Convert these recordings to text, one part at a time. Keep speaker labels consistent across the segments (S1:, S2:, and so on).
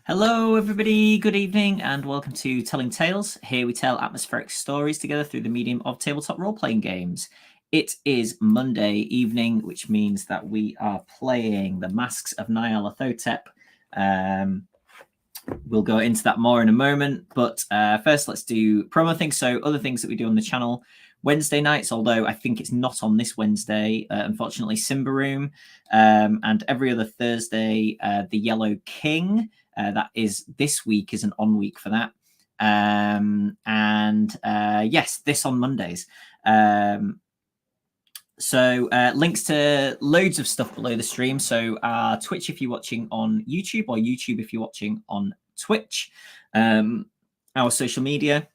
S1: Hello, everybody. Good evening, and welcome to Telling Tales. Here we tell atmospheric stories together through the medium of tabletop role-playing games. It is Monday evening, which means that we are playing the Masks of Nyarlathotep. We'll go into that more in a moment, but first let's do promo things. So other things that we do on the channel. Wednesday nights, although I think it's not on this Wednesday, unfortunately, Simba Room, and every other Thursday, the Yellow King. That is this week is an on week for that. Yes, this on Mondays. So links to loads of stuff below the stream. So Twitch if you're watching on YouTube, or YouTube if you're watching on Twitch. Our social media.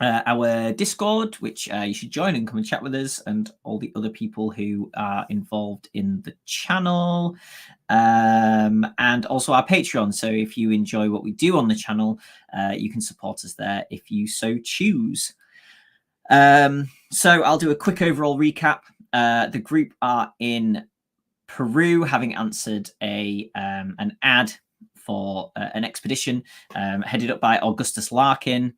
S1: Our Discord, which you should join and come and chat with us, and all the other people who are involved in the channel, and also our Patreon. So if you enjoy what we do on the channel, you can support us there if you so choose. So I'll do a quick overall recap. The group are in Peru, having answered an ad for an expedition headed up by Augustus Larkin.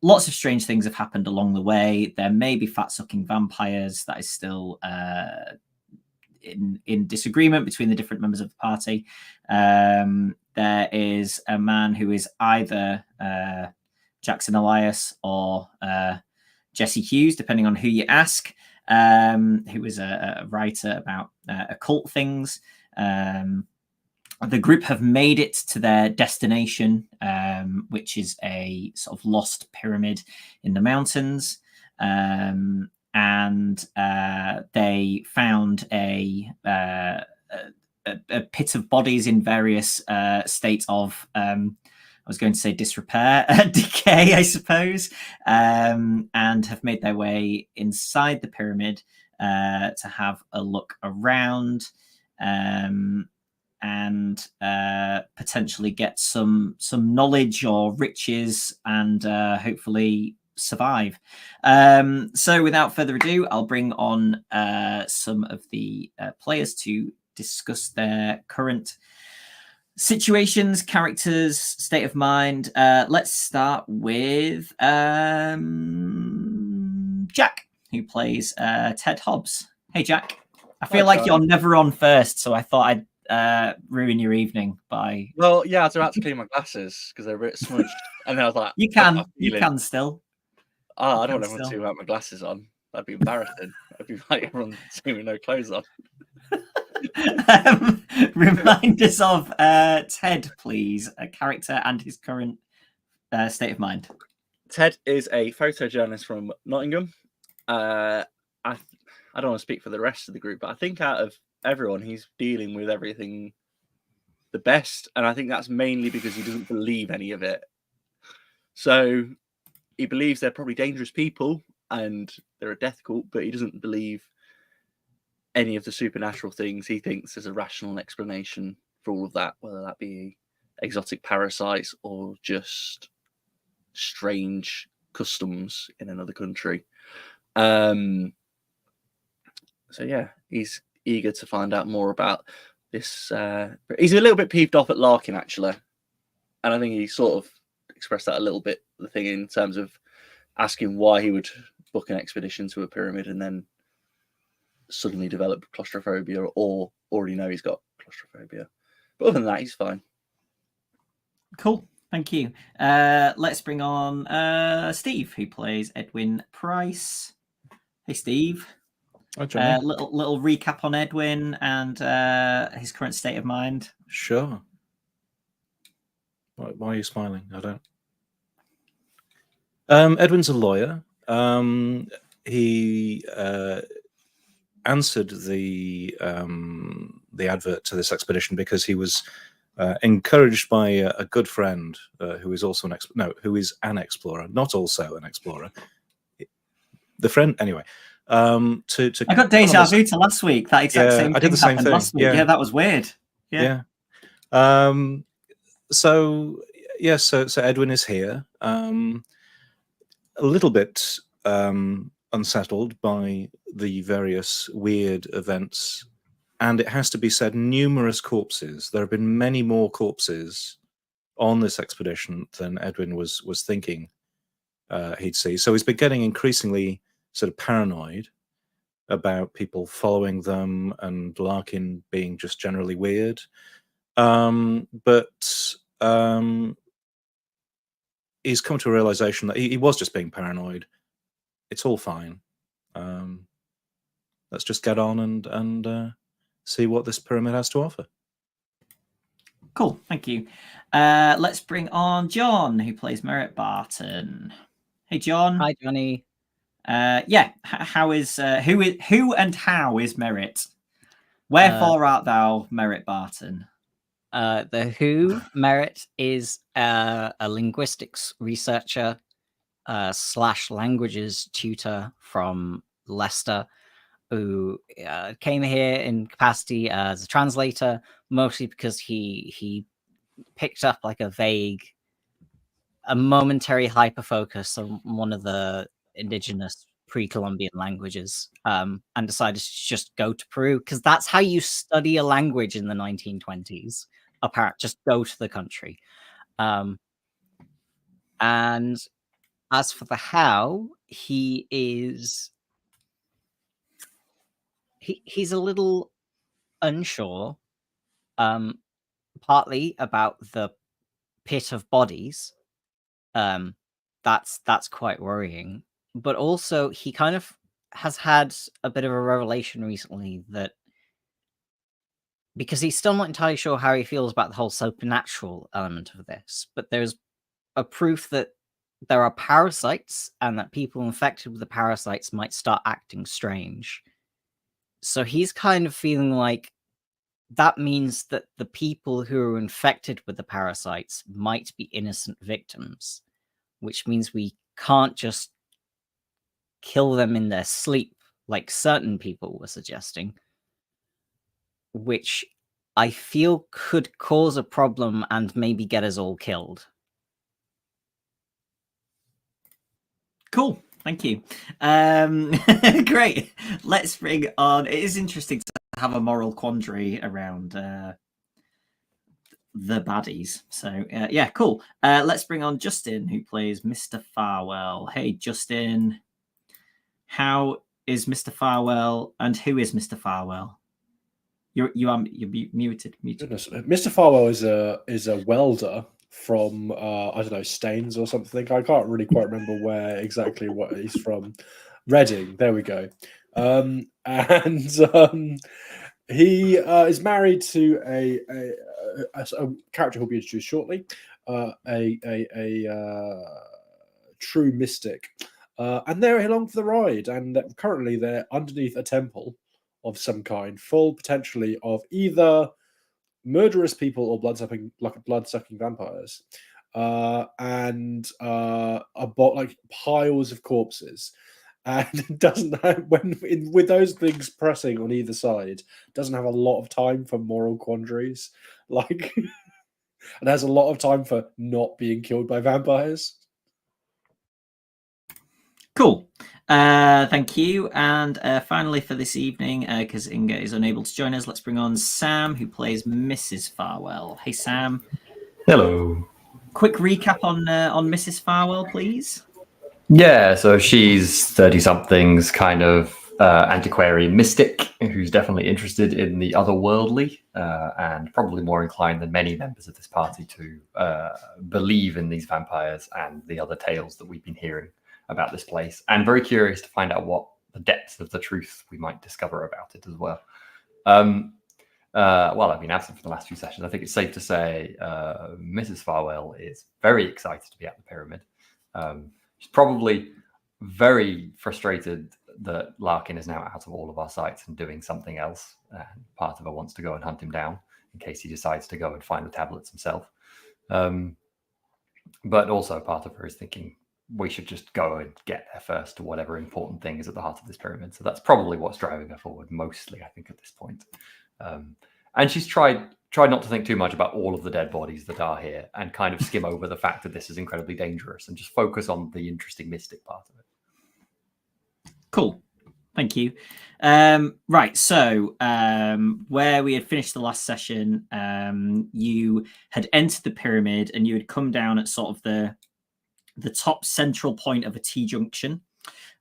S1: Lots of strange things have happened along the way. There may be fat-sucking vampires. That is still in disagreement between the different members of the party. There is a man who is either Jackson Elias or Jesse Hughes, depending on who you ask, who is a writer about occult things. The group have made it to their destination, which is a sort of lost pyramid in the mountains. And they found a pit of bodies in various states of, I was going to say disrepair, decay, I suppose, and have made their way inside the pyramid to have a look around. And potentially get some knowledge or riches, and hopefully survive. So without further ado, I'll bring on some of the players to discuss their current situations, characters, state of mind. Let's start with Jack, who plays Ted Hobbs. Hey, Jack. I feel like you're never on first, so I thought I'd ruin your evening by.
S2: Well, yeah, I was about to clean my glasses because they're a bit smudged, and then I was like,
S1: you can still.
S2: Oh, I don't want everyone to see without my glasses on. That'd be embarrassing. That'd be like everyone seeing with no clothes on.
S1: Remind us of Ted, please, a character and his current state of mind.
S2: Ted is a photojournalist from Nottingham. I don't want to speak for the rest of the group, but I think out of everyone, he's dealing with everything the best, and I think that's mainly because he doesn't believe any of it. So he believes they're probably dangerous people and they're a death cult, but he doesn't believe any of the supernatural things. He thinks there's a rational explanation for all of that, whether that be exotic parasites or just strange customs in another country. So yeah, he's eager to find out more about this. He's a little bit peeved off at Larkin, actually, and I think he sort of expressed that a little bit, the thing in terms of asking why he would book an expedition to a pyramid and then suddenly develop claustrophobia, or already know he's got claustrophobia. But other than that, he's fine.
S1: Cool, thank you. Let's bring on Steve, who plays Edwin Price. Hey, Steve.
S3: Hi, Jonny.
S1: Little recap on Edwin and his current state of mind.
S3: Sure. Why are you smiling? I don't. Edwin's a lawyer. He answered the advert to this expedition because he was encouraged by a good friend who is also who is an explorer, not also an explorer. The friend, anyway. I
S1: got deja vu to last week. That exact same thing.
S3: I did the same thing
S1: last week. Yeah, that was weird.
S3: Yeah. So Edwin is here, a little bit unsettled by the various weird events, and it has to be said, numerous corpses. There have been many more corpses on this expedition than Edwin was thinking he'd see. So he's been getting increasingly sort of paranoid about people following them and Larkin being just generally weird. But he's come to a realization that he was just being paranoid. It's all fine. Let's just get on and see what this pyramid has to offer.
S1: Cool, thank you. Let's bring on John, who plays Merritt Barton. Hey, John.
S4: Hi, Jonny.
S1: How is who and how is Merritt? Wherefore art thou, Merritt Barton?
S4: The Who Merritt is a linguistics researcher / languages tutor from Leicester, who came here in capacity as a translator, mostly because he picked up like a momentary hyper focus on one of the indigenous pre-Columbian languages, and decided to just go to Peru, because that's how you study a language in the 1920s. Apparently, just go to the country. And as for the how, he's a little unsure, partly about the pit of bodies. That's quite worrying. But also, he kind of has had a bit of a revelation recently that, because he's still not entirely sure how he feels about the whole supernatural element of this, but there's a proof that there are parasites and that people infected with the parasites might start acting strange. So he's kind of feeling like that means that the people who are infected with the parasites might be innocent victims, which means we can't just kill them in their sleep, like certain people were suggesting, which I feel could cause a problem and maybe get us all killed.
S1: Cool, thank you. Great. Let's bring on. It is interesting to have a moral quandary around the baddies. So yeah, cool. Let's bring on Justin, who plays Mr. Farwell. Hey, Justin. How is Mr. Farwell, and who is Mr. Farwell? You're muted.
S5: Goodness. Mr. Farwell is a welder from I don't know, Staines or something. I can't really quite remember where exactly what he's from. Reading. There we go. And he is married to a character who'll be introduced shortly. A true mystic. And they're along for the ride, and currently they're underneath a temple of some kind, full potentially of either murderous people or blood-sucking vampires, and like piles of corpses. And it doesn't have, with those things pressing on either side, doesn't have a lot of time for moral quandaries, like, and has a lot of time for not being killed by vampires.
S1: Cool. Thank you. And finally for this evening, because Inga is unable to join us, let's bring on Sam, who plays Mrs. Farwell. Hey, Sam.
S6: Hello.
S1: Quick recap on Mrs. Farwell, please.
S6: Yeah, so she's 30-somethings, kind of antiquarian mystic who's definitely interested in the otherworldly, and probably more inclined than many members of this party to believe in these vampires and the other tales that we've been hearing about this place, and very curious to find out what the depths of the truth we might discover about it as well. Well, I've been absent for the last few sessions. I think it's safe to say Mrs. Farwell is very excited to be at the pyramid. She's probably very frustrated that Larkin is now out of all of our sights and doing something else. Part of her wants to go and hunt him down in case he decides to go and find the tablets himself. But also part of her is thinking, we should just go and get there first to whatever important thing is at the heart of this pyramid. So that's probably what's driving her forward mostly, I think, at this point. And she's tried not to think too much about all of the dead bodies that are here and kind of skim over the fact that this is incredibly dangerous and just focus on the interesting mystic part of it.
S1: Cool. Thank you. Right, so where we had finished the last session, you had entered the pyramid and you had come down at sort of the top central point of a T-junction.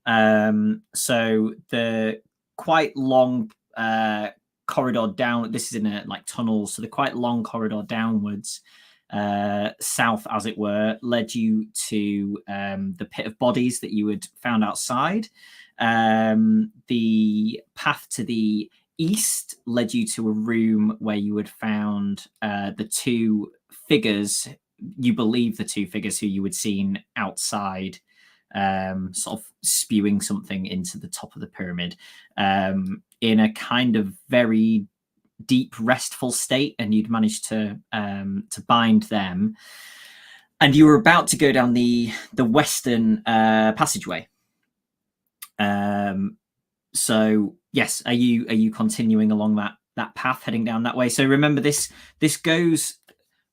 S1: So the quite long corridor down, this is in a like tunnels, so the quite long corridor downwards, south as it were, led you to the pit of bodies that you had found outside. The path to the east led you to a room where you had found the two figures, you believe the two figures who you had seen outside, sort of spewing something into the top of the pyramid, in a kind of very deep, restful state, and you'd managed to bind them. And you were about to go down the western passageway. So yes, are you continuing along that path, heading down that way? So remember, this goes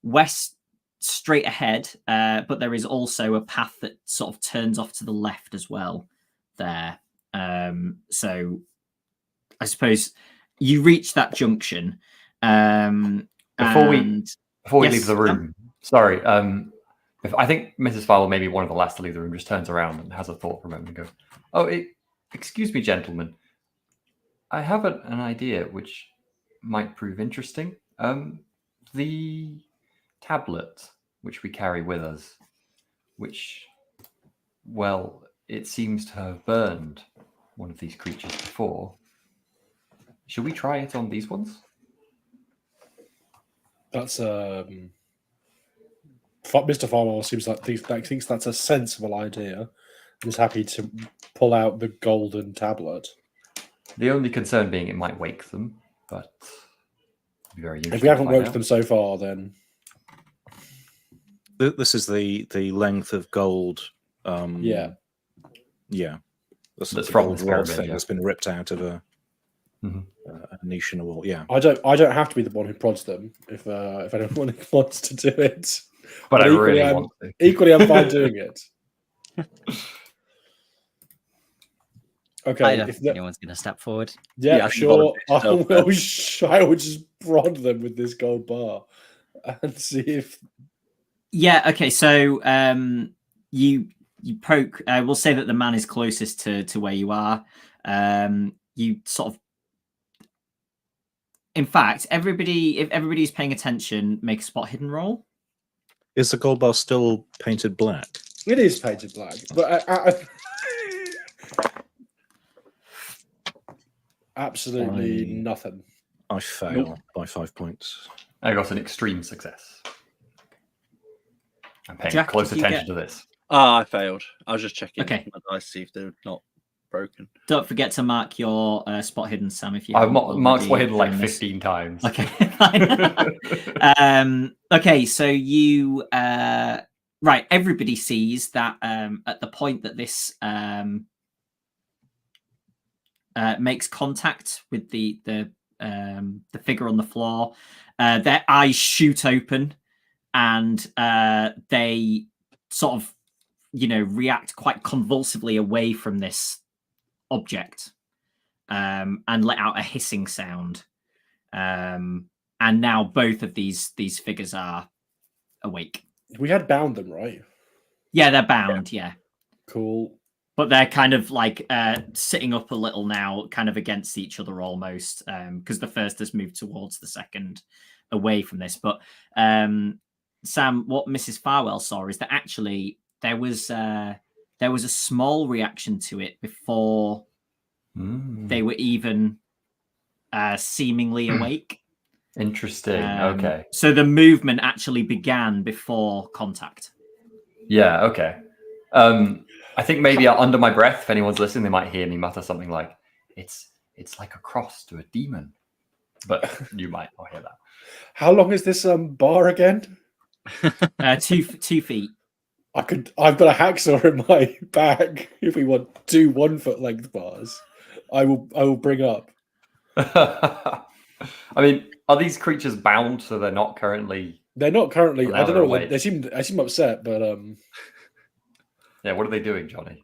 S1: west straight ahead, but there is also a path that sort of turns off to the left as well there. So I suppose you reach that junction.
S6: Before we
S1: Yes,
S6: leave the room, sorry. If I think Mrs. Fowler may be one of the last to leave the room, just turns around and has a thought for a moment and goes, "Oh, excuse me, gentlemen. I have an idea which might prove interesting. The tablet which we carry with us, which, well, it seems to have burned one of these creatures before. Should we try it on these ones?"
S5: That's Mr. Farwell seems like thinks that's a sensible idea. He's happy to pull out the golden tablet.
S6: The only concern being it might wake them, but it'd be very interesting.
S5: If we haven't woke them so far, then
S3: This is the length of gold.
S5: Yeah.
S3: That's
S6: from
S3: gold
S6: this
S3: rod
S6: pyramid,
S3: thing
S6: yeah.
S3: that's been ripped out of a niche in the wall. Yeah.
S5: I don't have to be the one who prods them if anyone wants to do it.
S6: But I
S5: equally,
S6: really want to.
S5: Equally, I'm fine doing it. Okay.
S4: I don't think anyone's going to step forward.
S5: Yeah,
S2: Yeah, I
S5: sure.
S2: think
S5: I will just prod them with this gold bar and see if.
S1: Yeah. Okay. So you poke. We'll say that the man is closest to where you are. You sort of. In fact, if everybody's paying attention, make a spot hidden roll.
S3: Is the gold bar still painted black?
S5: It is painted black, but absolutely nothing.
S3: I fail by 5 points.
S6: I got an extreme success. I'm paying
S1: Jack,
S6: close
S1: did you
S6: attention
S1: get-
S6: to this.
S2: I failed. I was just checking
S1: Okay.
S2: my dice, see if they're not broken.
S1: Don't forget to mark your spot hidden, Sam. If you
S6: I've
S1: haven't
S6: marked
S1: already
S6: spot hidden like
S1: done this.
S6: 15 times.
S1: Okay, fine. Okay, so you right. Everybody sees that at the point that this makes contact with the figure on the floor, their eyes shoot open, and they sort of, react quite convulsively away from this object, and let out a hissing sound. And now both of these figures are awake.
S5: We had bound them, right?
S1: Yeah, they're bound. Yeah.
S5: Cool.
S1: But they're kind of like sitting up a little now, kind of against each other almost, because the first has moved towards the second, away from this. But Sam, what Mrs. Farwell saw is that actually there was a small reaction to it before they were even seemingly awake.
S6: Interesting. Okay.
S1: So the movement actually began before contact.
S6: Yeah. Okay. I think maybe under my breath, if anyone's listening, they might hear me mutter something like, "It's like a cross to a demon," but you might not hear that.
S5: How long is this bar again?
S1: 2 feet.
S5: I've got a hacksaw in my bag. If we want 2 1-foot length bars, I will bring up.
S6: I mean, are these creatures bound so they're not currently?
S5: They're not currently.
S6: Well,
S5: I
S6: now
S5: don't
S6: they're
S5: know.
S6: awake.
S5: They seem upset, but
S6: Yeah. What are they doing, Johnny?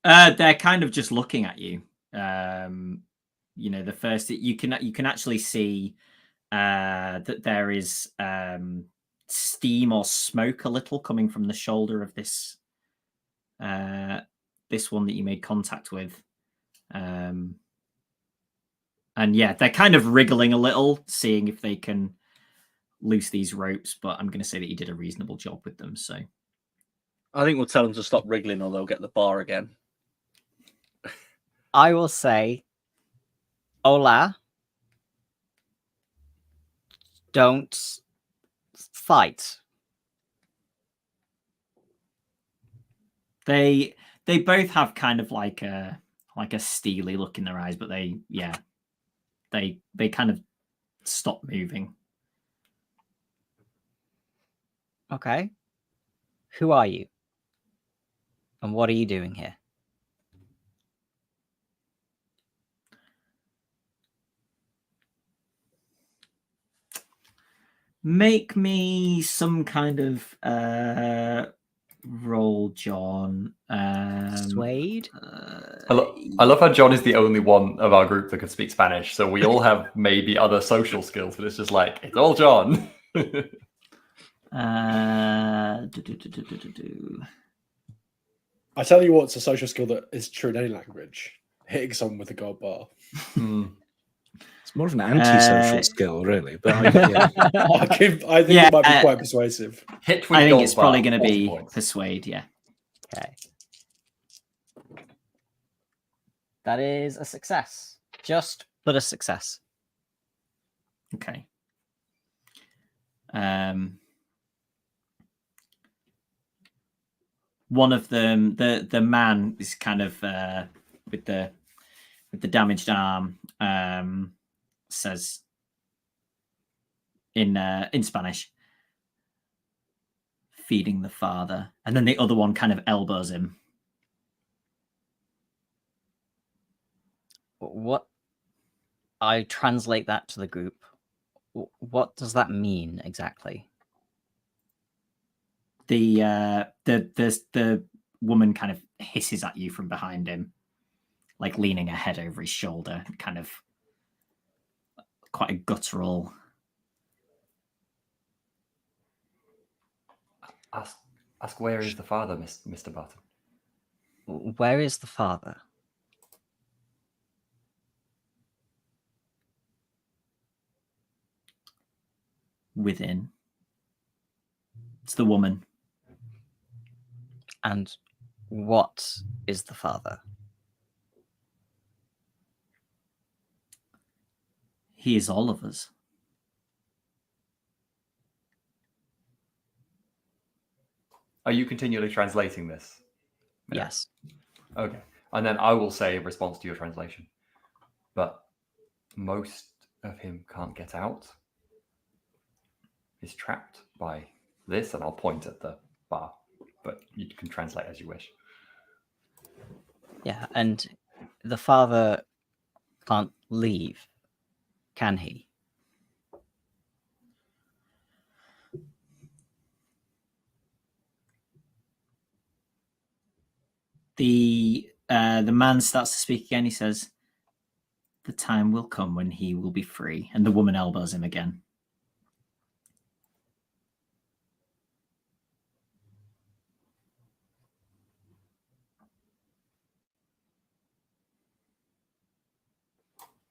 S1: They're kind of just looking at you. The first you can actually see that there is steam or smoke a little coming from the shoulder of this one that you made contact with. And yeah, they're kind of wriggling a little, seeing if they can loose these ropes, but I'm going to say that you did a reasonable job with them. So
S2: I think we'll tell them to stop wriggling or they'll get the bar again.
S4: I will say, hola, don't fight.
S1: They both have kind of like a steely look in their eyes, but they kind of stop moving.
S4: Okay. Who are you? And what are you doing here?
S1: Make me some kind of roll, John.
S4: Swade?
S6: I love how John is the only one of our group that can speak Spanish. So we all have maybe other social skills, but it's just like, it's all John.
S5: I tell you what's a social skill that is true in any language: hitting someone with a gold bar.
S3: It's more of an anti-social skill, really. But
S5: I think it might be quite persuasive.
S6: Hit with
S1: I think
S6: gold
S1: it's probably
S6: bar,
S1: going to be
S6: points.
S1: persuade. Yeah.
S4: Okay. That is a success. Just but a success.
S1: Okay. One of them, the man is kind of with the damaged arm, says in Spanish, "Feeding the father," and then the other one kind of elbows him.
S4: What? I translate that to the group. What does that mean exactly?
S1: The woman kind of hisses at you from behind him, like leaning her head over his shoulder, kind of quite a guttural.
S6: Ask where is the father, Mr. Barton?
S4: Where is the father?
S1: Within. It's the woman.
S4: And what is the father?
S1: He is all of us.
S6: Are you continually translating this?
S4: Yes.
S6: Okay. And then I will say in response to your translation, but most of him can't get out. He's trapped by this, and I'll point at the bar, but you can translate as you wish.
S4: Yeah, and the father can't leave, can he?
S1: The man starts to speak again. He says, "The time will come when he will be free," and the woman elbows him again.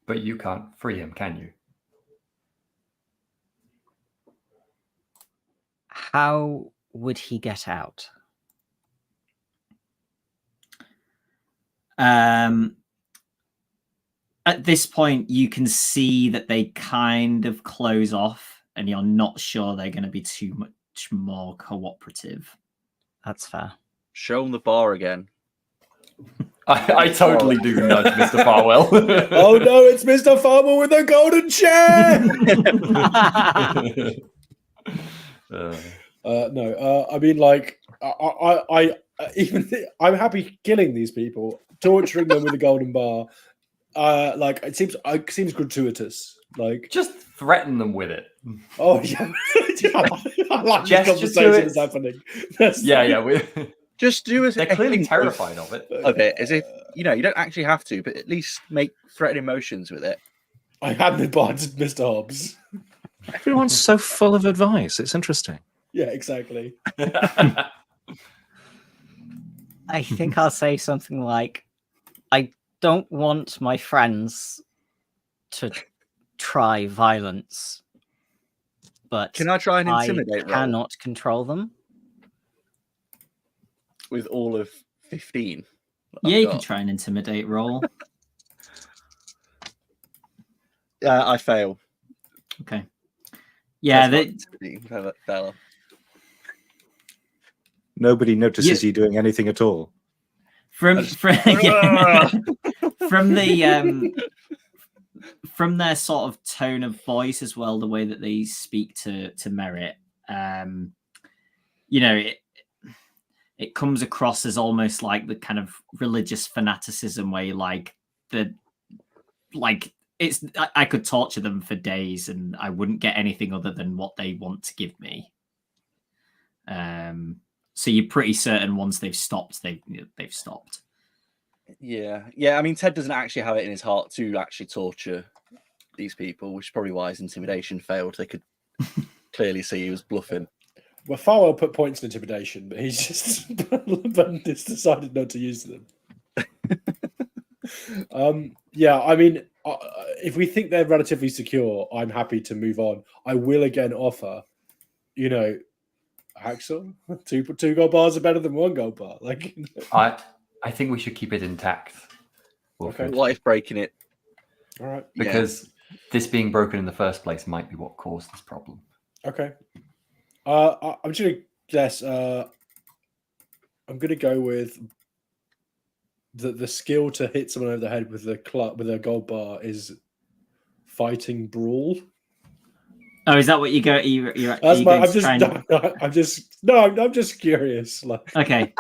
S6: But you can't free him, can you?
S4: How would he get out?
S1: At this point, you can see that they kind of close off, and you're not sure they're going to be too much more cooperative.
S4: That's fair.
S2: Show them the bar again.
S6: I totally do nudge Mr. Farwell.
S5: Oh no, it's Mr. Farmer with a golden chair! No, I mean, like, I'm happy killing these people, torturing them with a golden bar. Like, it seems gratuitous. Like,
S6: just threaten them with it.
S5: Oh yeah, I like this conversation is happening.
S6: Yeah.
S2: Just do as
S6: they're clearly terrified of it.
S2: Is you don't actually have to, but at least make threatening motions with it.
S5: I am the bard, Mr. Hobbs.
S3: Everyone's so full of advice. It's interesting.
S5: Yeah, exactly.
S4: I think I'll say something like, I don't want my friends to try violence, but
S2: Can I try and
S4: I
S2: intimidate roll
S4: cannot control them.
S2: with all of 15?
S1: Yeah, you can try and intimidate roll.
S2: I fail.
S1: Okay. Yeah,
S2: That's not intimidating, fella.
S3: Nobody notices you doing anything at all.
S1: from yeah, from their sort of tone of voice as well, the way that they speak to Merritt, it comes across as almost like the kind of religious fanaticism where you I could torture them for days and I wouldn't get anything other than what they want to give me. So you're pretty certain once they've stopped, they've stopped.
S2: Yeah. I mean, Ted doesn't actually have it in his heart to actually torture these people, which is probably why his intimidation failed. They could clearly see he was bluffing.
S5: Well, Farwell put points in intimidation, but he's just decided not to use them. Yeah, I mean, if we think they're relatively secure, I'm happy to move on. I will again offer, Axel, two gold bars are better than one gold bar.
S6: I think we should keep it intact.
S5: Okay.
S2: What if breaking it?
S5: All right.
S6: Because this being broken in the first place might be what caused this problem.
S5: Okay. I'm just gonna guess. I'm gonna go with the skill to hit someone over the head with a gold bar is fighting brawl.
S1: Oh, is that what you go?
S5: I'm just curious.
S1: Okay.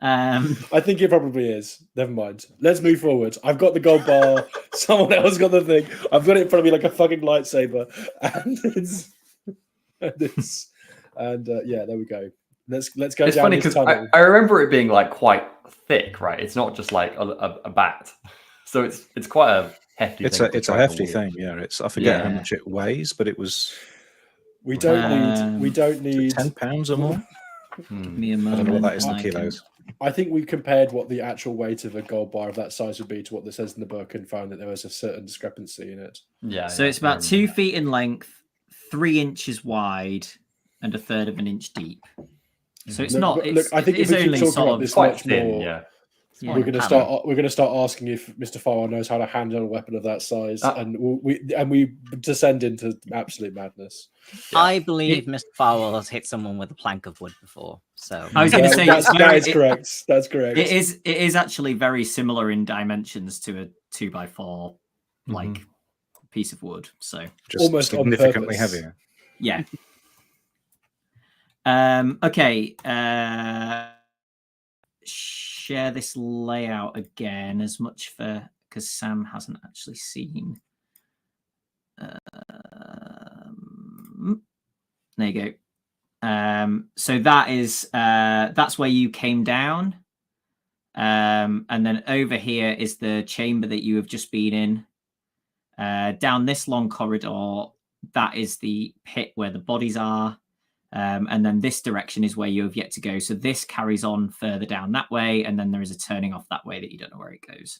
S5: I think it probably is. Never mind. Let's move forward. I've got the gold bar. Someone else got the thing. I've got it in front of me like a fucking lightsaber, and there we go. Let's go
S6: It's
S5: down
S6: funny
S5: this
S6: because
S5: tunnel.
S6: I remember it being like quite thick, right? It's not just like a bat, so it's quite a hefty.
S3: It's a hefty thing. Yeah, I forget how much it weighs, but it was.
S5: We don't need
S3: 10 pounds or more.
S1: Give me a
S3: I
S1: moment.
S3: don't know what that is in
S1: and I
S3: kilos.
S5: I think we compared what the actual weight of a gold bar of that size would be to what this says in the book and found that there was a certain discrepancy in it.
S6: Yeah.
S1: So it's about 2 feet in length, 3 inches wide, and 1/3 of an inch deep. So it's not.
S5: I think if we keep talking about this
S6: quite
S5: much
S6: thin,
S5: more,
S6: yeah.
S5: we're going to start asking if Mr. Farwell knows how to handle a weapon of that size, and we descend into absolute madness.
S4: Yeah. I believe Mr. Farwell has hit someone with a plank of wood before. So
S1: I was going to say
S5: that is correct. That's correct.
S1: It is actually very similar in dimensions to a 2x4 piece of wood. So
S3: just
S5: almost
S3: significantly heavier.
S1: Yeah. Okay. Share this layout again as much because Sam hasn't actually seen. There you go. So that's where you came down. And then over here is the chamber that you have just been in. Down this long corridor, that is the pit where the bodies are. And then this direction is where you have yet to go. So this carries on further down that way, and then there is a turning off that way that you don't know where it goes.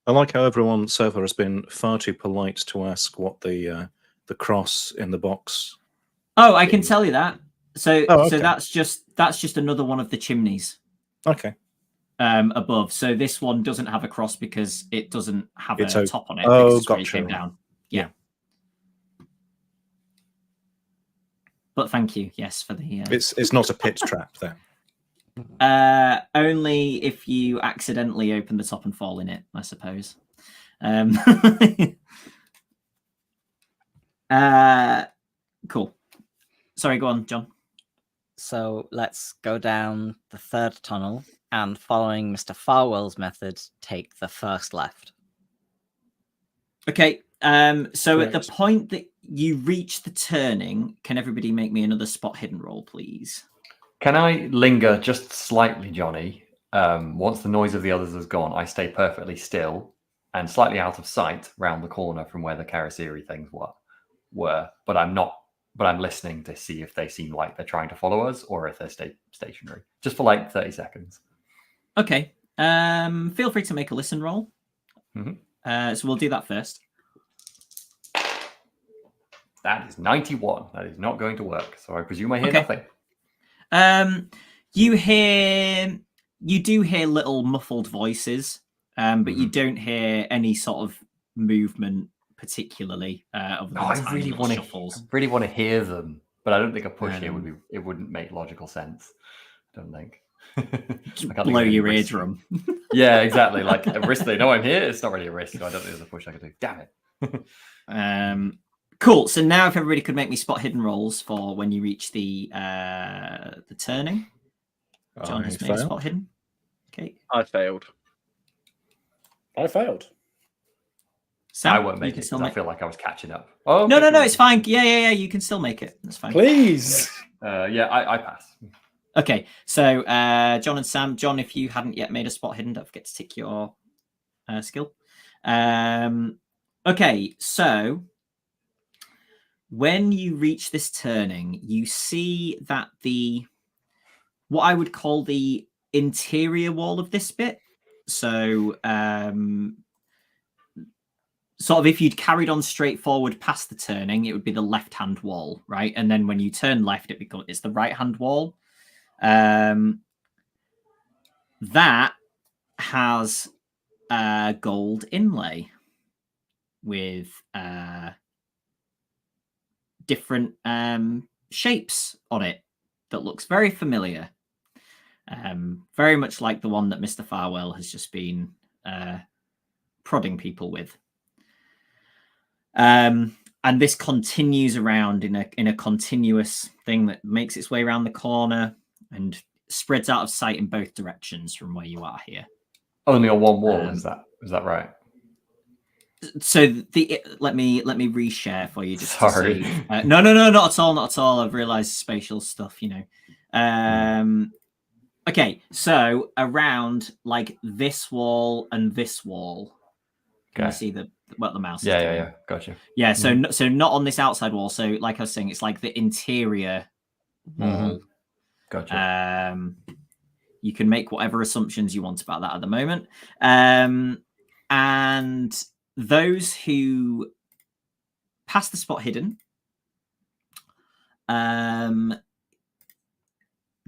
S3: I like how everyone so far has been far too polite to ask what the cross in the box.
S1: Oh, I can tell you that. So
S3: okay.
S1: So that's just another one of the chimneys.
S3: Okay.
S1: Above. So this one doesn't have a cross because it doesn't have a top on it.
S3: Oh,
S1: because it came down. Yeah. But thank you, yes, for the.
S3: It's not a pit trap then.
S1: Only if you accidentally open the top and fall in it, I suppose. Cool. Sorry, go on, John.
S4: So let's go down the third tunnel and, following Mr. Farwell's method, take the first left.
S1: Okay. So at the point that you reach the turning, can everybody make me another spot hidden roll, please?
S6: Can I linger just slightly, Johnny, once the noise of the others has gone, I stay perfectly still and slightly out of sight round the corner from where the Karasiri things were. But I'm listening to see if they seem like they're trying to follow us or if they're stationary, just for like 30 seconds.
S1: Okay. Feel free to make a listen roll. So we'll do that first.
S6: That is 91. That is not going to work. So I presume I hear
S1: Okay.
S6: nothing.
S1: You do hear little muffled voices, but you don't hear any sort of movement particularly. Other than
S6: I
S1: tiny
S6: really
S1: little
S6: want to.
S1: shuffles.
S6: I really want to hear them, but I don't think a push here wouldn't make logical sense. I don't think. I can't think
S1: Blow
S6: of any
S1: your
S6: risks.
S1: eardrum.
S6: Yeah, exactly. Like a risk. They know I'm here. It's not really a risk. So I don't think there's a push I could do. Damn it.
S1: Cool. So now, if everybody could make me spot hidden rolls for when you reach the turning. John has made a spot hidden. Okay.
S2: I failed.
S5: I failed.
S1: Sam,
S6: I won't make it because I feel like I was catching up. Oh
S1: no, it's fine. Yeah. You can still make it. That's fine.
S5: Please.
S6: I pass.
S1: Okay, so John and Sam. John, if you hadn't yet made a spot hidden, don't forget to tick your skill. Okay, so when you reach this turning, you see that what I would call the interior wall of this bit. So sort of if you'd carried on straight forward past the turning, it would be the left-hand wall, right? And then when you turn left, it's the right-hand wall. That has a gold inlay with different shapes on it that looks very familiar. Very much like the one that Mr. Farwell has just been prodding people with. And this continues around in a continuous thing that makes its way around the corner and spreads out of sight in both directions from where you are here.
S6: Only on one wall, is that right?
S1: So let me reshare for you. Just
S6: Sorry.
S1: No, not at all. I've realised spatial stuff, Okay, so around like this wall and this wall. Can you see what the mouse is doing?
S6: Yeah. Gotcha.
S1: Yeah, so not on this outside wall. So like I was saying, it's like the interior wall.
S6: Gotcha.
S1: You can make whatever assumptions you want about that at the moment. And those who pass the spot hidden,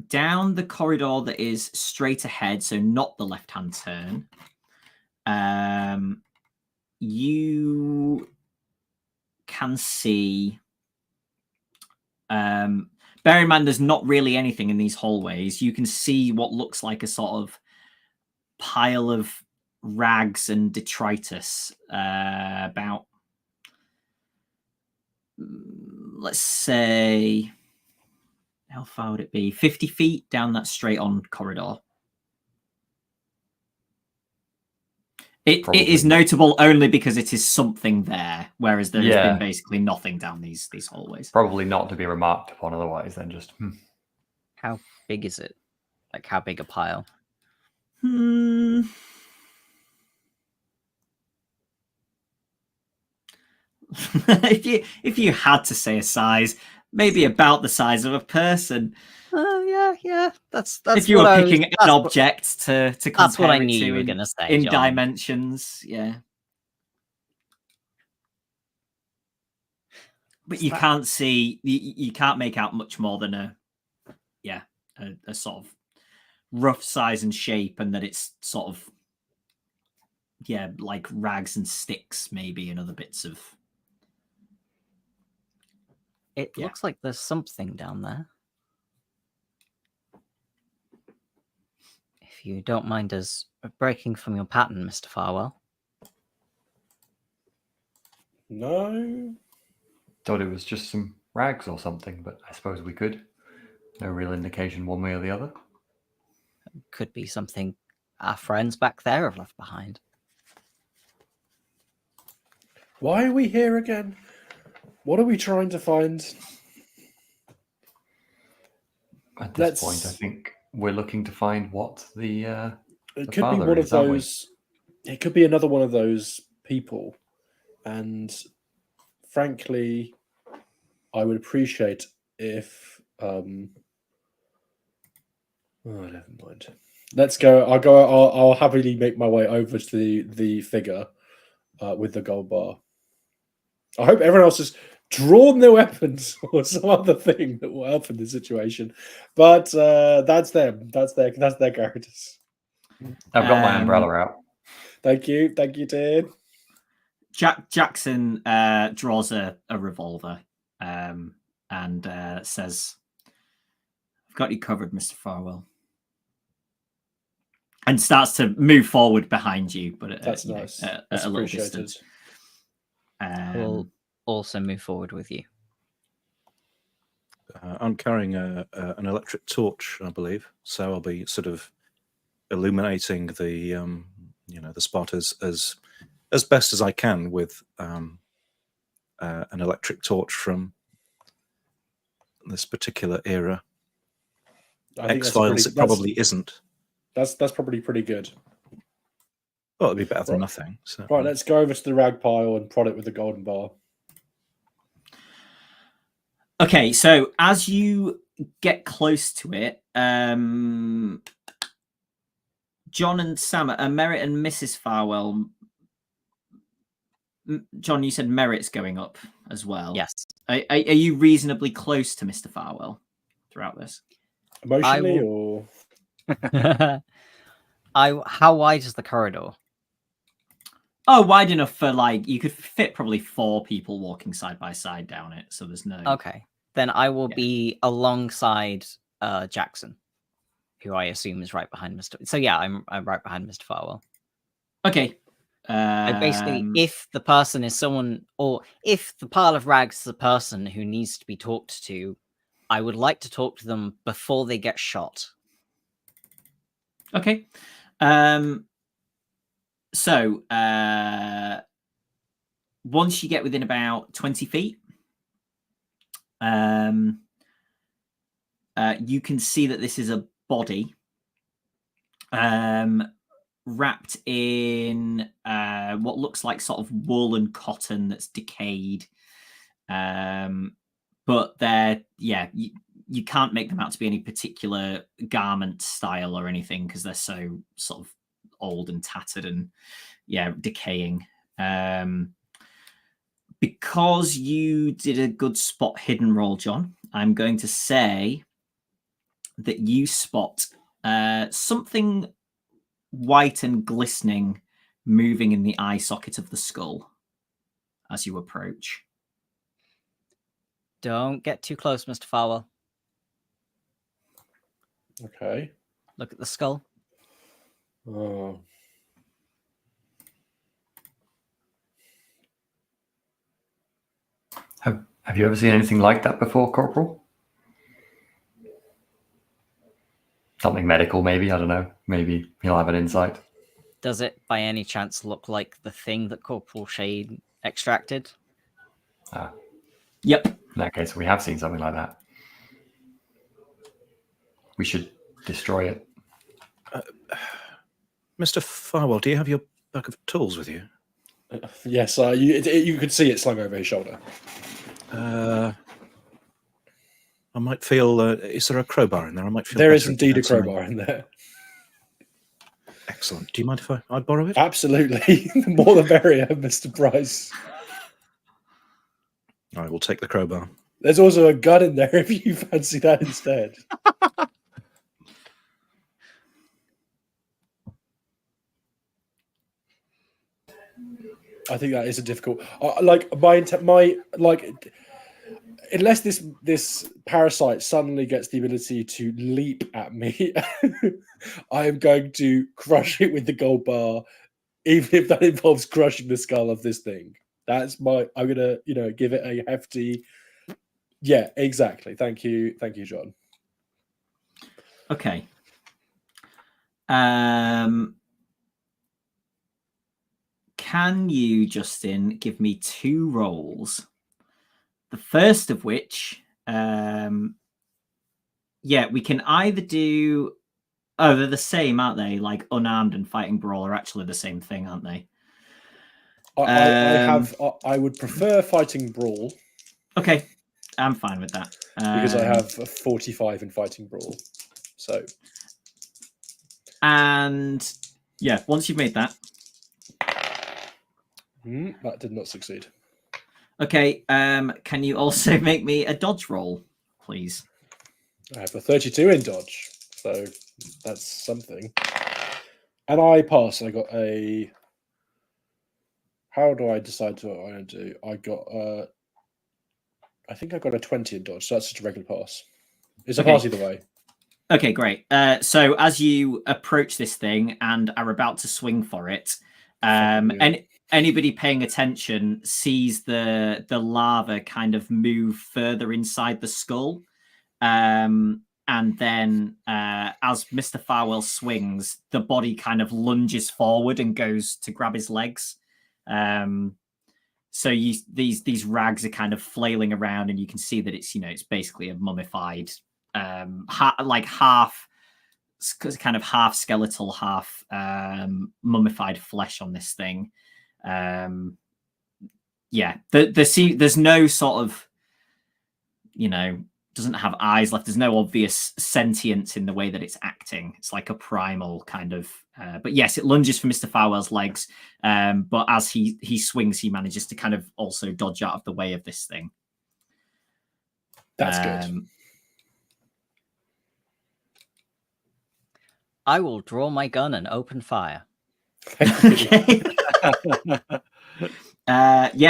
S1: down the corridor that is straight ahead, so not the left-hand turn, you can see... bear in mind, there's not really anything in these hallways. You can see what looks like a sort of pile of rags and detritus about, let's say, how far would it be? 50 feet down that straight-on corridor. It is notable only because it is something there, whereas there's been basically nothing down these hallways.
S6: Probably not to be remarked upon otherwise, then just...
S4: How big is it? Like, how big a pile?
S1: If you had to say a size, maybe about the size of a person.
S4: Yeah. That's
S1: if you were picking an object to compare
S4: that's what I
S1: it
S4: knew
S1: to
S4: you were
S1: in,
S4: going to say,
S1: in
S4: John.
S1: dimensions, yeah. But you can't see, you can't make out much more than a sort of rough size and shape, and that it's sort of like rags and sticks maybe and other bits of.
S4: It looks like there's something down there. If you don't mind us breaking from your pattern, Mr. Farwell.
S5: No.
S6: Thought it was just some rags or something, but I suppose we could. No real indication one way or the other.
S4: Could be something our friends back there have left behind.
S5: Why are we here again? What are we trying to find?
S6: At this point, I think we're looking to find what the
S5: It
S6: the
S5: could be
S6: father
S5: one of
S6: is, aren't we?
S5: those. It could be another one of those people, and frankly, I would appreciate if. Oh, never mind. Let's go. I'll happily make my way over to the figure with the gold bar. I hope everyone else has drawn their weapons or some other thing that will help in this situation. But that's them. That's their characters.
S6: I've got my umbrella out.
S5: Thank you, Dan.
S1: Jackson draws a revolver and says, "I've got you covered, Mr. Farwell," and starts to move forward behind you, but
S5: That's nice.
S1: At
S5: That's
S1: a little
S5: appreciated.
S1: distance.
S4: We'll also move forward with you.
S3: I'm carrying an electric torch, I believe, so I'll be sort of illuminating the the spot as best as I can with an electric torch from this particular era.
S5: I think
S3: X-Files it probably isn't.
S5: That's probably pretty good.
S3: Well, it'd be better than
S5: Right.
S3: nothing. So.
S5: Right, let's go over to the rag pile and prod it with the golden bar.
S1: Okay, so as you get close to it, John and Sam, Merritt and Mrs. Farwell. John, you said Merritt's going up as well.
S4: Yes.
S1: Are you reasonably close to Mr. Farwell throughout this?
S5: Emotionally, or
S4: How wide is the corridor?
S1: Oh, wide enough for you could fit probably 4 people walking side by side down it. So there's no.
S4: Okay, then I will be alongside Jackson, who I assume is right behind Mr. So yeah, I'm right behind Mr. Farwell.
S1: Okay.
S4: Basically, if the person is someone, or if the pile of rags is a person who needs to be talked to, I would like to talk to them before they get shot.
S1: Okay. So once you get within about 20 feet, you can see that this is a body wrapped in what looks like sort of wool and cotton that's decayed. But you can't make them out to be any particular garment style or anything because they're so sort of old and tattered and decaying. Because you did a good spot hidden roll, John, I'm going to say that you spot something white and glistening moving in the eye socket of the skull as you approach.
S4: Don't get too close, Mr. Farwell.
S5: okay.
S4: Look at the skull.
S5: Oh,
S6: Have you ever seen anything like that before, Corporal? Something medical, maybe. I don't know. Maybe he'll have an insight.
S4: Does it by any chance look like the thing that Corporal Shade extracted?
S1: Yep.
S6: In that case, we have seen something like that. We should destroy it.
S3: Mr. Farwell, do you have your bag of tools with you?
S5: yes. You could see it slung over his shoulder.
S3: I might feel. Is there a crowbar in there? I might feel.
S5: There is
S3: better if
S5: indeed
S3: you
S5: a
S3: had something.
S5: crowbar in there.
S3: Excellent. Do you mind if I borrow it?
S5: Absolutely. The more the merrier, Mr. Price.
S3: I will take the crowbar.
S5: There's also a gun in there if you fancy that instead. I think that is a difficult. Unless this parasite suddenly gets the ability to leap at me, I am going to crush it with the gold bar, even if that involves crushing the skull of this thing. I'm gonna, give it a hefty. Yeah, exactly. Thank you, John.
S1: Okay. Can you, Justin, give me 2 rolls? The first of which, we can either do Oh, they're the same, aren't they? Like unarmed and fighting brawl are actually the same thing, aren't they?
S5: I would prefer fighting brawl
S1: Okay, I'm fine with that.
S5: because I have a 45 in fighting brawl. So,
S1: and yeah, once you've made that,
S5: that did not succeed.
S1: okay. Can you also make me a dodge roll, please?
S5: I have a 32 in dodge, so that's something. And I pass. I got a. How do I decide what I'm going to do? I think I got a 20 in dodge, so that's just a regular pass. It's a pass either way.
S1: Okay, great. So as you approach this thing and are about to swing for it, and anybody paying attention sees the lava kind of move further inside the skull. And then as Mr. Farwell swings, the body kind of lunges forward and goes to grab his legs. So these rags are kind of flailing around, and you can see that it's basically a mummified, half skeletal, half mummified flesh on this thing. There's no sort of, doesn't have eyes left. There's no obvious sentience in the way that it's acting. It's like a primal kind of. But yes, it lunges for Mr. Farwell's legs. But as he swings, he manages to kind of also dodge out of the way of this thing.
S5: That's good.
S4: I will draw my gun and open fire.
S1: Okay.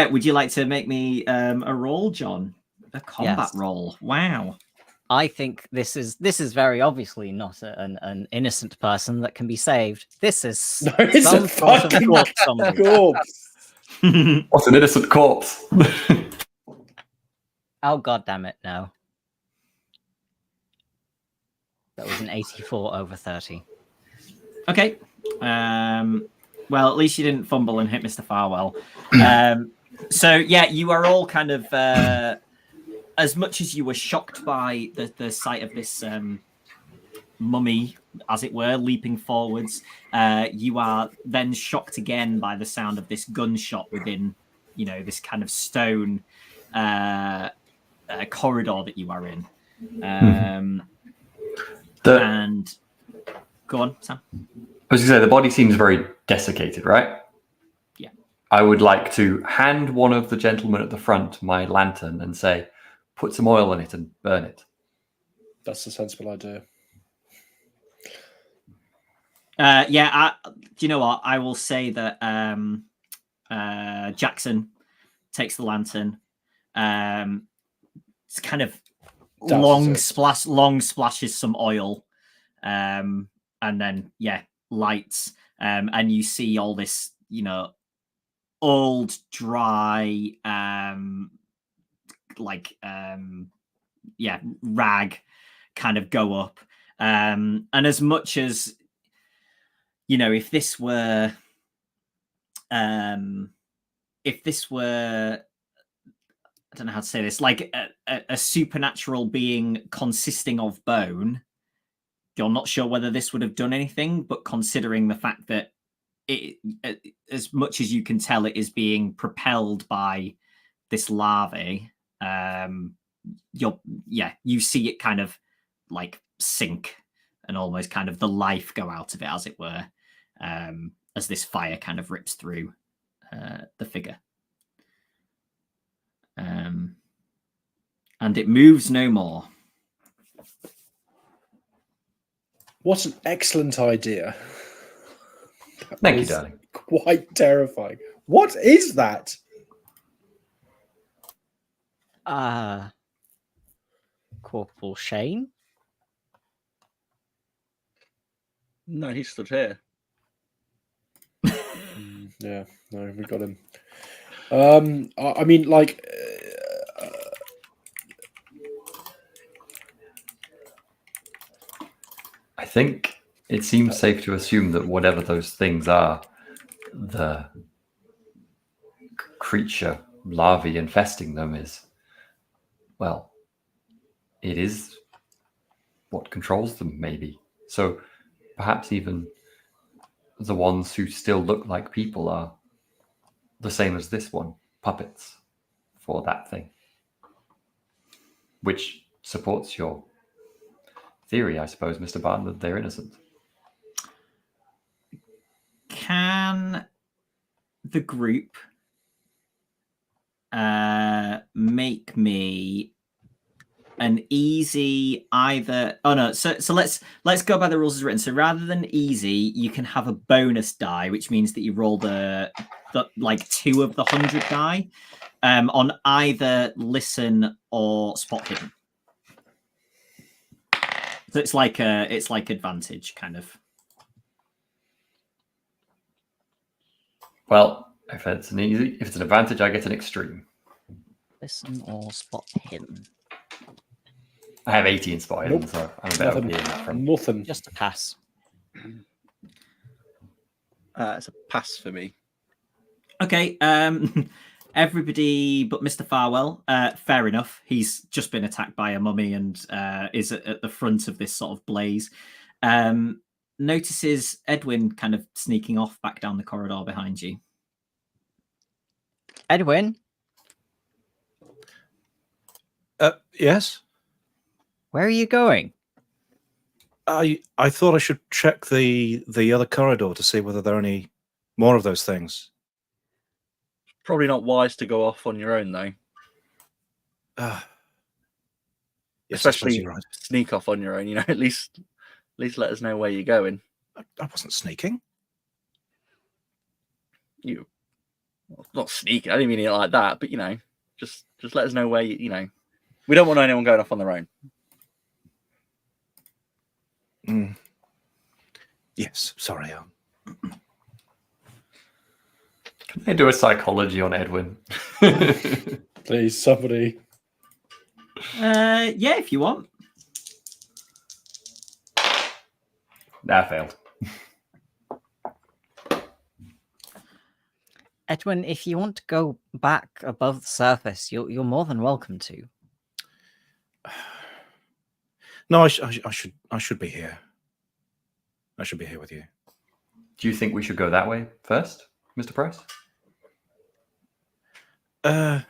S1: Would you like to make me a roll, John? A combat roll. Wow.
S4: I think this is very obviously not an innocent person that can be saved. This is
S5: some sort of corpse.
S6: What's an innocent corpse?
S4: Oh, God damn it, no. That was an 84 over 30.
S1: Okay. Well, at least you didn't fumble and hit Mr. Farwell. So, you are all kind of, as much as you were shocked by the sight of this mummy, as it were, leaping forwards, you are then shocked again by the sound of this gunshot within, this kind of stone corridor that you are in. And go on, Sam.
S6: I was going to say, the body seems very desiccated, right?
S1: Yeah.
S6: I would like to hand one of the gentlemen at the front my lantern and say, put some oil in it and burn it.
S5: That's a sensible idea.
S1: Do you know what? I will say that Jackson takes the lantern. It's kind of long splashes some oil, and then lights, and you see all this, old, dry, rag kind of go up, and as much as if this were I don't know how to say this, like a supernatural being consisting of bone, you're not sure whether this would have done anything, but considering the fact that it, as much as you can tell, it is being propelled by this larvae, you see it kind of like sink and almost kind of the life go out of it, as it were, as this fire kind of rips through the figure. And it moves no more.
S5: What an excellent idea.
S6: Thank you, darling.
S5: Quite terrifying. What is that?
S4: Corporal Shane?
S2: No, he stood here.
S5: Yeah, no, we got him. I mean, like,
S6: I think it seems safe to assume that whatever those things are, the creature larvae infesting them is, it is what controls them, maybe. So perhaps even the ones who still look like people are the same as this one, puppets for that thing. Which supports your theory, I suppose, Mr. Barton, that they're innocent.
S1: Can the group make me an easy either? Oh no, so let's go by the rules as written. So rather than easy, you can have a bonus die, which means that you roll the like 2 of the 100 die on either listen or spot hidden. So it's like advantage kind of.
S6: Well, if it's an advantage, I get an extreme.
S4: Listen or spot hidden.
S6: I have 80 in spot hidden,
S5: Nope.
S6: so I'm a bit OP in that front.
S5: Nothing.
S4: Just a pass.
S2: It's a pass for me.
S1: Okay, everybody but Mr. Farwell, fair enough. He's just been attacked by a mummy and is at the front of this sort of blaze. Notices Edwin kind of sneaking off back down the corridor behind you.
S4: Edwin,
S3: Yes.
S4: where are you going?
S3: I thought I should check the other corridor to see whether there are any more of those things.
S2: Probably not wise to go off on your own, though.
S3: Yes, I suppose
S2: Especially
S3: you're right.
S2: sneak off on your own. You know, at least let us know where you're going.
S3: I wasn't sneaking.
S2: You not sneaking. I didn't mean it like that, but you know, just let us know where you know. We don't want anyone going off on their own.
S3: Yes, sorry.
S6: Can I do a psychology on Edwin?
S5: Please, somebody.
S1: Yeah, if you want.
S6: Nah, failed.
S4: Edwin, if you want to go back above the surface, you're more than welcome to.
S3: No, I should be here. I should be here with you.
S6: Do you think we should go that way first, Mr. Price?
S3: Well,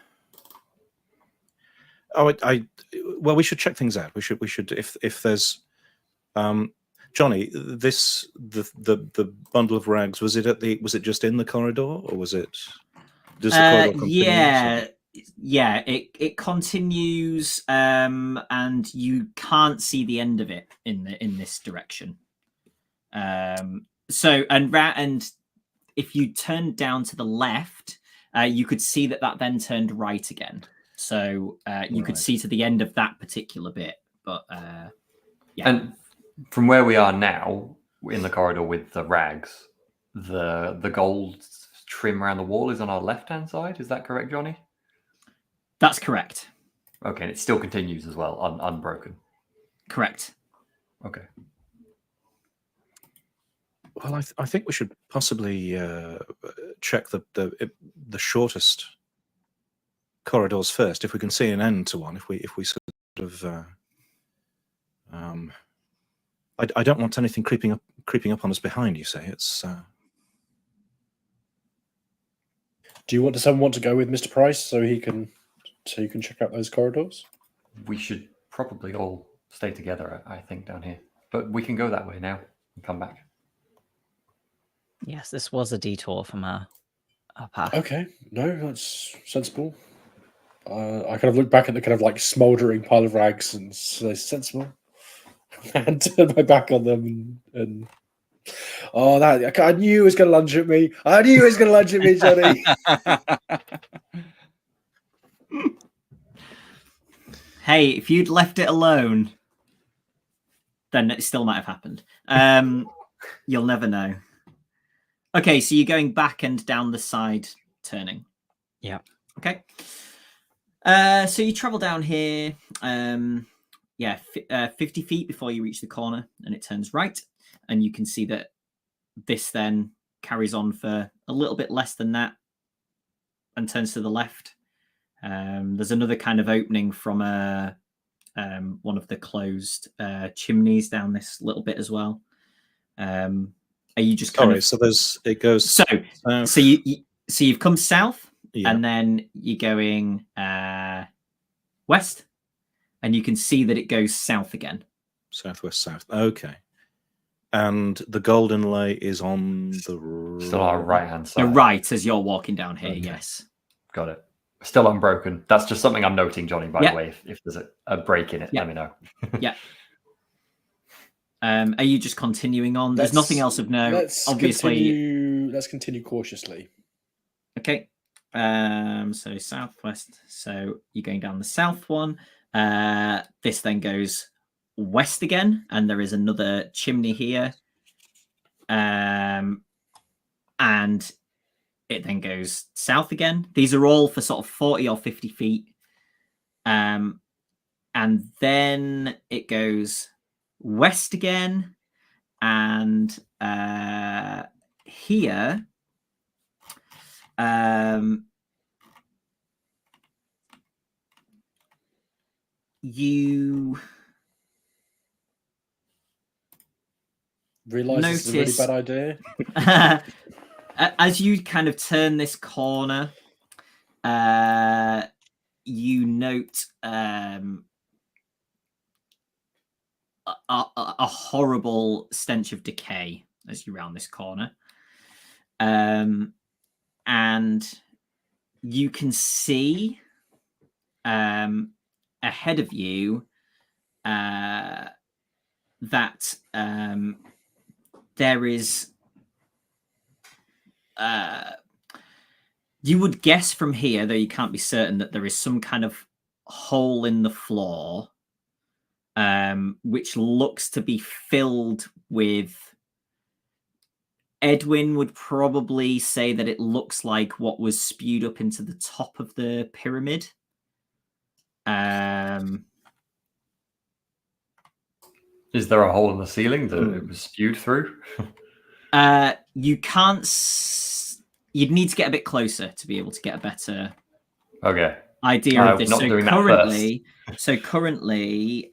S3: we should check things out. We should if there's Jonny, the bundle of rags, was it just in the corridor, or was it does the corridor continue?
S1: Yeah, it continues, and you can't see the end of it in this direction. So and if you turned down to the left, you could see that then turned right again. So you could see to the end of that particular bit. But yeah.
S6: And from where we are now, in the corridor with the rags, the gold trim around the wall is on our left-hand side. Is that correct, Jonny?
S1: That's correct.
S6: Okay, and it still continues as well, unbroken.
S1: Correct.
S6: Okay.
S3: Well, I think we should possibly check the shortest corridors first, if we can see an end to one. If we sort of, I don't want anything creeping up on us behind. You say it's.
S5: Do someone want to go with Mr. Price so you can check out those corridors?
S6: We should probably all stay together, I think, down here. But we can go that way now and come back.
S4: Yes, this was a detour from our path.
S5: Okay, no, that's sensible. I kind of look back at the kind of like smouldering pile of rags and say sensible, and turn my back on them and oh, that I knew he was going to lunge at me. I knew he was going to lunge at me, Jonny.
S1: Hey, if you'd left it alone, then it still might have happened. You'll never know. Okay, so you're going back and down the side, turning.
S4: Yeah.
S1: Okay. So you travel down here, 50 feet before you reach the corner, and it turns right. And you can see that this then carries on for a little bit less than that and turns to the left. There's another kind of opening from one of the closed chimneys down this little bit as well. Are you just kind
S3: Sorry,
S1: of
S3: so it goes
S1: so
S3: south.
S1: so you've come south,
S3: Yeah.
S1: and then you're going west, and you can see that it goes south again.
S3: Southwest south. Okay. And the golden lay is on the
S6: Still our right-hand side.
S1: The right as you're walking down here.
S3: Okay.
S1: Yes.
S6: Got it. Still unbroken. That's just something I'm noting, Johnny, by
S1: Yeah.
S6: the way. If there's a break in it,
S1: Yeah.
S6: let me know.
S1: Yeah. Are you just continuing on? There's nothing else of note.
S5: Let's continue cautiously.
S1: Okay. So southwest. So you're going down the south one. This then goes west again, and there is another chimney here. And it then goes south again. These are all for sort of 40 or 50 feet. And then it goes west again. And here, you
S5: Realize this is a really
S1: notice-
S5: bad idea.
S1: as you kind of turn this corner, you note a horrible stench of decay as you round this corner. And you can see ahead of you that there is you would guess from here, though you can't be certain, that there is some kind of hole in the floor which looks to be filled with, Edwin would probably say that it looks like what was spewed up into the top of the pyramid.
S6: Is there a hole in the ceiling that it was spewed through?
S1: You can't. You'd need to get a bit closer to be able to get a better idea of this.
S6: Not
S1: So
S6: doing
S1: currently,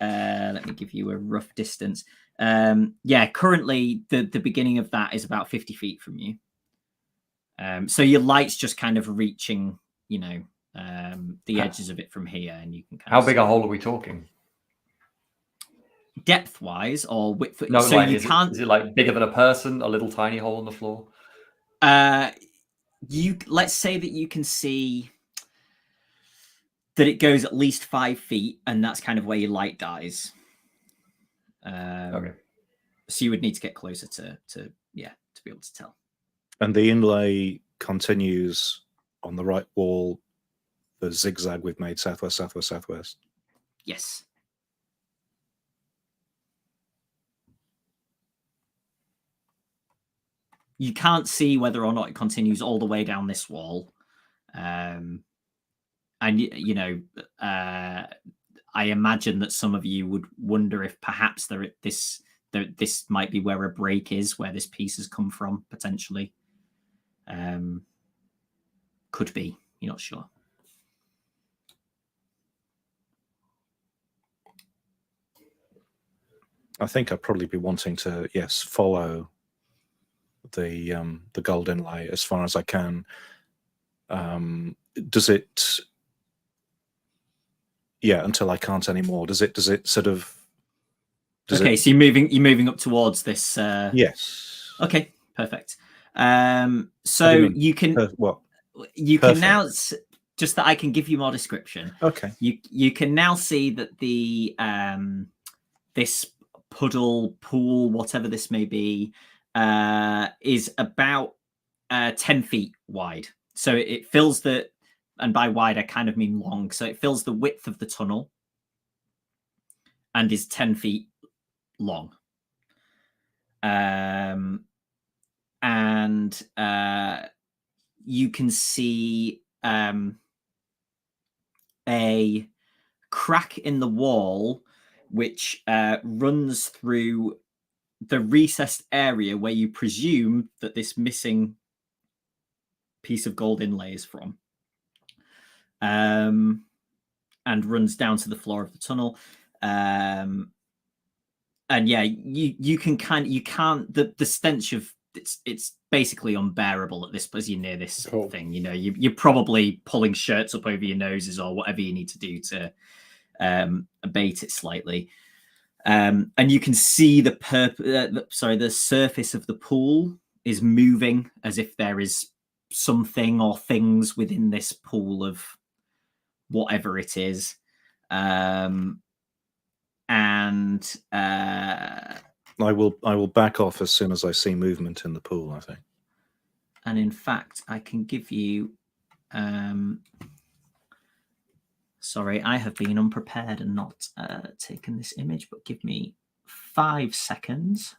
S1: let me give you a rough distance. Currently the beginning of that is about 50 feet from you. So your light's just kind of reaching, the edges of it from here, and you can kind
S6: How
S1: of
S6: big a hole are we talking?
S1: Depth-wise or width?
S6: No,
S1: so
S6: like,
S1: you
S6: is
S1: can't.
S6: Is it like bigger than a person? A little tiny hole in the floor?
S1: Let's say that you can see that it goes at least 5 feet, and that's kind of where your light dies.
S6: Okay.
S1: So you would need to get closer to be able to tell.
S3: And the inlay continues on the right wall, the zigzag we've made, southwest, southwest, southwest.
S1: Yes. You can't see whether or not it continues all the way down this wall. And, I imagine that some of you would wonder if perhaps this might be where a break is, where this piece has come from, potentially. Could be. You're not sure.
S3: I think I'd probably be wanting to, follow the gold inlay as far as I can. Does it? Yeah, until I can't anymore. Does it sort of?
S1: So you're moving up towards this.
S3: Yes.
S1: Okay, perfect. So you can
S3: what?
S1: You can now, just that I can give you more description.
S3: Okay.
S1: You can now see that the this puddle, pool, whatever this may be, is about 10 feet wide. So it fills the, and by wide I kind of mean long. So it fills the width of the tunnel and is 10 feet long. And you can see a crack in the wall which runs through the recessed area where you presume that this missing piece of gold inlay is from, and runs down to the floor of the tunnel. and yeah, you can't the stench of it's basically unbearable at this as you're near this
S5: Cool.
S1: thing. You know, you're probably pulling shirts up over your noses or whatever you need to do to abate it slightly. And you can see the surface of the pool is moving as if there is something or things within this pool of whatever it is. And
S3: I will back off as soon as I see movement in the pool, I think.
S1: And in fact, I can give you sorry, I have been unprepared and not taken this image, but give me 5 seconds.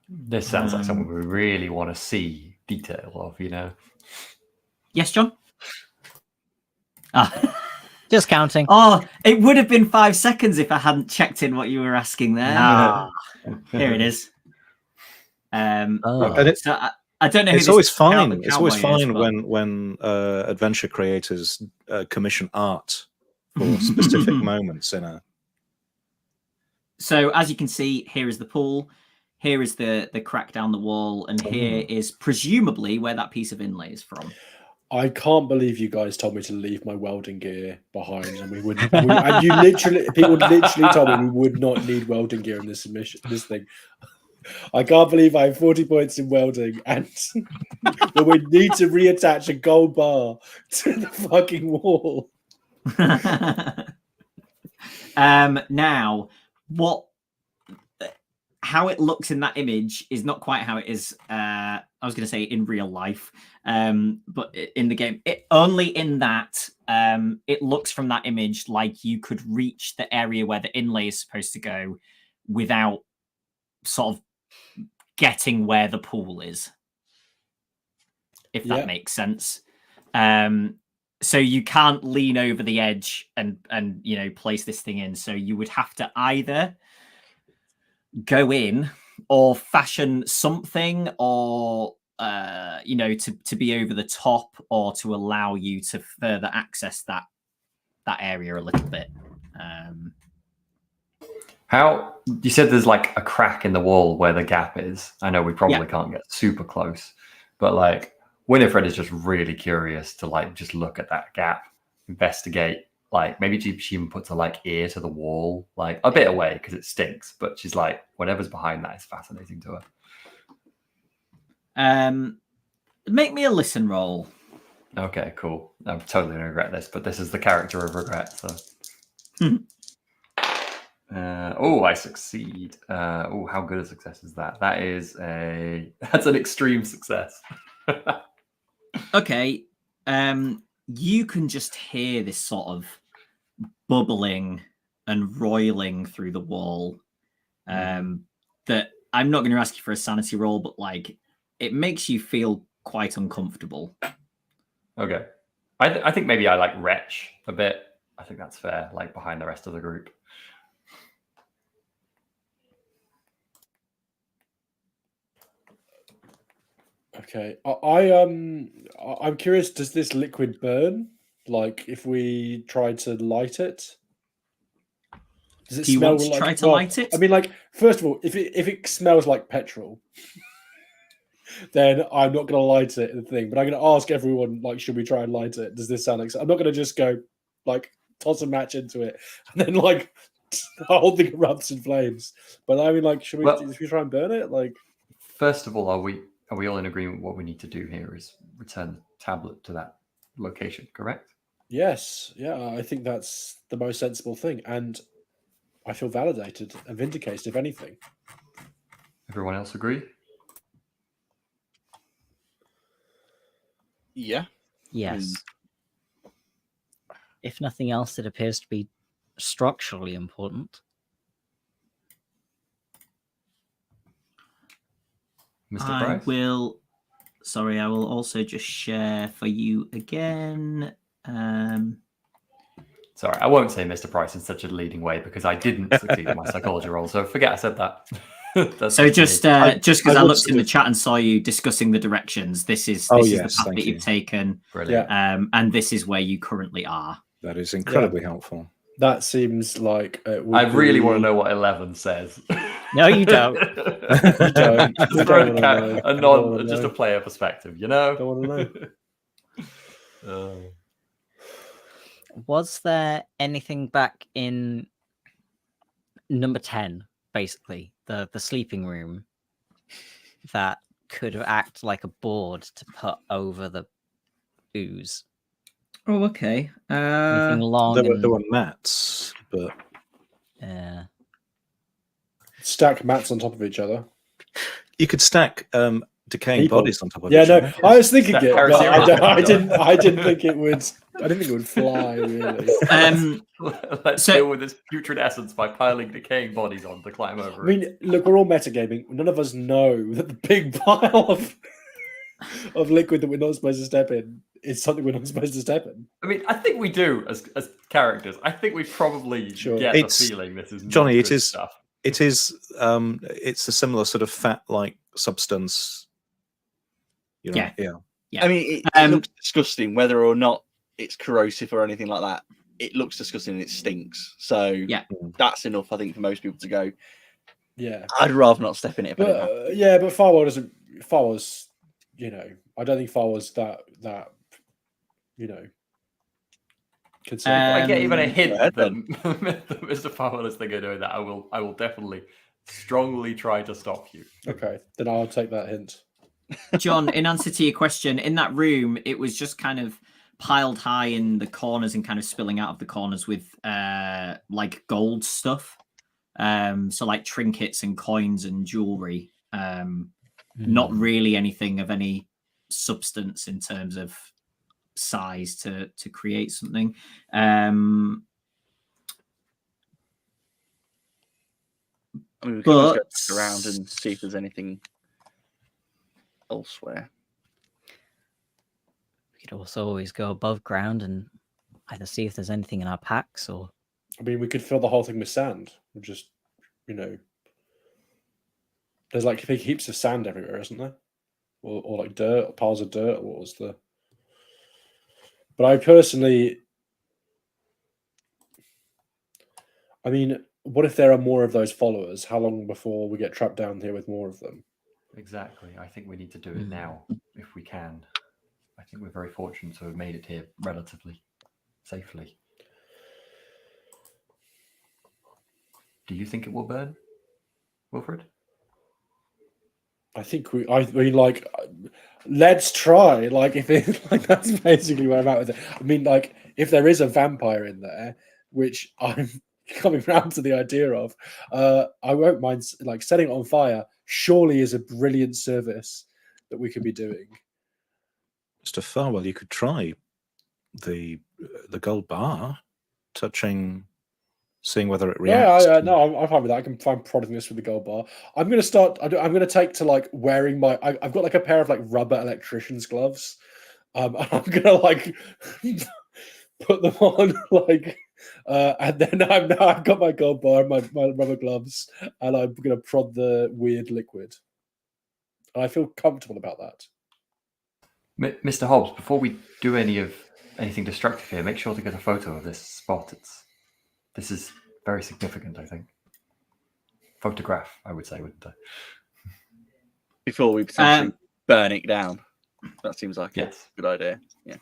S6: This sounds like something we really want to see detail of, you know.
S1: Yes, John?
S4: Just counting.
S1: Oh, it would have been 5 seconds if I hadn't checked in what you were asking there.
S4: Ah.
S1: Here it is.
S3: And it's,
S1: So I don't know. Who
S3: it's
S1: this
S3: always fine.
S1: cowboy
S3: It's always
S1: is,
S3: fine
S1: but-
S3: when adventure creators commission art for specific moments in a.
S1: So as you can see, here is the pool. Here is the crack down the wall, and here is presumably where that piece of inlay is from.
S5: I can't believe you guys told me to leave my welding gear behind, and we wouldn't. And you literally, people literally told me we would not need welding gear in this mission. This thing, I can't believe I have 40 points in welding, and but we need to reattach a gold bar to the fucking wall.
S1: Now, how it looks in that image is not quite how it is. I was going to say in real life, but in the game, only in that it looks from that image like you could reach the area where the inlay is supposed to go without sort of getting where the pool is, if that makes sense. So you can't lean over the edge and place this thing in. So you would have to either go in or fashion something, or to be over the top, or to allow you to further access that area a little bit.
S6: How you said there's like a crack in the wall where the gap is. I know we probably can't get super close, but like Winifred is just really curious to like just look at that gap, investigate. Like maybe she even puts her like ear to the wall, like a bit away because it stinks. But she's like, whatever's behind that is fascinating to her.
S1: Make me a listen roll.
S6: Okay, cool. I'm totally gonna regret this, but this is the character of regret. So, I succeed. How good a success is that? That's an extreme success.
S1: Okay. You can just hear this sort of bubbling and roiling through the wall. That I'm not going to ask you for a sanity roll, but like it makes you feel quite uncomfortable.
S6: Okay. I think maybe I like retch a bit. I think that's fair, like behind the rest of the group.
S5: Okay, I'm curious. Does this liquid burn? Like, if we try to light it, does it
S1: Do you
S5: smell
S1: want to
S5: like?
S1: try to light it?
S5: I mean, like, first of all, if it smells like petrol, then I'm not going to light it. The thing, but I'm going to ask everyone, like, should we try and light it? Does this sound like? I'm not going to just go, like, toss a match into it and then like the whole thing erupts in flames. But I mean, like, should we try and burn it? Like,
S6: first of all, are we all in agreement? What we need to do here is return the tablet to that location, correct?
S5: yes, yeah, I think that's the most sensible thing, and I feel validated and vindicated, if anything.
S6: Everyone else agree?
S2: Yeah.
S4: Yes. If nothing else, it appears to be structurally important.
S6: Mr.
S1: I
S6: Price?
S1: will also just share for you again.
S6: Sorry, I won't say Mr. Price in such a leading way because I didn't succeed in my psychology roll, so forget I said that.
S1: So just because I
S3: would
S1: looked in the
S3: sort of-
S1: chat and saw you discussing the directions, this is
S3: Oh,
S1: the
S3: yes,
S1: path
S3: thank
S1: that
S3: you.
S1: you've taken,
S6: Brilliant.
S1: and this is where you currently are.
S3: That is incredibly helpful.
S5: That seems like it would
S6: I really want to
S5: be-
S6: know what 11 says.
S4: No, you don't.
S5: You don't.
S6: Just
S5: We
S6: throw
S5: don't
S6: a,
S5: wanna know.
S6: a
S5: We don't
S6: non,
S5: wanna
S6: just a
S5: know.
S6: player perspective, you know.
S5: Don't want to
S6: Uh,
S4: Was there anything back in number 10, basically, the sleeping room, that could act like a board to put over the ooze?
S1: Oh, okay.
S4: Anything long
S3: There
S4: and
S3: were mats, but
S5: Stack mats on top of each other.
S3: you could stack decaying
S5: People.
S3: bodies on top of
S5: Yeah,
S3: each
S5: no,
S3: other.
S5: I was thinking
S6: That
S5: it, but
S6: paraserial.
S5: I didn't think it would. I didn't think it would fly. Really.
S6: let's
S1: So-
S6: deal with this putrid essence by piling decaying bodies on to climb over.
S5: I mean, look, we're all metagaming. None of us know that the big pile of liquid that we're not supposed to step in is something we're not supposed to step in.
S6: I mean, I think we do as characters. I think we probably
S5: Sure.
S6: get
S3: It's-
S6: the feeling this is not
S3: Jonny, it
S6: good
S3: is-
S6: stuff.
S3: It is. It's a similar sort of fat-like substance. You know,
S1: Yeah.
S3: yeah.
S2: I mean, it looks disgusting, whether or not it's corrosive or anything like that. It looks disgusting and it stinks. So
S1: Yeah.
S2: that's enough, I think, for most people to go.
S5: Yeah,
S2: I'd rather not step in it if I didn't have
S5: but yeah, but Firewall doesn't. Firewall's, you know, I don't think Firewall's that you know. Considered.
S6: I get even a
S1: Um,
S6: hint
S2: go ahead
S6: that Mr. Powell is thinking of doing that. I will definitely strongly try to stop you.
S5: Okay, then I'll take that hint.
S1: John, in answer to your question, in that room, it was just kind of piled high in the corners and kind of spilling out of the corners with like gold stuff. So like trinkets and coins and jewelry. Not really anything of any substance in terms of size to create something.
S2: I mean, we can always go
S1: But-
S2: back around and see if there's anything elsewhere.
S4: We could also always go above ground and either see if there's anything in our packs or
S5: I mean, we could fill the whole thing with sand. We just, you know, there's like big heaps of sand everywhere, isn't there? Or like dirt, or piles of dirt. Or what was the? But I personally, I mean, what if there are more of those followers? How long before we get trapped down here with more of them?
S6: Exactly. I think we need to do it now if we can. I think we're very fortunate to have made it here relatively safely. Do you think it will burn, Wilfred?
S5: I think I mean, like, let's try. Like, if it, like, that's basically where I'm at with it. I mean, like, if there is a vampire in there, which I'm coming round to the idea of, I won't mind, like, setting it on fire. Surely is a brilliant service that we could be doing.
S3: Mr. Farwell, you could try the gold bar, seeing whether it reacts.
S5: Yeah, no, I'm fine with that. I can find prodding this with the gold bar. I'm going to start. I'm going to take to like wearing my. I've got like a pair of like rubber electrician's gloves. I'm going to like put them on like, and then I've got my gold bar, and my rubber gloves, and I'm going to prod the weird liquid. And I feel comfortable about that.
S6: Mr. Hobbs, before we do anything destructive here, make sure to get a photo of this spot. This is very significant, I think. Photograph, I would say, wouldn't I?
S2: Before we potentially burn it down. That seems like
S6: Yes.
S2: a good idea. Yeah.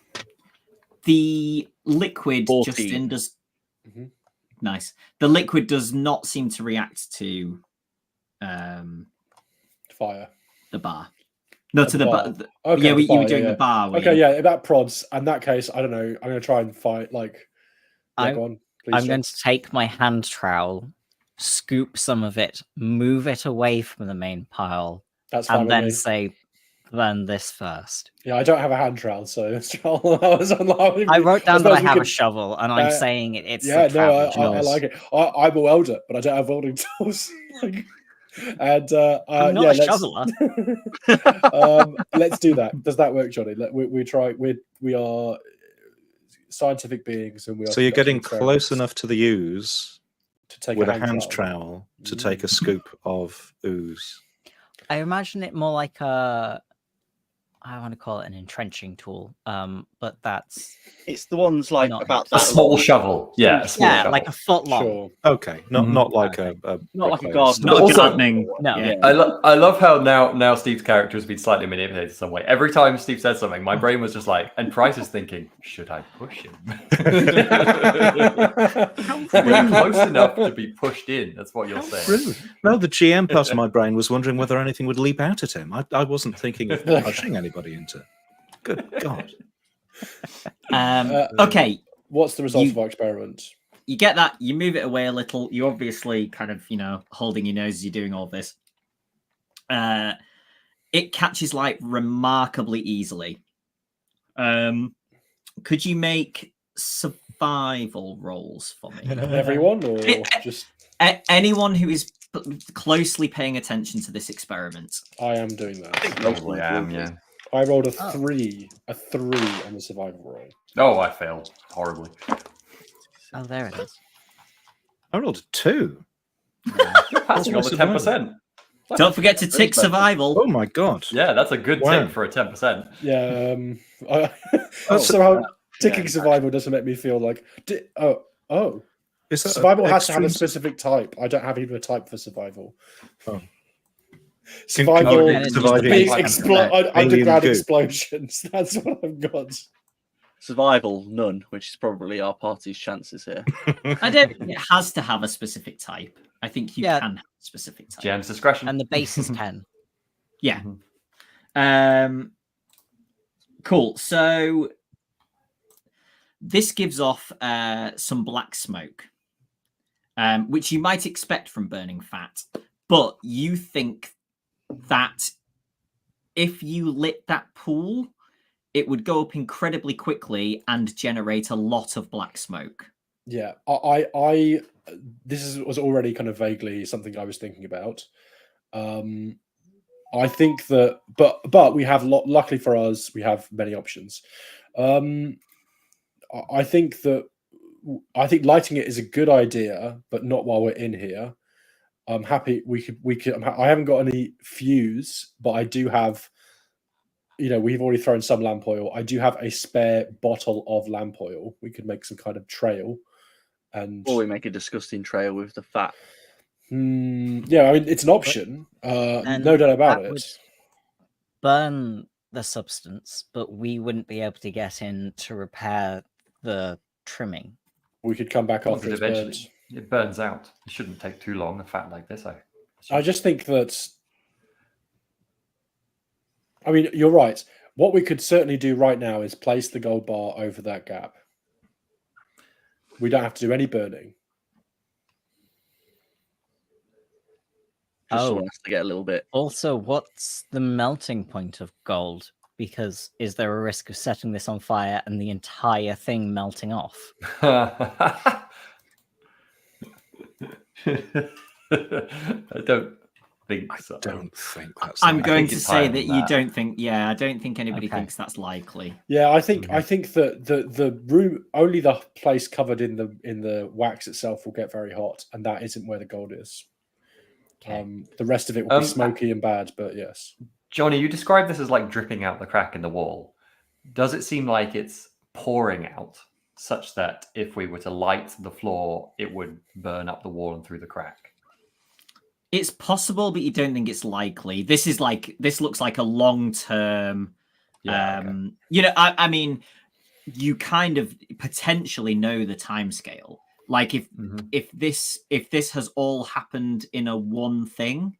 S1: The liquid
S2: 14.
S1: Justin does
S5: Mhm.
S1: nice. The liquid does not seem to react to
S5: Fire.
S1: the bar. No, to the bar.
S5: Okay,
S1: Yeah,
S5: the
S1: you
S5: bar,
S1: were doing
S5: yeah.
S1: the bar. were
S5: Okay,
S1: you?
S5: yeah, if that prods. In that case, I don't know. I'm going to try and fight. Like, yeah, go on. Please,
S4: I'm
S5: John.
S4: going to take my hand trowel, scoop some of it, move it away from the main pile,
S5: That's fine
S4: and
S5: with
S4: then
S5: me.
S4: say, burn this first.
S5: Yeah, I don't have a hand trowel, so I
S4: I wrote down that I
S5: suppose we
S4: have a
S5: could-
S4: shovel, and I'm
S5: uh,
S4: saying it's
S5: Yeah,
S4: the
S5: no,
S4: travel
S5: I like it. I'm a welder, but I don't have welding tools. Like, and
S4: I'm not
S5: yeah,
S4: a
S5: let's,
S4: shoveler.
S5: let's do that. Does that work, Johnny? We try. We are scientific beings, and we are.
S3: So you're getting
S5: conducting
S3: close
S5: experiments
S3: enough to the ooze
S5: to take
S3: with
S5: a
S3: a hand trowel to take a scoop of ooze.
S4: I imagine it more like I want to call it an entrenching tool, but but that's
S2: It's the ones like
S4: Not
S2: about
S6: A
S2: that
S6: small
S2: long.
S6: shovel. Yeah, a small
S4: yeah,
S6: shovel.
S4: like a foot long.
S5: Sure.
S3: Okay, not
S6: Mhm.
S3: like a
S2: Not like a
S3: bricklayer's
S2: garden.
S1: Not
S6: also-
S1: a gardening.
S4: No.
S1: Yeah.
S6: I love how now Steve's character has been slightly manipulated some way. Every time Steve said something, my brain was just like, and Price is thinking, should I push him? We're close enough to be pushed in. That's what you're saying.
S3: Really? No, the GM part of my brain was wondering whether anything would leap out at him. I wasn't thinking of pushing anybody into. Good God.
S1: Okay,
S5: What's the result
S1: You-
S5: of our experiment?
S1: you get that. You move it away a little. You obviously kind of, holding your nose as you're doing all this. It catches light remarkably easily. Could you make survival rolls for me?
S5: Everyone, or just
S1: Anyone who is closely paying attention to this experiment.
S5: I am doing that.
S6: Probably am, yeah.
S5: I rolled a 3 on the survival roll.
S6: Oh, I failed horribly.
S4: Oh, there it is.
S3: I rolled a 2.
S6: Passing on the 10%.
S1: Don't forget to tick survival.
S3: Oh my God.
S6: Yeah, that's a good
S3: Wow.
S6: tip for a 10%.
S5: Yeah.
S3: Oh,
S5: Somehow ticking
S6: yeah,
S5: survival doesn't make me feel like.
S3: Is that
S5: Survival has to have a
S3: extreme-
S5: specific type. I don't have even a type for survival.
S3: Oh.
S5: Survival
S3: Can surviving
S5: being
S3: like
S5: underground
S3: goo.
S5: explosions. That's what I've got.
S2: Survival, none, which is probably our party's chances here.
S1: I don't think it has to have a specific type. I think you
S4: Yeah.
S1: can have a specific type.
S6: GM's discretion.
S4: And the base is 10.
S1: Yeah.
S6: Mhm.
S1: Cool. So this gives off some black smoke, which you might expect from burning fat, but you think that if you lit that pool, it would go up incredibly quickly and generate a lot of black smoke.
S5: Yeah, this was already kind of vaguely something I was thinking about. I think that, but we have luckily for us, we have many options. I think lighting it is a good idea, but not while we're in here. I'm happy we could. I haven't got any fuse, but I do have. We've already thrown some lamp oil. I do have a spare bottle of lamp oil. We could make some kind of trail, and
S2: Or we make a disgusting trail with the fat.
S5: yeah, I mean it's an option.
S4: And
S5: No doubt about
S4: that
S5: it.
S4: would burn the substance, but we wouldn't be able to get in to repair the trimming.
S5: We could come back
S6: Once
S5: after
S6: it
S5: it's burned.
S6: eventually it burns out. It shouldn't take too long, a fat like this.
S5: I just think that. I mean, you're right. What we could certainly do right now is place the gold bar over that gap. We don't have to do any burning.
S2: Just
S4: Oh.
S2: want us to get a little bit.
S4: Also, what's the melting point of gold? Because is there a risk of setting this on fire and the entire thing melting off?
S6: I don't think so.
S3: Don't think that's.
S1: I'm
S3: the-
S1: going
S6: think
S1: to
S6: it's
S1: say
S6: higher
S1: that
S6: than
S1: you
S6: that.
S1: don't think. Yeah, I don't think anybody
S4: Okay.
S1: thinks that's likely.
S5: Yeah, I think that the room, only the place covered in the wax itself will get very hot, and that isn't where the gold is.
S4: Okay.
S5: The rest of it will be
S6: Um,
S5: smoky and bad, but yes.
S6: Johnny, you described this as like dripping out the crack in the wall. Does it seem like it's pouring out such that if we were to light the floor, it would burn up the wall and through the crack?
S1: It's possible, but you don't think it's likely. This looks like a long-term.
S6: Yeah. Okay.
S1: I mean, you kind of potentially know the timescale. Like
S6: Mhm.
S1: if this has all happened in a one thing,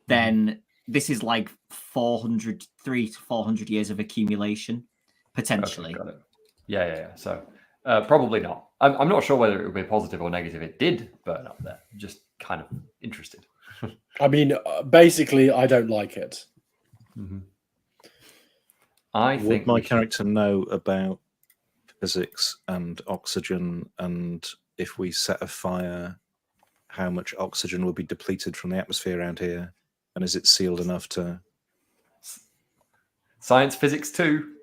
S1: then this is like 300 to 400 years of accumulation, potentially.
S6: Okay, got it. Yeah. So probably not. I'm not sure whether it would be positive or negative. It did burn up there. Just kind of interested.
S5: I mean, basically, I don't like it.
S6: Mhm. I
S3: Would
S6: think
S3: my
S6: we should-
S3: character know about physics and oxygen, and if we set a fire, how much oxygen will be depleted from the atmosphere around here, and is it sealed enough to?
S6: Science, physics too.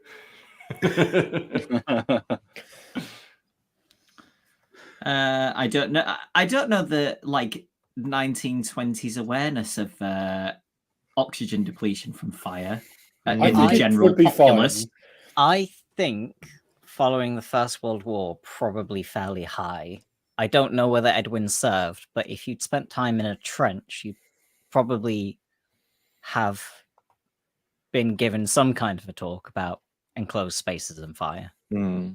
S1: I don't know. I don't know the 1920s awareness of oxygen depletion from fire in
S5: I
S1: the
S5: think it
S1: general
S5: would be
S1: populace.
S5: fine.
S4: I think following the First World War, probably fairly high. I don't know whether Edwin served, but if you'd spent time in a trench, you'd probably have been given some kind of a talk about enclosed spaces and fire.
S3: Hmm.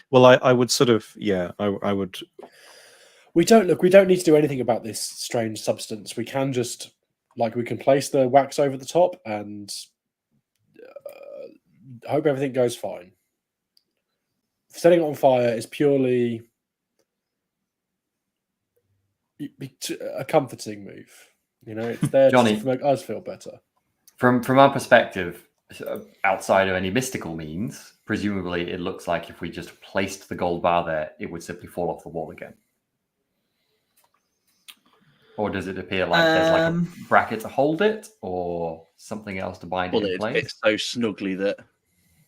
S3: Well, I would sort of, yeah, I would.
S5: We don't need to do anything about this strange substance. We can just, like, we can place the wax over the top and hope everything goes fine. Setting it on fire is purely a comforting move. You know, it's there
S6: Jonny.
S5: to make us feel better.
S6: From our perspective, outside of any mystical means, presumably it looks like if we just placed the gold bar there, it would simply fall off the wall again. Or does it appear like there's like a bracket to hold it, or something else to bind it in place?
S2: It fits so snugly that.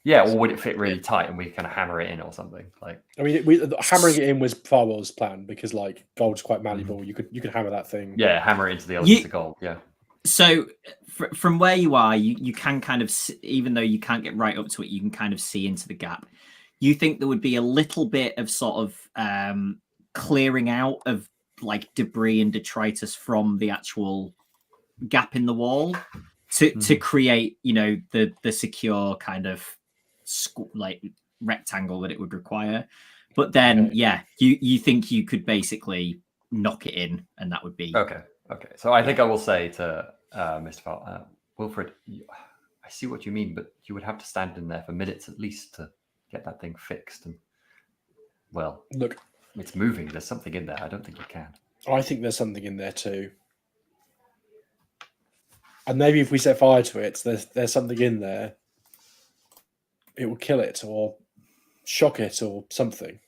S6: Yeah, or would it fit really tight and we kind of hammer it in or something? Like,
S5: I mean, hammering it in was Farwell's plan because, like, gold's quite malleable. You could hammer that thing.
S6: yeah, hammer it into the elements of gold. Yeah.
S1: So from where you are, you can kind of, even though you can't get right up to it, you can kind of see into the gap. You think there would be a little bit of sort of clearing out of like debris and detritus from the actual gap in the wall to create, you know, the secure kind of like rectangle that it would require. But then, yeah, you think you could basically knock it in, and that would be
S6: Okay. So I think I will say to Mr. Farwell, Wilfred, I see what you mean, but you would have to stand in there for minutes at least to get that thing fixed. And well,
S5: look,
S6: it's moving. There's something in there. I don't think you can.
S5: I think there's something in there too. And maybe if we set fire to it, there's something in there. It will kill it or shock it or something.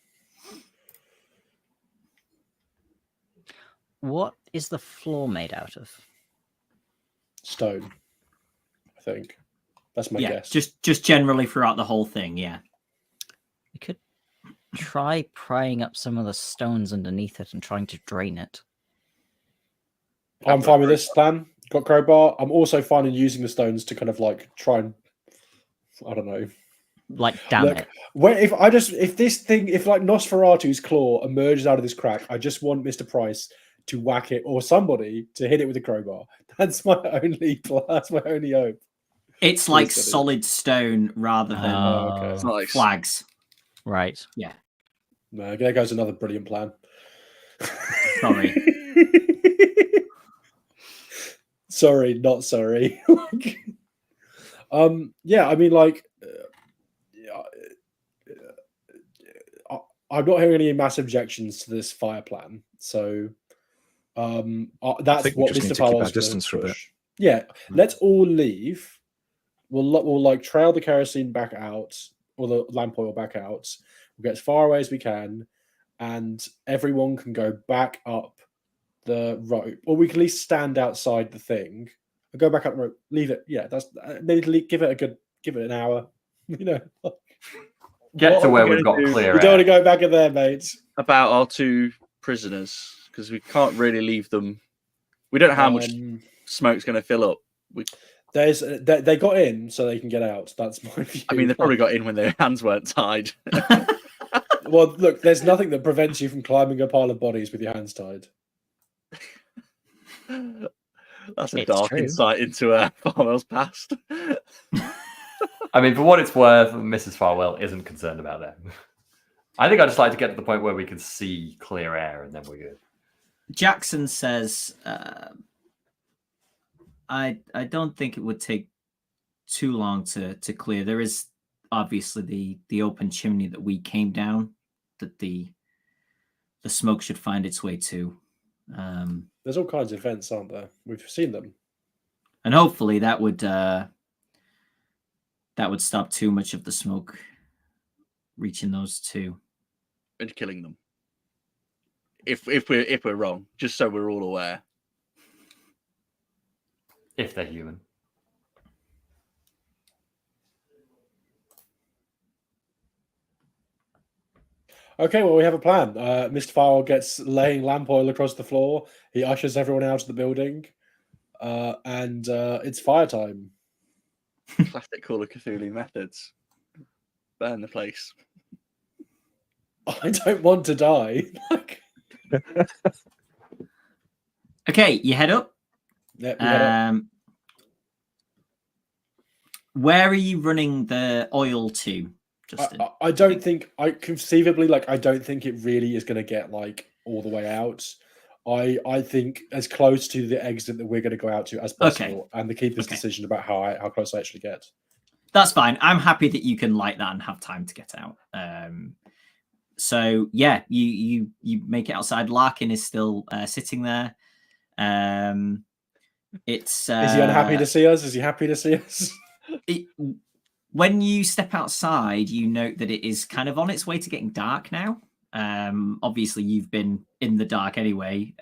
S4: What is the floor made out of?
S5: Stone, I think. That's my guess.
S1: Just generally throughout the whole thing, yeah.
S4: You could try prying up some of the stones underneath it and trying to drain it.
S5: I'm fine with this plan. Got crowbar. I'm also fine in using the stones to kind of like try and, I don't know.
S4: Like, damn it.
S5: If like Nosferatu's claw emerges out of this crack, I just want Mr. Price to whack it, or somebody to hit it with a crowbar. That's my only hope.
S1: It's like solid stone rather than
S2: It's not like
S1: flags.
S4: Right.
S1: Yeah.
S5: No, there goes another brilliant plan.
S1: Sorry.
S5: Sorry, not sorry. Yeah, I mean, like, I'm not hearing any mass objections to this fire plan, so that's what Mr. Powell's distance for a bit. Yeah, let's all leave. We'll like trail the kerosene back out, or the lamp oil back out. We'll get as far away as we can, and everyone can go back up the rope, or we can at least stand outside the thing and go back up the rope. Leave it. Yeah, that's maybe give it an hour. You know,
S6: get to where we've got clear.
S5: We don't want to go back in there, mate.
S2: About our two prisoners, because we can't really leave them. We don't know how much smoke's going to fill up.
S5: They got in so they can get out. That's my view.
S2: I mean, they probably got in when their hands weren't tied.
S5: Well, look, there's nothing that prevents you from climbing a pile of bodies with your hands tied.
S2: That's a dark insight into Farwell's past.
S6: I mean, for what it's worth, Mrs. Farwell isn't concerned about them. I think I'd just like to get to the point where we can see clear air, and then we're good.
S1: Jackson says, I don't think it would take too long to clear. There is obviously the open chimney that we came down, that the smoke should find its way to.
S5: There's all kinds of vents, aren't there? We've seen them,
S1: and hopefully that would stop too much of the smoke reaching those two
S2: and killing them. If we're wrong, just so we're all aware.
S6: If they're human.
S5: Okay, well, we have a plan. Mr. Farwell gets laying lamp oil across the floor. He ushers everyone out of the building. and it's fire time.
S2: Classic Call of Cthulhu methods. Burn the place.
S5: I don't want to die.
S1: Okay, you head up.
S5: Yeah, we had
S1: Where are you running the oil to, Justin?
S5: I don't think I conceivably I don't think it really is going to get all the way out. I think as close to the exit that we're going to go out to as possible, and to keep this decision about how close I actually get.
S1: That's fine. I'm happy that you can light that and have time to get out. So yeah, you make it outside. Larkin is still sitting there. It's
S5: is he unhappy to see us? Is he happy to see us?
S1: When you step outside, you note that it is kind of on its way to getting dark now. Obviously, you've been in the dark anyway,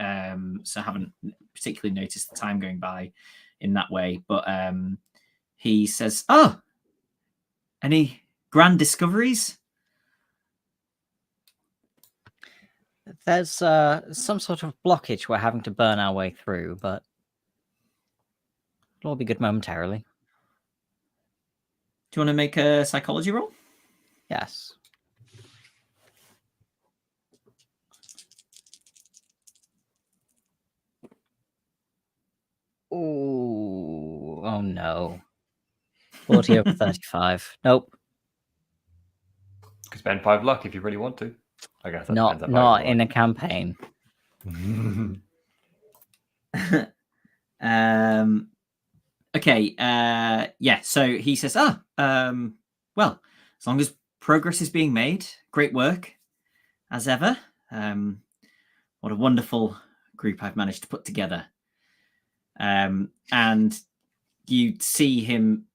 S1: so haven't particularly noticed the time going by in that way. But he says, "Oh, any grand discoveries?"
S4: There's some sort of blockage we're having to burn our way through, but it'll all be good momentarily.
S1: Do you want to make a psychology roll?
S4: Yes. Ooh, oh no. 40 over 35. Nope.
S6: You can spend 5 luck if you really want to. I guess that
S4: Not
S6: depends on
S4: in a campaign.
S1: Okay. Yeah. So he says, well, as long as progress is being made, great work as ever. What a wonderful group I've managed to put together. And you see him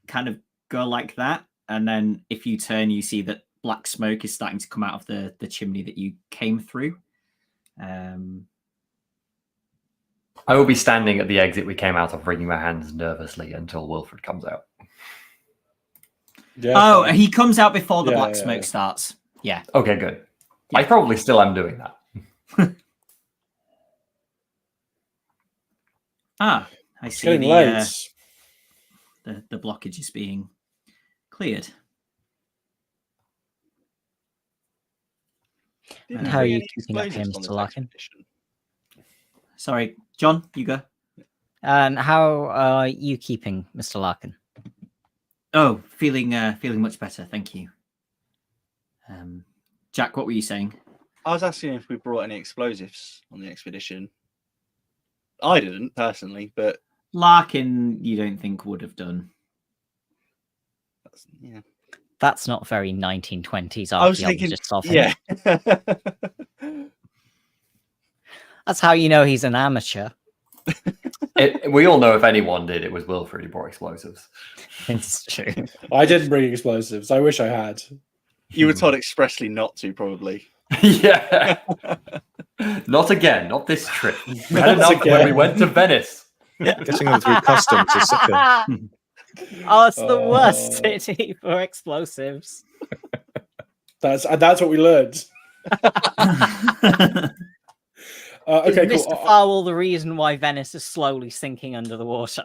S1: kind of go like that. And then if you turn, you see that black smoke is starting to come out of the chimney that you came through.
S6: I will be standing at the exit we came out of, wringing my hands nervously until Wilfred comes out.
S5: Yeah,
S1: he comes out before the black smoke starts. Yeah.
S6: Okay, good.
S1: Yeah.
S6: I probably still am doing that.
S1: I
S5: it's
S1: see
S5: getting late.
S1: The blockage is being cleared.
S2: Didn't
S4: How are
S2: bring
S4: you
S2: any
S4: keeping up here,
S2: explosives on
S4: Mr.
S2: this
S4: Larkin?
S2: expedition.
S1: Sorry, John, you go.
S4: And how are you keeping, Mr. Larkin?
S1: Oh, feeling much better, thank you. Jack, what were you saying?
S2: I was asking if we brought any explosives on the expedition. I didn't personally, but
S1: Larkin, you don't think would have done.
S2: yeah.
S4: That's not very 1920s
S2: I was thinking,
S4: archaeologist of him.
S2: yeah.
S4: That's how you know he's an amateur.
S6: We all know if anyone did, it was Wilfred who brought explosives.
S4: It's true.
S5: I didn't bring explosives. I wish I had.
S2: You were told expressly not to, probably.
S6: Yeah. Not again. Not this trip. We had
S5: Not
S6: enough when we
S5: again.
S6: went to Venice.
S3: Getting them through customs is such a...
S4: Oh, it's the worst city for explosives.
S5: That's what we learned. Okay,
S4: Is
S5: cool.
S4: Mr. Farwell the reason why Venice is slowly sinking under the water?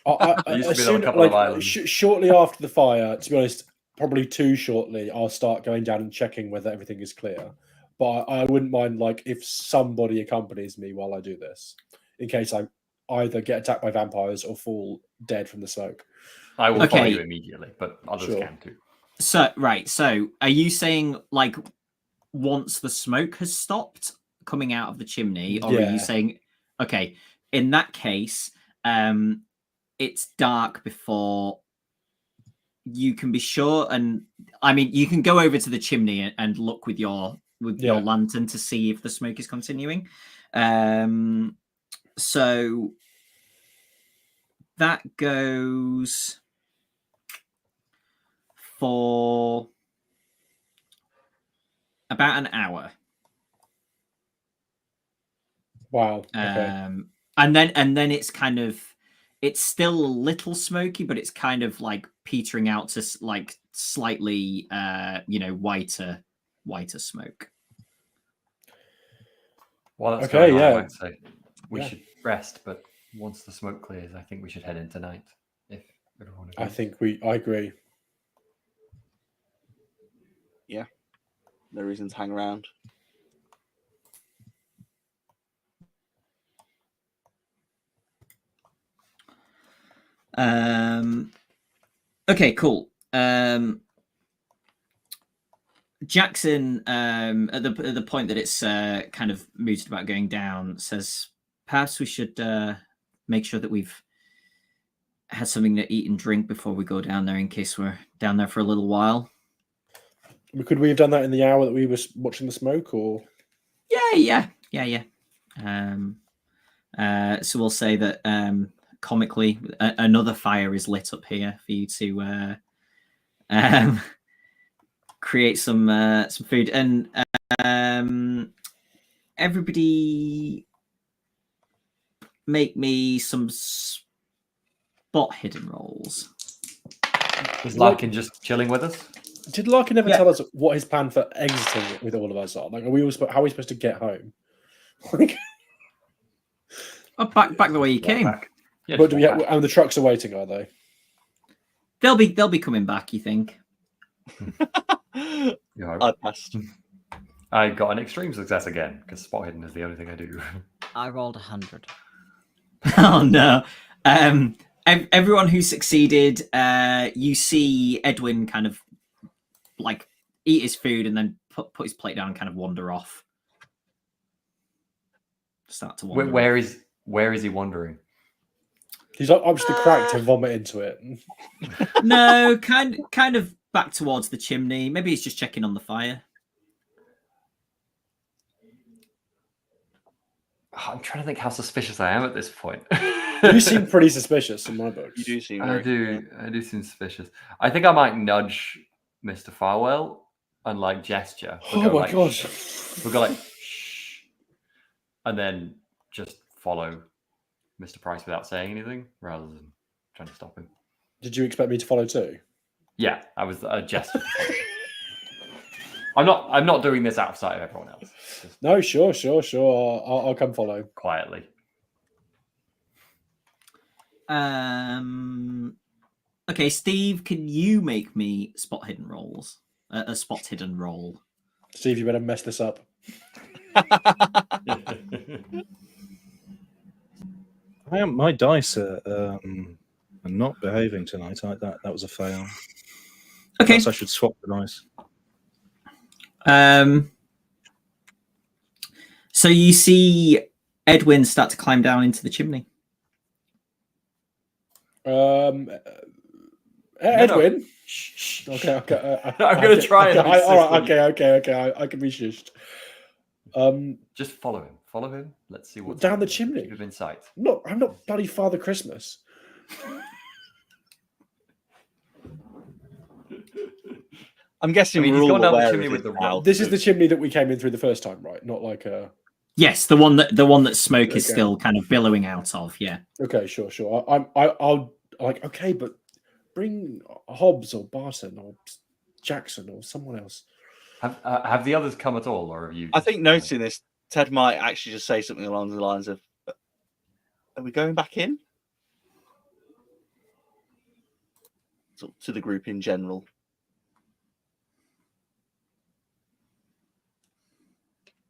S6: There used to be on a couple of islands.
S5: Shortly after the fire, to be honest, probably too shortly, I'll start going down and checking whether everything is clear. But I wouldn't mind if somebody accompanies me while I do this, in case I either get attacked by vampires or fall dead from the smoke.
S6: I will follow you immediately, but others can too.
S1: So are you saying once the smoke has stopped coming out of the chimney, or are you saying, okay, in that case, it's dark before you can be sure, and I mean you can go over to the chimney and look with your lantern to see if the smoke is continuing. So that goes for about an hour.
S5: Wow. Okay.
S1: And then it's kind of, it's still a little smoky, but it's kind of petering out to slightly whiter smoke.
S6: Well, that's
S5: okay.
S6: going on,
S5: Yeah.
S6: I might say we should rest, but once the smoke clears, I think we should head in tonight. If everyone
S5: I
S6: agrees.
S5: think I agree.
S2: No reason to hang around.
S1: Okay, cool. Jackson, at the point that it's kind of mooted about going down, says perhaps we should make sure that we've had something to eat and drink before we go down there, in case we're down there for a little while.
S5: Could we have done that in the hour that we were watching the smoke, or?
S1: Yeah. So we'll say that comically, another fire is lit up here for you to create some food, and everybody make me some spot hidden rolls.
S6: Is Larkin just chilling with us?
S5: Did Larkin ever
S1: Yeah.
S5: tell us what his plan for exiting with all of us are? Like, how are we supposed to get home? Like,
S1: Oh, back the way you
S6: Walk
S1: came.
S6: back. Yeah,
S5: but
S6: just
S5: do we
S6: walk back.
S5: and the trucks are waiting, are they?
S1: They'll be coming back. You think?
S6: Yeah,
S2: I passed.
S6: I got an extreme success again because spot hidden is the only thing I do.
S4: I rolled 100.
S1: Oh no. Everyone who succeeded, you see Edwin kind of like eat his food and then put his plate down and kind of wander off. Start to wander.
S6: Where is he wandering?
S5: He's like, I'm just a crack to vomit into it.
S1: No, kind of back towards the chimney. Maybe he's just checking on the fire.
S6: I'm trying to think how suspicious I am at this point.
S5: You seem pretty suspicious in my books.
S2: You do seem
S6: I
S2: very
S6: do seem suspicious. I think I might nudge Mr. Farwell and like gesture.
S5: Oh my
S6: like,
S5: god.
S6: shh. We'll go like shh, and then just follow Mr. Price without saying anything, rather than trying to stop him.
S5: Did you expect me to follow too?
S6: Yeah, I was a gesture. I'm not doing this outside of everyone else. Just
S5: No, sure. I'll come follow.
S6: quietly.
S1: Okay, Steve, can you make me spot hidden rolls? A spot hidden roll.
S5: Steve, you better mess this up.
S3: My dice are not behaving tonight. That was a fail.
S1: Okay.
S3: Perhaps I should swap the dice.
S1: So you see Edwin start to climb down into the chimney.
S5: Edwin.
S6: Shh.
S5: Okay.
S6: I'm going to try and.
S5: All right. Okay. I can be shushed.
S6: Just follow him. Follow him. Let's see what's
S5: Down the
S6: happening.
S5: chimney?
S6: Keep him in sight.
S5: No, I'm not bloody Father Christmas.
S2: I'm guessing
S6: I mean,
S2: we're
S6: he's
S2: all
S6: gone down the
S2: aware
S6: chimney
S2: of
S6: with
S2: it
S6: the
S2: now,
S6: rope.
S5: This is
S2: so-
S5: the chimney that we came in through the first time, right? Not like a.
S1: Yes, the one that smoke is
S5: Okay.
S1: still kind of billowing out of. Yeah.
S5: Okay, sure. I'll like. Okay, but bring Hobbs or Barton or Jackson or someone else.
S6: Have the others come at all, or have you?
S2: I think noticing this, Ted might actually just say something along the lines of, "Are we going back in?" To the group in general.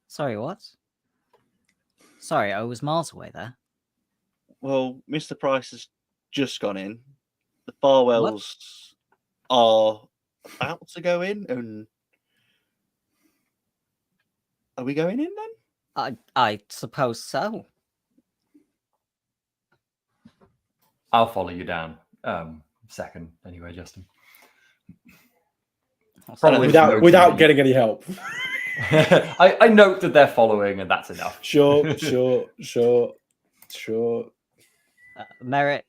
S4: Sorry, what? Sorry, I was miles away there.
S2: Well, Mr. Price has just gone in. The Farwells are about to go in, and are we going in then?
S4: I suppose so.
S6: I'll follow you down. Second, anyway, Justin. Probably
S5: Without getting any help.
S6: I note that they're following, and that's enough.
S5: Sure.
S4: Merritt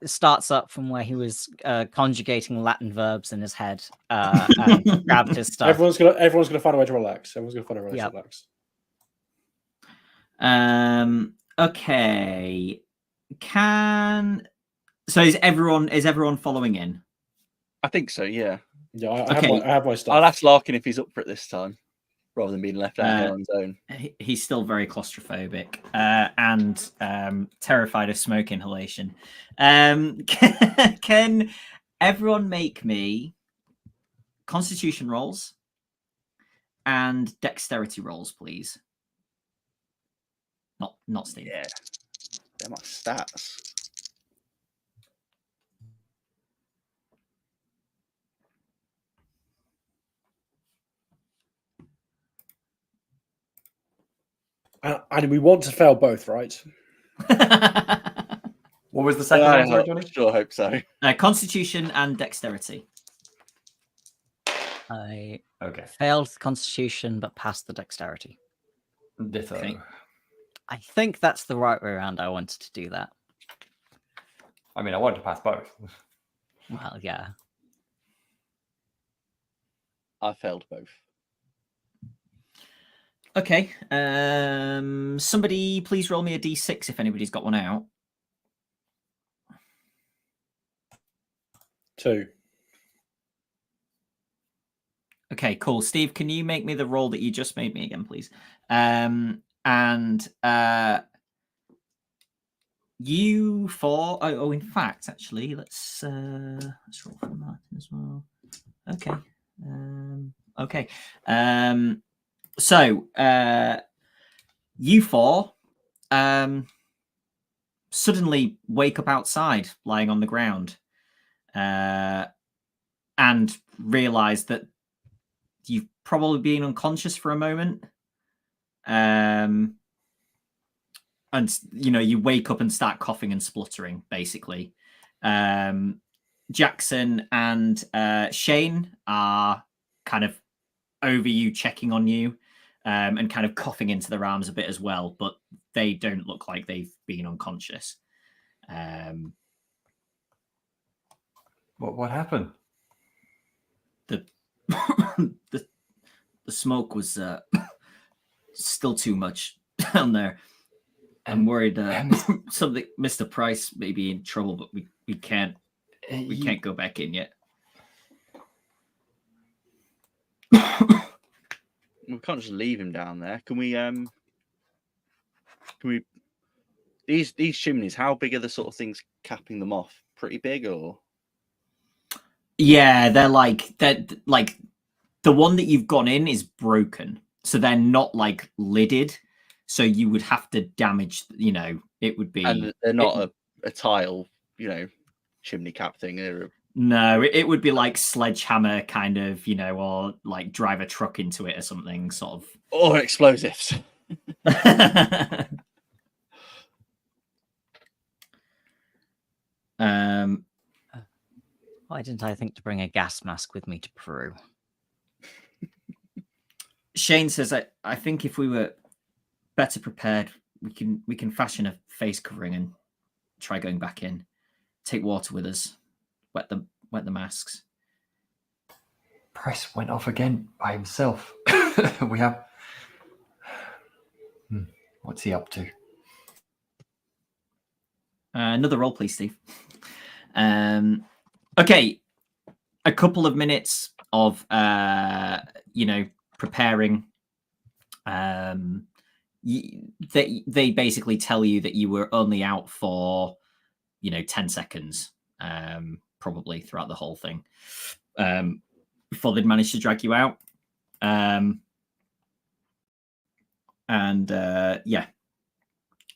S4: starts up from where he was conjugating Latin verbs in his head and grabbed his stuff.
S5: Everyone's gonna find a way to relax.
S4: Yep.
S5: Relax.
S1: Okay. So is everyone following in?
S2: I think so, yeah.
S5: Yeah, I
S1: Okay.
S5: have my stuff.
S2: I'll ask Larkin if he's up for it this time. rather than being left out here on his own.
S1: He's still very claustrophobic and terrified of smoke inhalation. Can everyone make me Constitution rolls and Dexterity rolls, please? Not Steve.
S2: Yeah, they're my stats.
S5: And we want to fail both, right?
S6: What was the second one, sorry,
S2: I
S6: Johnny?
S2: sure hope so.
S1: Constitution and Dexterity.
S4: I
S6: Okay.
S4: failed the Constitution but passed the Dexterity.
S6: Ditto.
S1: Okay.
S4: I think that's the right way around. I wanted to do that.
S6: I mean, I wanted to pass both.
S4: Well, yeah.
S2: I failed both.
S1: Okay. Somebody please roll me a d6 if anybody's got one out.
S5: 2.
S1: Okay, cool. Steve, can you make me the roll that you just made me again, please? You four. Oh, in fact, actually, let's roll for Martin as well. Okay. Okay. So you four suddenly wake up outside, lying on the ground, and realize that you've probably been unconscious for a moment. And you wake up and start coughing and spluttering, basically. Jackson and Shane are kind of over you, checking on you, and kind of coughing into their arms a bit as well, but they don't look like they've been unconscious.
S6: What happened?
S1: The smoke was still too much down there. I'm worried something. Mr. Price may be in trouble, but we can't go back in yet.
S2: We can't just leave him down there. Can we? These chimneys? How big are the sort of things capping them off? Pretty big, or?
S1: Yeah, they're like the one that you've gone in is broken, so they're not like lidded. So you would have to damage. It would be.
S2: And they're not a tile, chimney cap thing.
S1: No, it would be like sledgehammer kind of, or like drive a truck into it or something, sort of.
S2: Or explosives.
S4: Why didn't I think to bring a gas mask with me to Peru?
S1: Shane says, I think if we were better prepared, we can fashion a face covering and try going back in. Take water with us. Wet the masks.
S6: Price went off again by himself. We have. What's he up to?
S1: Another roll, please, Steve. Okay, a couple of minutes of preparing. They basically tell you that you were only out for 10 seconds, probably throughout the whole thing, before they'd managed to drag you out.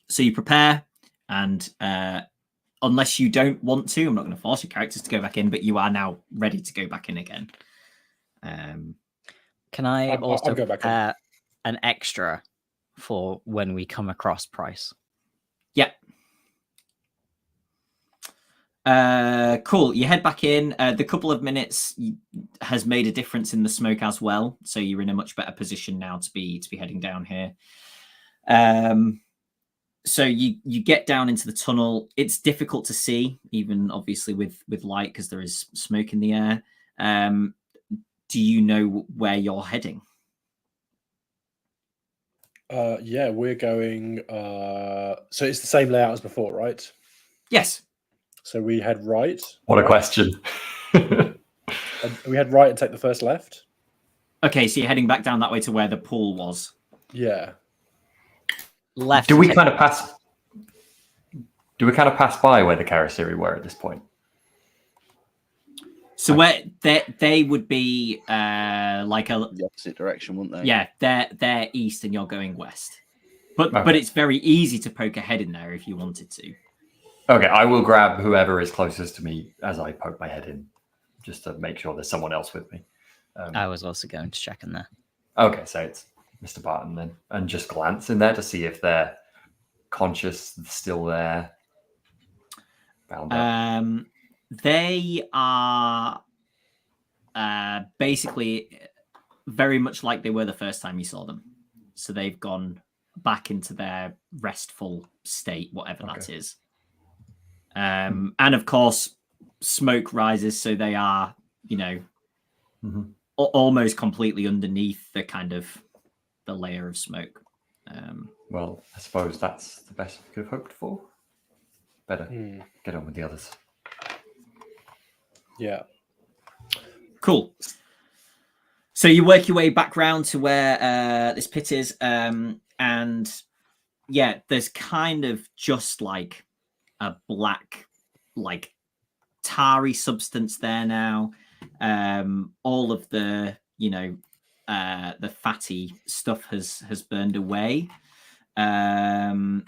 S1: So you prepare, and unless you don't want to, I'm not going to force your characters to go back in, but you are now ready to go back in again.
S4: Can I also
S5: I'll go back
S4: prepare an extra for when we come across Price?
S1: Yeah. Cool. You head back in. The couple of minutes has made a difference in the smoke as well, so you're in a much better position now to be heading down here. So you get down into the tunnel. It's difficult to see, even obviously with light, because there is smoke in the air. Do you know where you're heading?
S5: Yeah, we're going. So it's the same layout as before, right?
S1: Yes.
S5: So we head right.
S6: What a question.
S5: And we head right and take the first left.
S1: Okay, so you're heading back down that way to where the pool was.
S5: Yeah.
S4: Left.
S6: Do
S4: to
S6: we
S4: take-
S6: kind of pass? Do we kind of pass by where the Karasiri were at this point?
S1: So where they would be like a
S2: The opposite direction, wouldn't they?
S1: yeah, they're east and you're going west. But
S6: Okay.
S1: it's very easy to poke a head in there if you wanted to.
S6: Okay, I will grab whoever is closest to me as I poke my head in, just to make sure there's someone else with me.
S4: I was also going to check in there.
S6: Okay, so it's Mr. Barton then, and just glance in there to see if they're conscious, still there. Bound up.
S1: They are basically very much like they were the first time you saw them. So they've gone back into their restful state, whatever that is. And of course, smoke rises, so they are, almost completely underneath the kind of the layer of smoke.
S6: Well, I suppose that's the best we could have hoped for. Better get on with the others.
S5: Yeah.
S1: Cool. So you work your way back round to where this pit is, and yeah, there's kind of just like a black, like tarry substance there now. All of the, the fatty stuff has burned away. And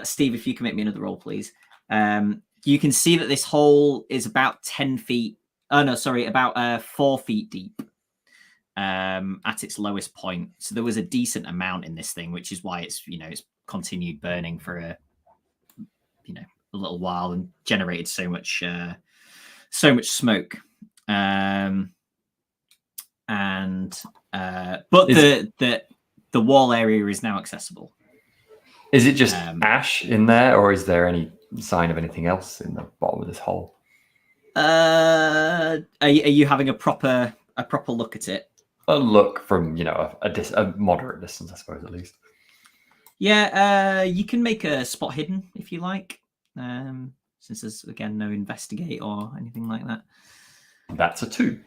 S1: Steve, if you can make me another roll, please. You can see that this hole is about 10 feet. Oh no, sorry, about 4 feet deep at its lowest point. So there was a decent amount in this thing, which is why it's it's continued burning for a little while and generated so much smoke. But the wall area is now accessible.
S6: Is it just ash in there, or is there any sign of anything else in the bottom of this hole?
S1: Are you having a proper look at it?
S6: A look from a moderate distance, I suppose, at least.
S1: Yeah, you can make a spot hidden if you like. Since there's again no investigate or anything like that.
S6: That's a 2.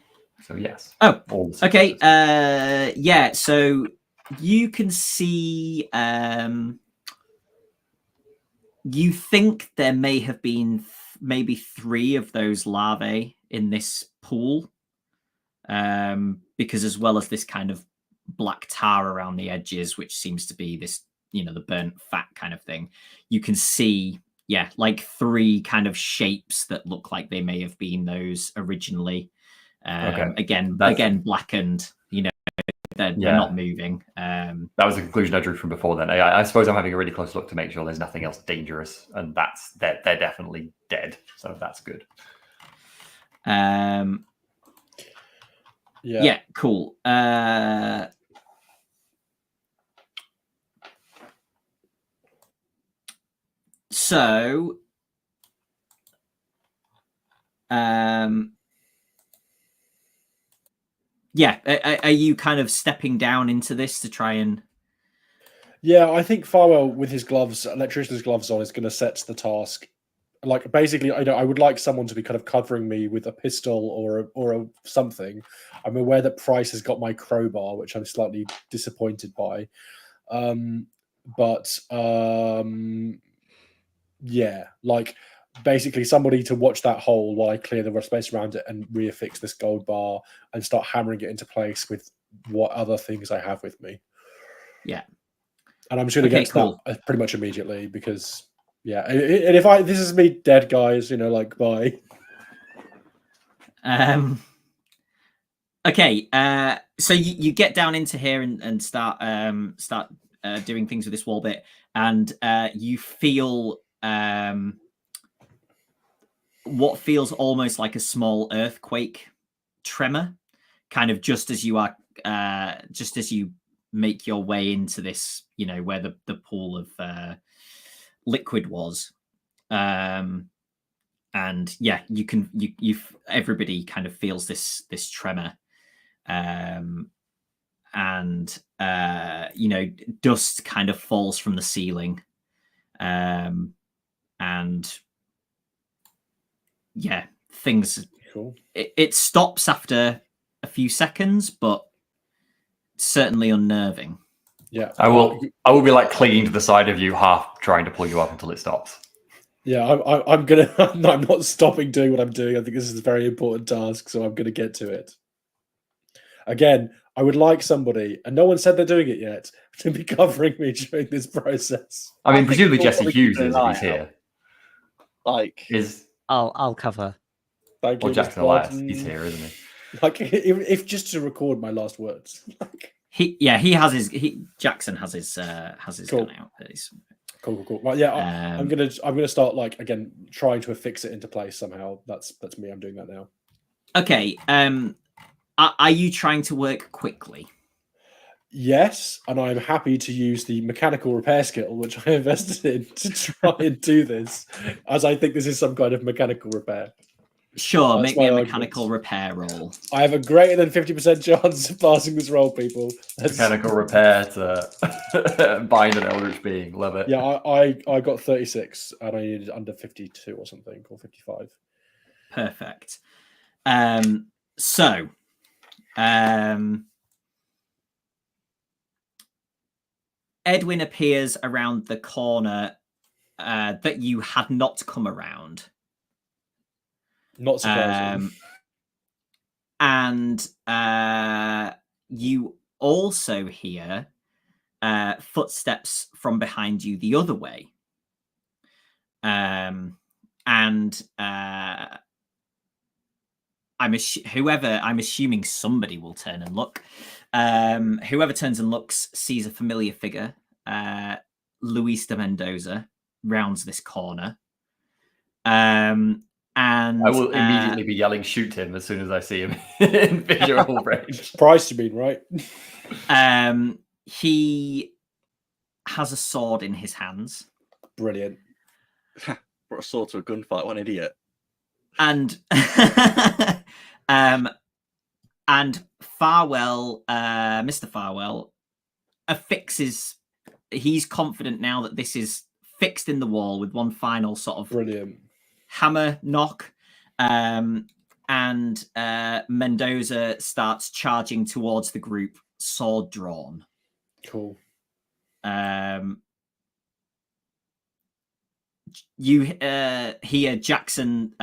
S6: So yes.
S1: Oh,
S6: all the
S1: okay.
S6: successes.
S1: Yeah. So you can see. You think there may have been maybe 3 of those larvae in this pool, because as well as this kind of black tar around the edges, which seems to be this, the burnt fat kind of thing, you can see, like 3 kind of shapes that look like they may have been those originally. Again, blackened. They're not moving.
S6: That was the conclusion I drew from before. Then I suppose I'm having a really close look to make sure there's nothing else dangerous, and they're definitely dead. So that's good.
S1: Yeah, cool. So, are you kind of stepping down into this to try and?
S5: Yeah, I think Farwell, with his gloves, electrician's gloves on, is going to set the task. Like, basically, I would like someone to be kind of covering me with a pistol or a something. I'm aware that Price has got my crowbar, which I'm slightly disappointed by. Yeah, like basically somebody to watch that hole while I clear the space around it and reaffix this gold bar and start hammering it into place with what other things I have with me.
S1: Yeah.
S5: And I'm just going to get to that pretty much immediately because, yeah. And if this is me dead, guys, bye.
S1: Okay. So you get down into here and start doing things with this wall bit, and you feel what feels almost like a small earthquake tremor, kind of just as you make your way into this, where the pool of liquid was. And yeah, everybody kind of feels this tremor. And dust kind of falls from the ceiling. And yeah, things
S5: Cool.
S1: It stops after a few seconds, but certainly unnerving.
S5: Yeah.
S6: I will be like clinging to the side of you, half trying to pull you up until it stops.
S5: Yeah, I'm gonna. I'm not stopping doing what I'm doing. I think this is a very important task, so I'm gonna get to it. Again, I would like somebody, and no one said they're doing it yet, to be covering me during this process.
S6: I mean,
S2: think
S6: presumably
S2: we'll
S6: Jesse
S2: probably
S6: Hughes
S2: keep an
S6: is if
S2: eye
S6: he's here.
S2: Like,
S4: I'll cover.
S5: Thank
S6: Or
S5: you,
S6: Jackson
S5: Mr.
S6: Elias.
S5: Barton.
S6: He's here, isn't he?
S5: Like, if just to record my last words.
S1: He has his Jackson has his
S5: Cool.
S1: gun out.
S5: Cool. Right, yeah, I'm gonna start like again trying to affix it into place somehow. That's me. I'm doing that now.
S1: Okay. Are you trying to work quickly?
S5: Yes, and I'm happy to use the mechanical repair skill which I invested in to try and do this, as I think this is some kind of mechanical repair.
S1: Sure,
S5: That's
S1: make me a
S5: my
S1: mechanical
S5: argument.
S1: repair roll.
S5: I have a greater than 50% chance of passing this roll, people.
S6: Mechanical repair to bind an eldritch being. Love it.
S5: Yeah, I got 36 and I needed under 52 or something, or 55.
S1: Perfect. So, Edwin appears around the corner that you had not come around.
S5: Not surprising.
S1: And you also hear footsteps from behind you the other way. And I'm assuming somebody will turn and look. Whoever turns and looks sees a familiar figure. Luis de Mendoza rounds this corner. And
S6: I will immediately be yelling, "Shoot him!" as soon as I see him in visual range.
S5: Price, you mean, right?
S1: He has a sword in his hands.
S5: Brilliant.
S2: brought a sword to a gunfight. What an idiot!
S1: And and Farwell, Mr. Farwell, affixes. He's confident now that this is fixed in the wall with one final sort of
S5: Brilliant
S1: hammer knock. And Mendoza starts charging towards the group, sword drawn.
S5: Cool.
S1: You hear Jackson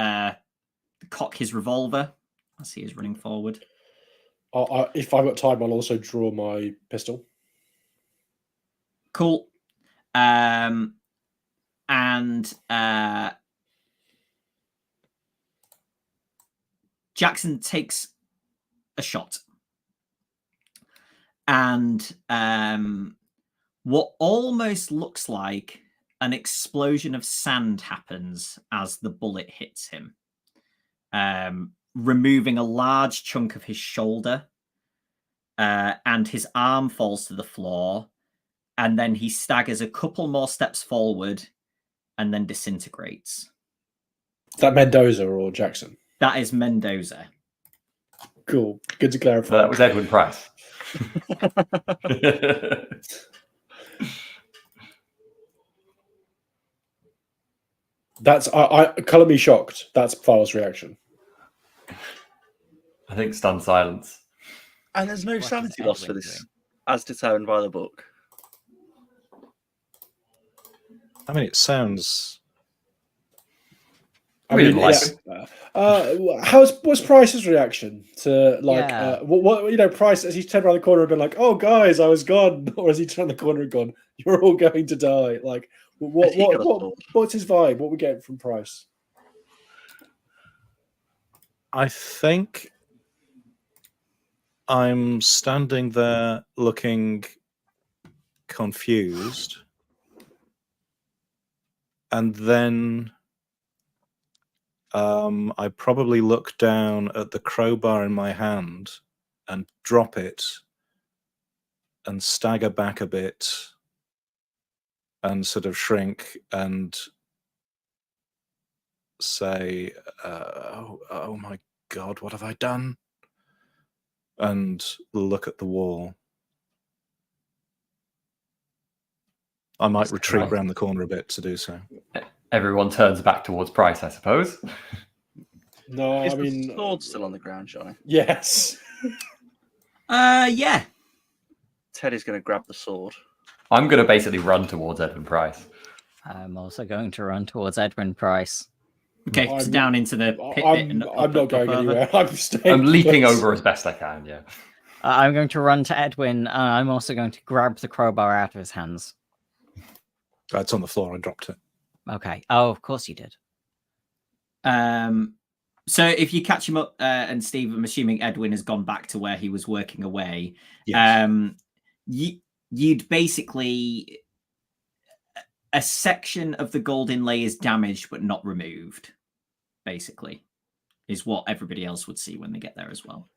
S1: cock his revolver as he is running forward.
S5: If I've got time, I'll also draw my pistol.
S1: Cool. And Jackson takes a shot. And what almost looks like an explosion of sand happens as the bullet hits him, removing a large chunk of his shoulder, and his arm falls to the floor, and then he staggers a couple more steps forward and then disintegrates.
S5: Is that Mendoza or Jackson?
S1: That is Mendoza.
S5: Cool. Good to clarify.
S6: So that was Edwin Price.
S5: That's I color me shocked. That's Farwell's reaction.
S6: I think stunned silence.
S2: And there's no
S4: What is
S2: sanity loss for
S4: Edwin
S2: this,
S4: doing?
S2: as determined by the book.
S3: I mean, it sounds.
S6: We didn't like
S5: what's Price's reaction to like
S4: Yeah.
S5: what Price, has he turned around the corner and been like, "Oh guys, I was gone," or has he turned the corner and gone, "You're all going to die"? Like
S2: Has he got a sword?
S5: what's his vibe? What we getting from Price?
S3: I think I'm standing there looking confused, and then I probably look down at the crowbar in my hand and drop it and stagger back a bit and sort of shrink and say, oh my God, what have I done? And look at the wall. I might retreat
S6: Right.
S3: around the corner a bit to do so.
S6: Everyone turns back towards Price, I suppose.
S5: No,
S2: Is
S5: I mean,
S2: the sword still on the ground, Johnny?
S5: yes.
S1: Yeah.
S2: Teddy's going to grab the sword.
S6: I'm going to basically run towards Edwin Price.
S4: I'm also going to run towards Edwin Price.
S1: Okay, so
S5: I'm-
S1: down into the pit bit and
S5: I'm not going
S1: over.
S5: anywhere. I'm staying.
S6: I'm leaping
S5: put.
S6: over as best I can, yeah.
S4: I'm going to run to Edwin. I'm also going to grab the crowbar out of his hands.
S3: It's on the floor. I dropped it.
S4: Okay. Oh, of course you did.
S1: So if you catch him up, and Steve, I'm assuming Edwin has gone back to where he was working away.
S3: Yes.
S1: You'd basically a section of the gold inlay is damaged but not removed. Basically, is what everybody else would see when they get there as well.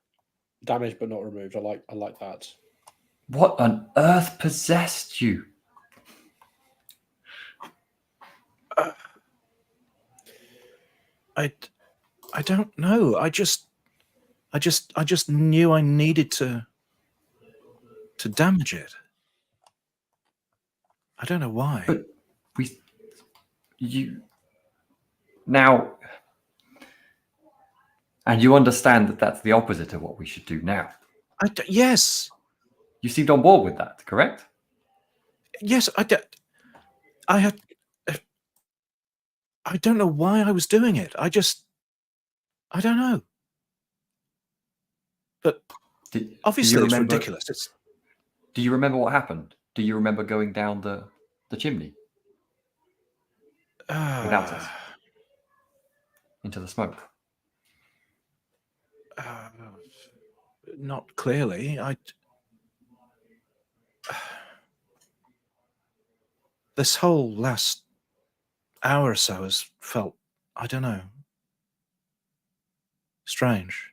S5: Damaged but not removed. I like that.
S6: What on earth possessed you?
S3: I don't know. I just knew I needed to damage it. I don't know why.
S6: But you now, and you understand that that's the opposite of what we should do now.
S3: Yes,
S6: You seemed on board with that, correct?
S3: yes. I had. I don't know why I was doing it. I don't know. But obviously, it's ridiculous.
S6: Do you remember what happened? Do you remember going down the chimney without us into the smoke?
S3: Not clearly. This whole last hour or so has felt, I don't know, strange.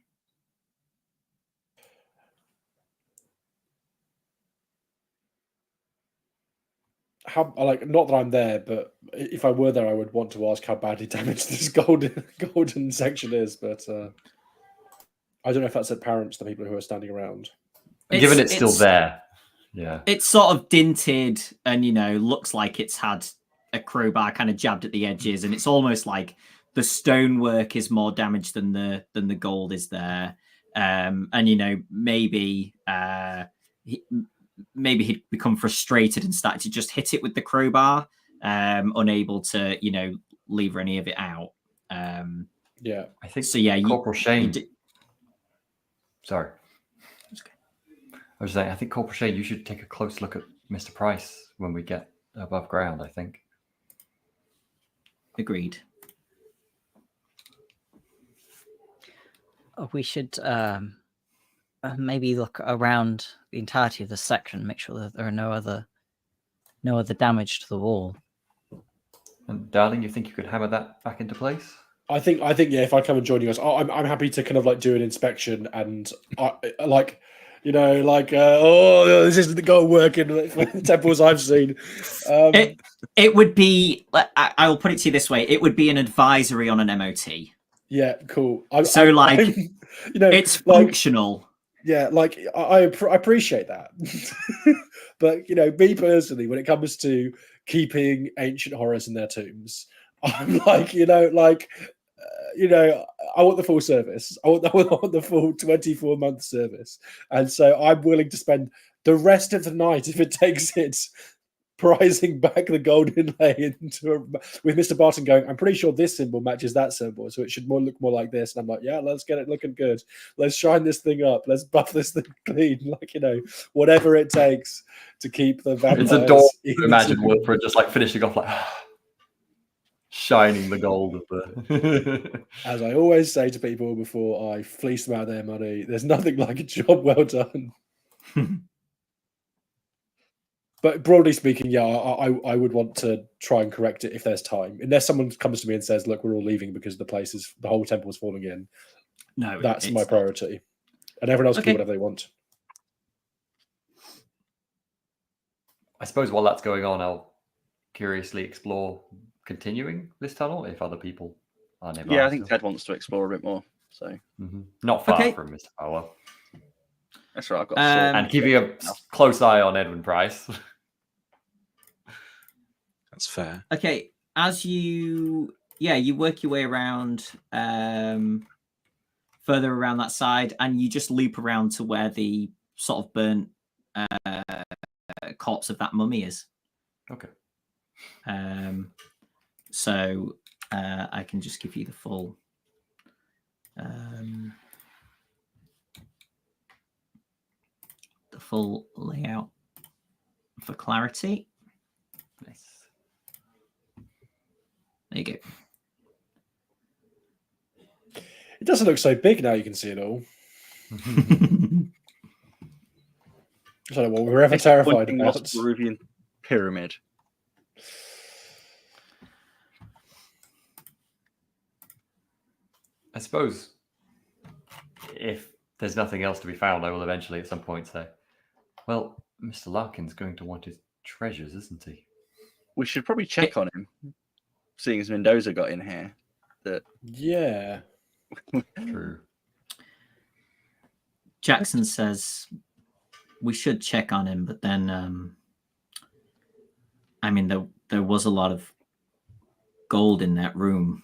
S5: How not that I'm there, but if I were there, I would want to ask how badly damaged this golden section is. But I don't know if that's apparent to the people who are standing around.
S6: Given it's still there, yeah,
S1: It's sort of dinted and looks like it's had a crowbar kind of jabbed at the edges, and it's almost like the stonework is more damaged than the gold is there. And maybe he'd become frustrated and started to just hit it with the crowbar, unable to lever any of it out.
S5: Yeah,
S6: I think
S1: so. Yeah,
S6: Corporal Shane. Sorry, I was saying, I think Corporal Shane, you should take a close look at Mr. Price when we get above ground. I think.
S1: Agreed.
S4: We should maybe look around the entirety of the section, make sure that there are no other damage to the wall.
S6: And darling, you think you could hammer that back into place?
S5: I think yeah. If I come and join you guys, I'm happy to kind of do an inspection and this isn't going to work in the temples I've seen.
S1: It would be. I will put it to you this way: it would be an advisory on an MOT.
S5: Yeah, cool.
S1: It's functional.
S5: Yeah, I appreciate that. But me personally, when it comes to keeping ancient horrors in their tombs, I'm I want the full service. I want the full 24-month service, and so I'm willing to spend the rest of the night if it takes it prizing back the gold inlay with Mr. Barton going, I'm pretty sure this symbol matches that symbol, so it should look more like this. And I'm like, yeah, let's get it looking good. Let's shine this thing up. Let's buff this thing clean. Whatever it takes to keep the vampires.
S6: It's adorable to imagine Wilfred just finishing off shining the gold of the.
S5: As I always say to people before I fleece them out of their money, there's nothing like a job well done. But broadly speaking, yeah, I would want to try and correct it if there's time. Unless someone comes to me and says, "Look, we're all leaving because the whole temple is falling in."
S1: No,
S5: that's my priority, and everyone else can do whatever they want.
S6: I suppose while that's going on, I'll curiously explore continuing this tunnel if other people are nearby.
S2: Yeah, I think Ted wants to explore a bit more. So
S6: not far from Mr. Fowler.
S2: That's right. I've got
S6: and keeping a close eye on Edwin Price.
S3: That's fair.
S1: Okay, as you yeah, you work your way around further around that side, and you just loop around to where the sort of burnt corpse of that mummy is.
S6: Okay.
S1: So I can just give you the full. The full layout for clarity.
S6: Nice.
S1: There you go.
S5: It doesn't look so big now. You can see it all. So what we were ever terrified
S2: Pointing
S5: about.
S2: lost Peruvian pyramid.
S6: I suppose if there's nothing else to be found, I will eventually at some point say, well, Mr. Larkin's going to want his treasures, isn't he?
S2: We should probably check on him, seeing as Mendoza got in here.
S5: Yeah.
S6: True.
S1: Jackson says we should check on him, but then I mean there was a lot of gold in that room.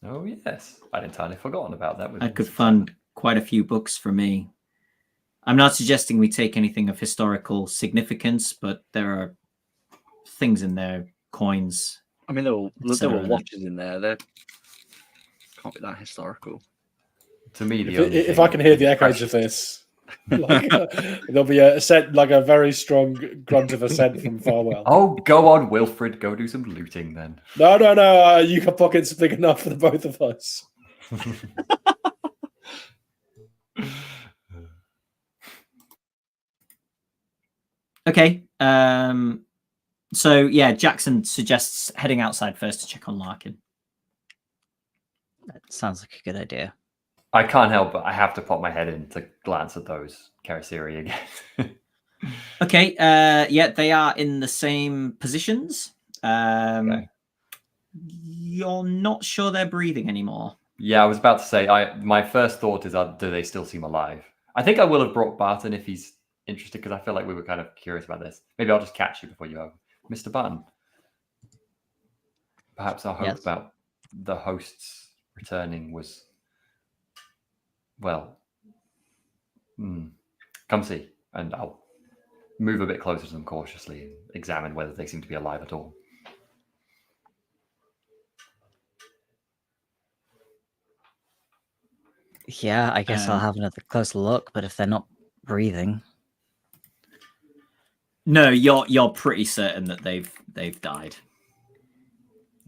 S6: Oh yes, I'd entirely forgotten about that.
S1: I could fund quite a few books for me. I'm not suggesting we take anything of historical significance, but there are things in there, coins.
S2: I mean, there were
S1: etc.
S2: watches in there. They can't be that historical.
S6: To me,
S5: If I can hear the echoes of this, like, there'll be a very strong grunt of assent from Farwell.
S6: Oh, go on, Wilfred. Go do some looting then.
S5: No. You got pockets big enough for the both of us.
S1: Okay. So yeah, Jackson suggests heading outside first to check on Larkin.
S4: That sounds like a good idea.
S6: I can't help but I have to pop my head in to glance at those Karasiri again.
S1: Okay. Yeah, they are in the same positions.
S6: Okay.
S1: You're not sure they're breathing anymore.
S6: Yeah, I was about to say, my first thought is, do they still seem alive? I think I will have brought Barton if he's interested, because I feel like we were kind of curious about this. Maybe I'll just catch you before you go. Mr. Barton, perhaps our hope about the hosts returning was, well, come see, and I'll move a bit closer to them cautiously and examine whether they seem to be alive at all.
S4: Yeah, I guess I'll have another closer look, but if they're not breathing...
S1: No, you're pretty certain that they've died.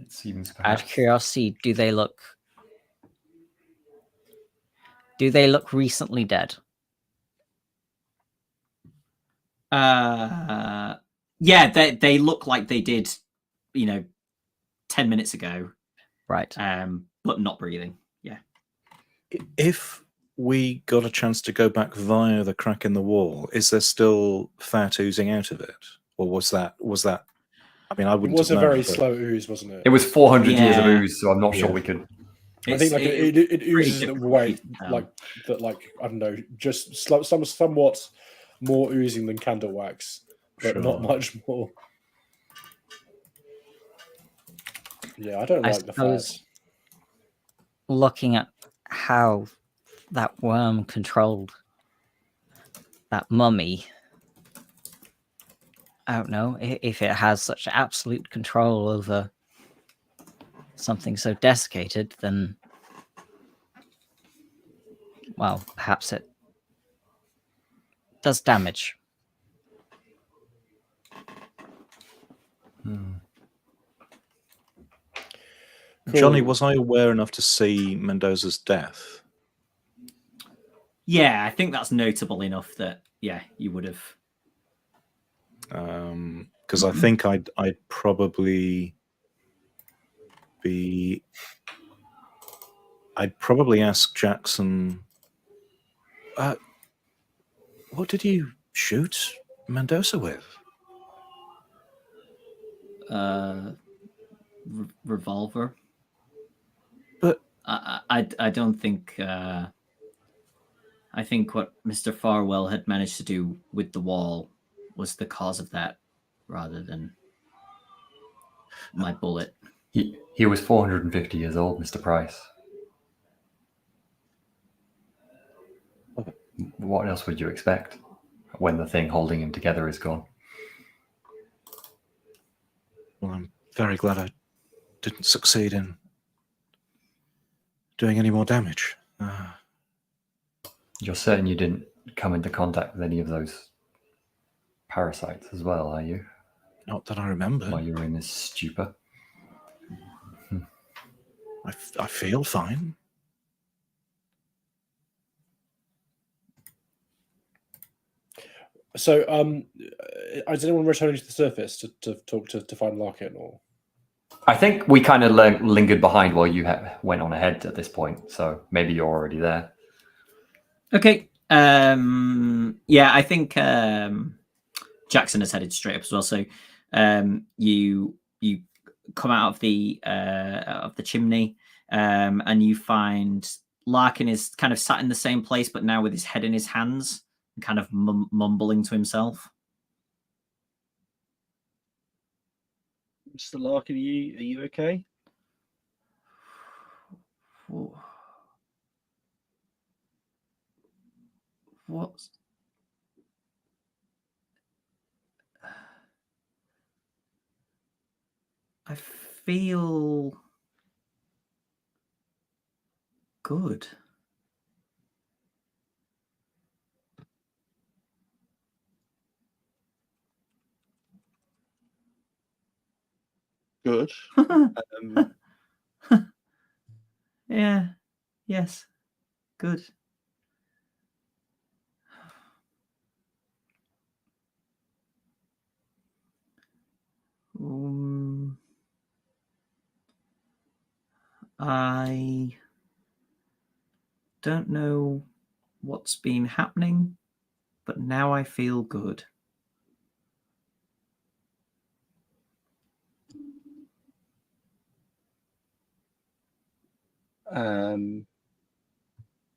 S6: It seems
S4: Out
S6: perhaps...
S4: of curiosity, do they look recently dead?
S1: Yeah, they look like they did, 10 minutes ago.
S4: Right.
S1: But not breathing. Yeah.
S3: If we got a chance to go back via the crack in the wall, is there still fat oozing out of it, or was that? I mean, I
S5: It
S3: wouldn't.
S5: was a
S3: have known,
S5: very
S3: but...
S5: slow ooze, wasn't it?
S6: It was 400 years of
S1: Yeah.
S6: ooze, so I'm not sure we could...
S5: I think it oozes in a way like I don't know, just somewhat more oozing than candle wax, but
S3: Sure.
S5: not much more. Yeah, I don't
S4: I
S5: like the
S4: suppose-
S5: fat.
S4: Looking at how that worm controlled that mummy, I don't know if it has such absolute control over something so desiccated, then, well, perhaps it does damage.
S3: Jonny,
S5: Cool.
S3: was I aware enough to see Mendoza's death?
S1: Yeah, I think that's notable enough that you would have.
S3: Because I think I'd probably ask Jackson, what did you shoot Mendoza with?
S1: Revolver.
S3: But
S1: I don't think. I think what Mr. Farwell had managed to do with the wall was the cause of that, rather than my bullet.
S6: He was 450 years old, Mr. Price. What else would you expect when the thing holding him together is gone?
S3: Well, I'm very glad I didn't succeed in doing any more damage.
S6: You're certain you didn't come into contact with any of those parasites as well, are you?
S3: Not that I remember.
S6: While you were in this stupor.
S3: I feel fine.
S5: So, is anyone returning to the surface to talk to find Larkin, or?
S6: I think we kind of lingered behind while you went on ahead at this point, so maybe you're already there.
S1: Okay. Yeah, I think Jackson has headed straight up as well. So you come out of the chimney, and you find Larkin is kind of sat in the same place, but now with his head in his hands, and kind of mumbling to himself.
S2: Mr. Larkin, are you okay?
S1: What? I feel good.
S2: Good.
S1: Yeah. Yes. Good. I don't know what's been happening, but now I feel good.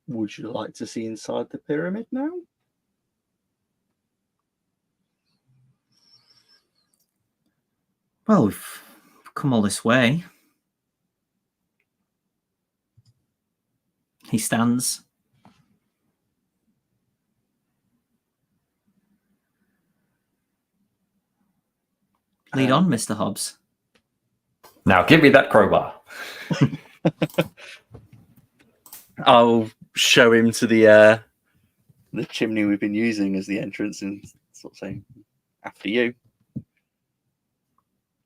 S2: Would you like to see inside the pyramid now?
S1: Well, we've come all this way. He stands. Lead on, Mr. Hobbs.
S6: Now give me that crowbar.
S2: I'll show him to the chimney we've been using as the entrance and sort of say, after you.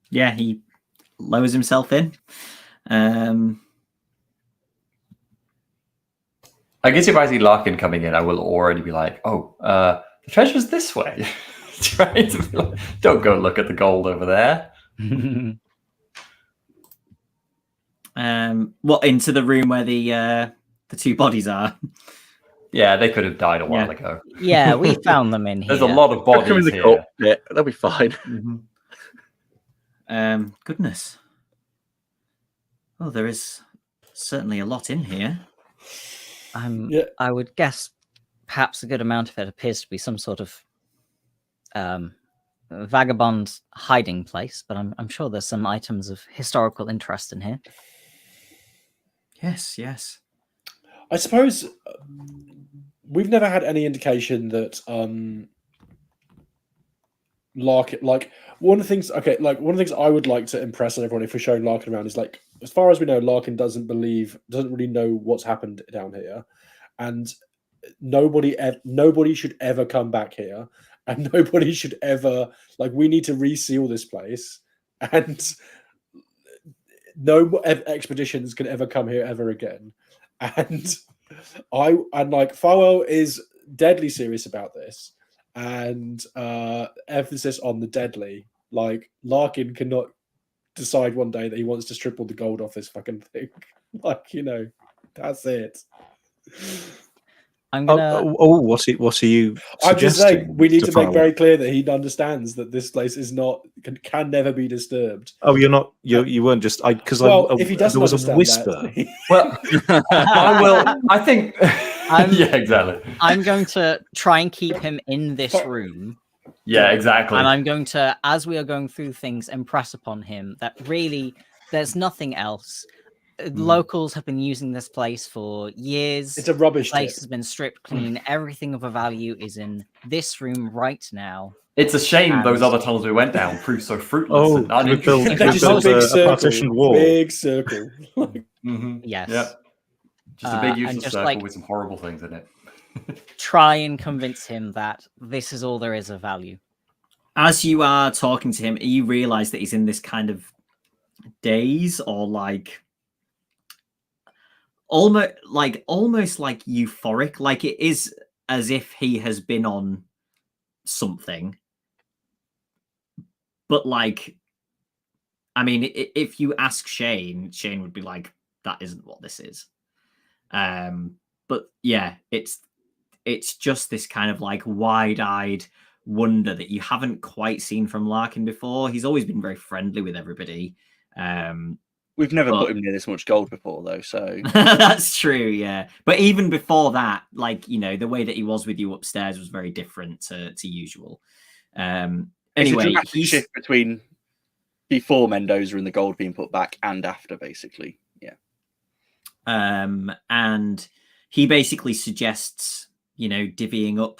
S1: Yeah, he lowers himself in.
S6: I guess if I see Larkin coming in, I will already be like, oh, the treasure's this way. Right? Don't go look at the gold over there.
S1: What, into the room where the two bodies are?
S6: Yeah, they could have died a while ago.
S4: Yeah, we found them in here.
S6: There's a lot of
S2: Come in
S6: bodies
S2: the
S6: here.
S2: cockpit. They'll be fine.
S1: Goodness. Oh, there is certainly a lot in here.
S4: I would guess perhaps a good amount of it appears to be some sort of vagabond hiding place, but I'm sure there's some items of historical interest in here.
S1: Yes, yes.
S5: I suppose we've never had any indication that Larkin, like one of the things I would like to impress on everyone if we're showing Larkin around is, like, as far as we know, Larkin doesn't really know what's happened down here, and nobody should ever come back here, and nobody should ever, like, we need to reseal this place, and no expeditions can ever come here ever again. And Farwell is deadly serious about this, and emphasis on the deadly. Like, Larkin cannot decide one day that he wants to strip all the gold off this fucking thing. Like, that's it.
S4: I'm gonna.
S3: What are you suggesting?
S5: I'm just saying we need to make
S3: Farwell?
S5: very clear that he understands that this place is not can never be disturbed.
S3: Oh, you're not. You weren't just. Because
S5: if he doesn't
S3: there was a
S5: understand
S3: whisper.
S5: that,
S6: Well, I will. I think. Yeah, exactly.
S4: I'm going to try and keep him in this room.
S6: Yeah, exactly.
S4: And I'm going to, as we are going through things, impress upon him that really There's nothing else. Locals have been using this place for years.
S5: It's a rubbish
S4: The place
S5: tip.
S4: has been stripped clean. Everything of a value is in this room right now.
S6: It's a shame those
S4: And-
S6: other tunnels we went down proved so fruitless
S3: Oh,
S6: and
S3: could we build,
S6: uninteresting.
S3: could we
S5: Just a
S3: build
S5: big
S3: a
S5: circle.
S3: partitioned wall?
S5: Big circle.
S4: Yes.
S6: Yeah. Just a big
S4: And
S6: useless
S4: just,
S6: circle
S4: like,
S6: with some horrible things in it.
S4: try and convince him that this is all there is of value.
S1: As you are talking to him, you realize that he's in this kind of daze, or like almost like euphoric. Like it is as if he has been on something. But like, I mean, if you ask Shane would be like, that isn't what this is. But yeah, it's just this kind of like wide-eyed wonder that you haven't quite seen from Larkin before. He's always been very friendly with everybody.
S2: We've never
S1: But-
S2: put him near this much gold before, though. So
S1: That's true, yeah. But even before that, like, you know, the way that he was with you upstairs was very different to usual.
S2: it's a
S1: Anyway,
S2: dramatic shift between before Mendoza and the gold being put back and after, basically. Yeah.
S1: And he basically suggests, you know, divvying up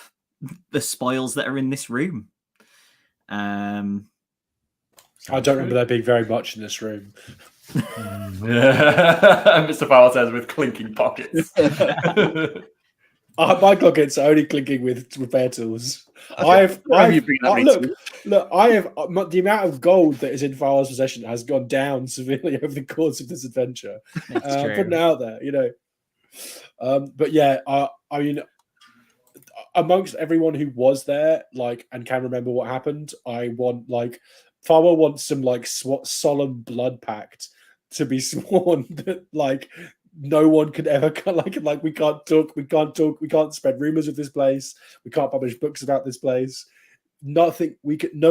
S1: the spoils that are in this room.
S5: I don't remember there being very much in this room.
S6: Mr. Fowler says with clinking pockets.
S5: My pockets are only clinking with repair tools.
S2: Okay. You bring that
S5: Look, the amount of gold that is in Fowler's possession has gone down severely over the course of this adventure.
S4: It's true.
S5: Putting it out there, you know. But yeah, I mean, amongst everyone who was there, like, and can remember what happened, I want, like, Fowler wants some, like, solemn blood pact to be sworn that, like, no one could ever like we can't spread rumors of this place, we can't publish books about this place, no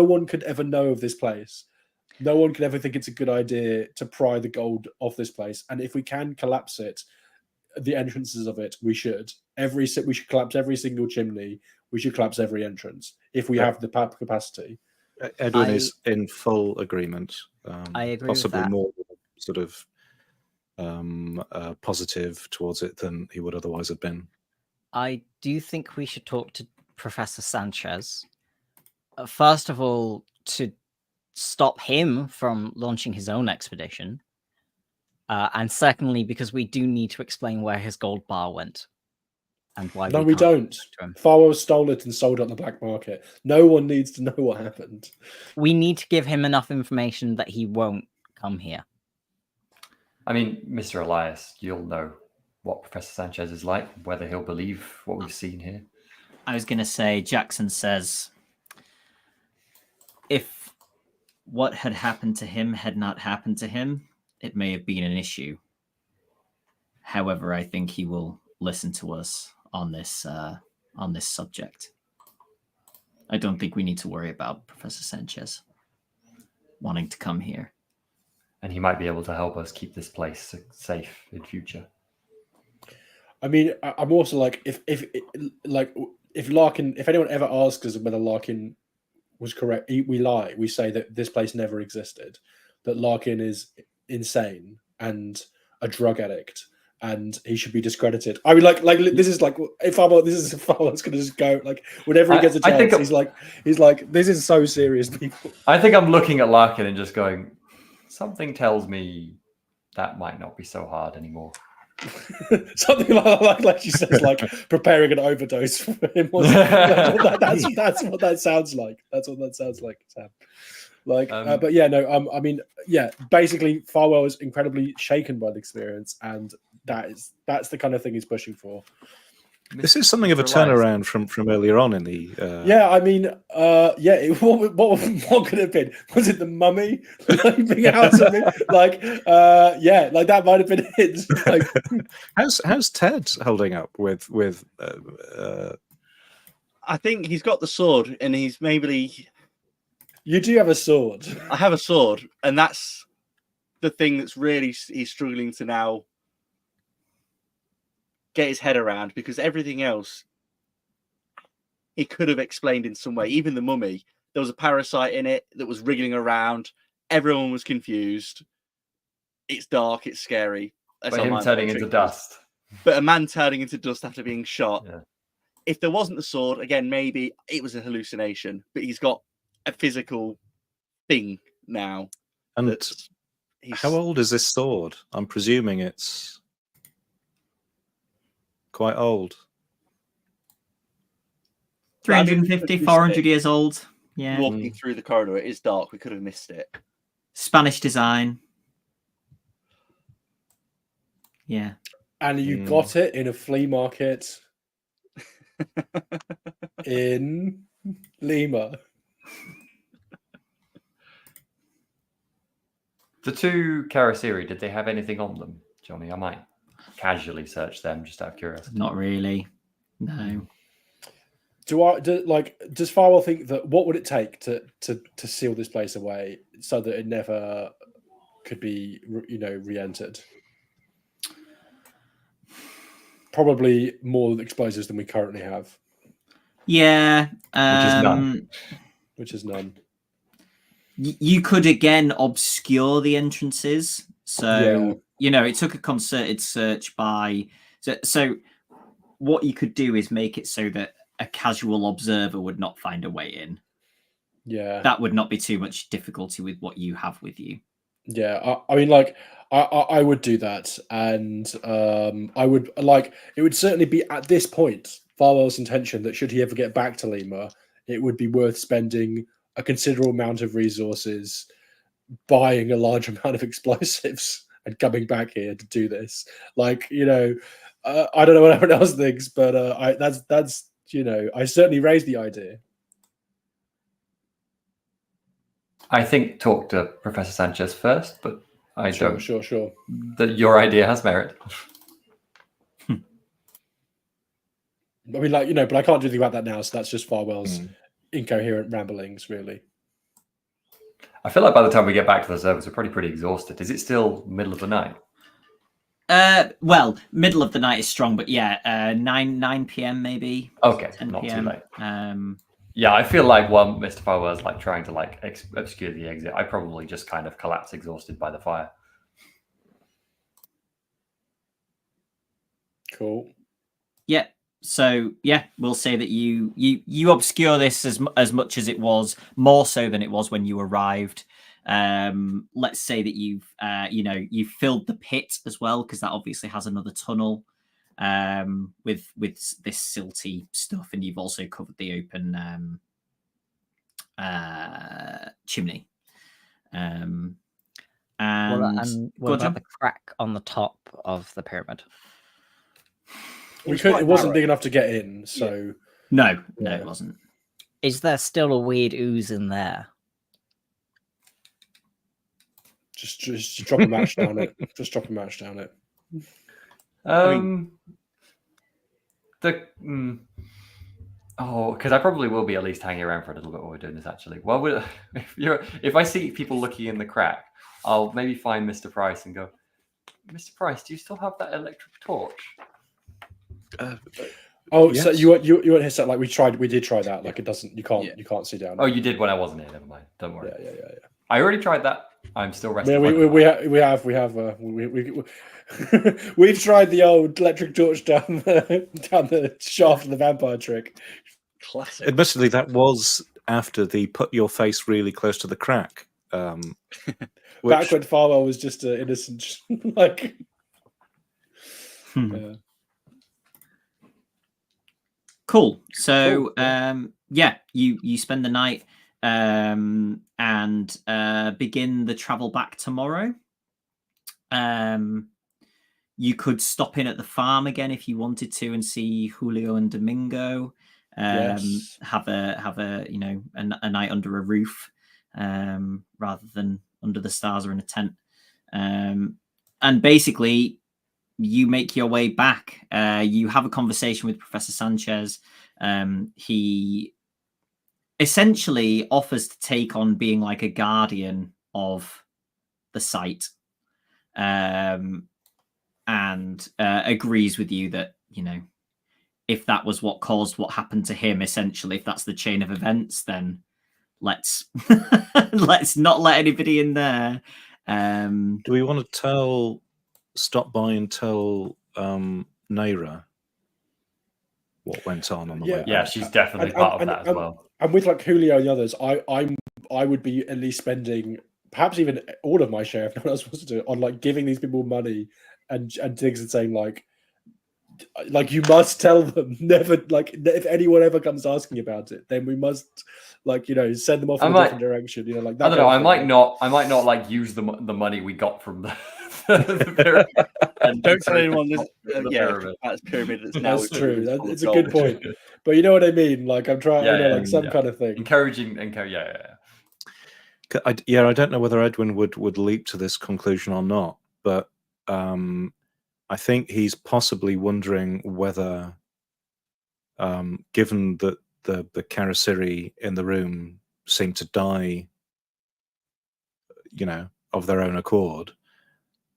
S5: one could ever know of this place, no one could ever think it's a good idea to pry the gold off this place, and if we can collapse it, the entrances of it, we should collapse every single chimney, we should collapse every entrance if we have the capacity.
S3: Edwin is in full agreement.
S4: I agree
S3: possibly
S4: with that.
S3: more sort of positive towards it than he would otherwise have been.
S4: I do think we should talk to Professor Sanchez. First of all, to stop him from launching his own expedition. And secondly, because we do need to explain where his gold bar went. And why
S5: No, we don't. Fowler stole it and sold it on the black market. No one needs to know what happened.
S4: We need to give him enough information that he won't come here.
S6: I mean, Mr. Elias, you'll know what Professor Sanchez is like, whether he'll believe what we've seen here.
S1: I was going to say, Jackson says, if what had happened to him had not happened to him, it may have been an issue. However, I think he will listen to us on this subject. I don't think we need to worry about Professor Sanchez wanting to come here.
S6: And he might be able to help us keep this place safe in future.
S5: I mean, I'm also like, if Larkin, if anyone ever asks us whether Larkin was correct, we lie. We say that this place never existed, that Larkin is insane and a drug addict, and he should be discredited. I mean, like this is like, if Fowler's going to just go, like, whenever he gets a chance, he's like, this is so serious, people.
S6: I think I'm looking at Larkin and just going, something tells me that might not be so hard anymore.
S5: Something like she says, like preparing an overdose for him. That's what that sounds like. That's what that sounds like, Sam. Like, but yeah, no. I mean, yeah. Basically, Farwell is incredibly shaken by the experience, and that's the kind of thing he's pushing for.
S3: This is something of a turnaround from earlier on in the.
S5: Yeah, I mean, yeah. What could it have been? Was it the mummy leaping out of it? Like, yeah, like that might have been it. Like,
S3: how's Ted holding up with?
S2: I think he's got the sword, and he's maybe.
S5: You do have a sword.
S2: I have a sword, and that's the thing that's really he's struggling to now get his head around, because everything else he could have explained in some way. Even the mummy, there was a parasite in it that was wriggling around. Everyone was confused. it's dark, it's scary. That's
S6: But
S2: how
S6: him
S2: my
S6: turning
S2: mind
S6: into
S2: triggers.
S6: dust.
S2: But a man turning into dust after being shot.
S6: Yeah.
S2: If there wasn't the sword, again, maybe it was a hallucination. But he's got a physical thing now.
S3: And
S2: He's...
S3: how old is this sword? I'm presuming it's quite old.
S1: 350, 400 years old. Yeah.
S2: Walking through the corridor, it is dark. We could have missed it.
S1: Spanish design. Yeah.
S5: And you got it in a flea market in Lima.
S6: The two Karasiri, did they have anything on them, Johnny? I might casually search them just out of curiosity.
S1: Not really. No.
S5: Does Farwell think that what would it take to seal this place away so that it never could be re-entered? Probably more explosives than we currently have.
S1: Yeah.
S5: Which is none.
S1: You could again obscure the entrances. So it took a concerted search by. So what you could do is make it so that a casual observer would not find a way in.
S5: Yeah,
S1: that would not be too much difficulty with what you have with you.
S5: Yeah, I mean, like, I would do that, and I would it would certainly be at this point Farwell's intention that should he ever get back to Lima, it would be worth spending a considerable amount of resources buying a large amount of explosives and coming back here to do this. I don't know what everyone else thinks, but that's I certainly raised the idea.
S6: I think talk to Professor Sanchez first, but I don't.
S5: Sure.
S6: That your idea has merit.
S5: I mean, but I can't do anything about that now, so that's just Farwell's incoherent ramblings, really.
S6: I feel like by the time we get back to the service, we're probably pretty exhausted. Is it still middle of the night?
S1: Well, middle of the night is strong, but 9 p.m. maybe.
S6: Okay,
S1: 10
S6: not
S1: p.m.
S6: too late. Yeah, I feel like while Mr. Farwell's trying to obscure the exit, I probably just kind of collapse exhausted by the fire.
S5: Cool.
S1: Yeah. So we'll say that you obscure this as much as it was, more so than it was when you arrived. Let's say that you've filled the pit as well, because that obviously has another tunnel with this silty stuff, and you've also covered the open chimney. And
S4: what about the crack on the top of the pyramid?
S5: It wasn't big enough to get in, so
S1: no, it wasn't.
S4: Is there still a weird ooze in there?
S5: Just drop a match down it. Just drop a match down it.
S6: Because I probably will be at least hanging around for a little bit while we're doing this. Actually, if I see people looking in the crack, I'll maybe find Mr. Price and go, Mr. Price, do you still have that electric torch?
S5: Yes. So you want his set? We did try that. It doesn't. You can't see down.
S6: Oh, you did when I wasn't here. Never mind. Don't worry.
S5: Yeah.
S6: I already tried that. I'm still resting.
S5: Yeah, we've tried the old electric torch down the shaft of the vampire trick.
S2: Classic.
S3: Admittedly, that was after the put your face really close to the crack.
S5: Back when Farwell was just an innocent,
S1: Cool. So, you spend the night and begin the travel back tomorrow. You could stop in at the farm again if you wanted to and see Julio and Domingo.
S5: Yes.
S1: Have a night under a roof rather than under the stars or in a tent. And basically, you make your way back. You have a conversation with Professor Sanchez. He essentially offers to take on being like a guardian of the site, and agrees with you that, if that was what caused what happened to him, essentially, if that's the chain of events, then let's not let anybody in there.
S3: Do we want to stop by and tell Naira what went on the way
S6: Yeah,
S3: back?
S6: she's definitely part of that as well.
S5: And with like Julio and the others, I would be at least spending perhaps even all of my share, if no one else wants to do it, on like giving these people money and things and saying like you must tell them never, like if anyone ever comes asking about it, then we must send them off in a different direction. Like that.
S6: I don't know. I might not like use the money we got from the pyramid.
S2: And don't tell anyone that's pyramid that's now.
S5: That's true. It's a good point. But you know what I mean? Like I'm trying, some kind of thing.
S6: Encouraging.
S3: I don't know whether Edwin would leap to this conclusion or not, but I think he's possibly wondering whether, given that the Karasiri in the room seem to die, of their own accord,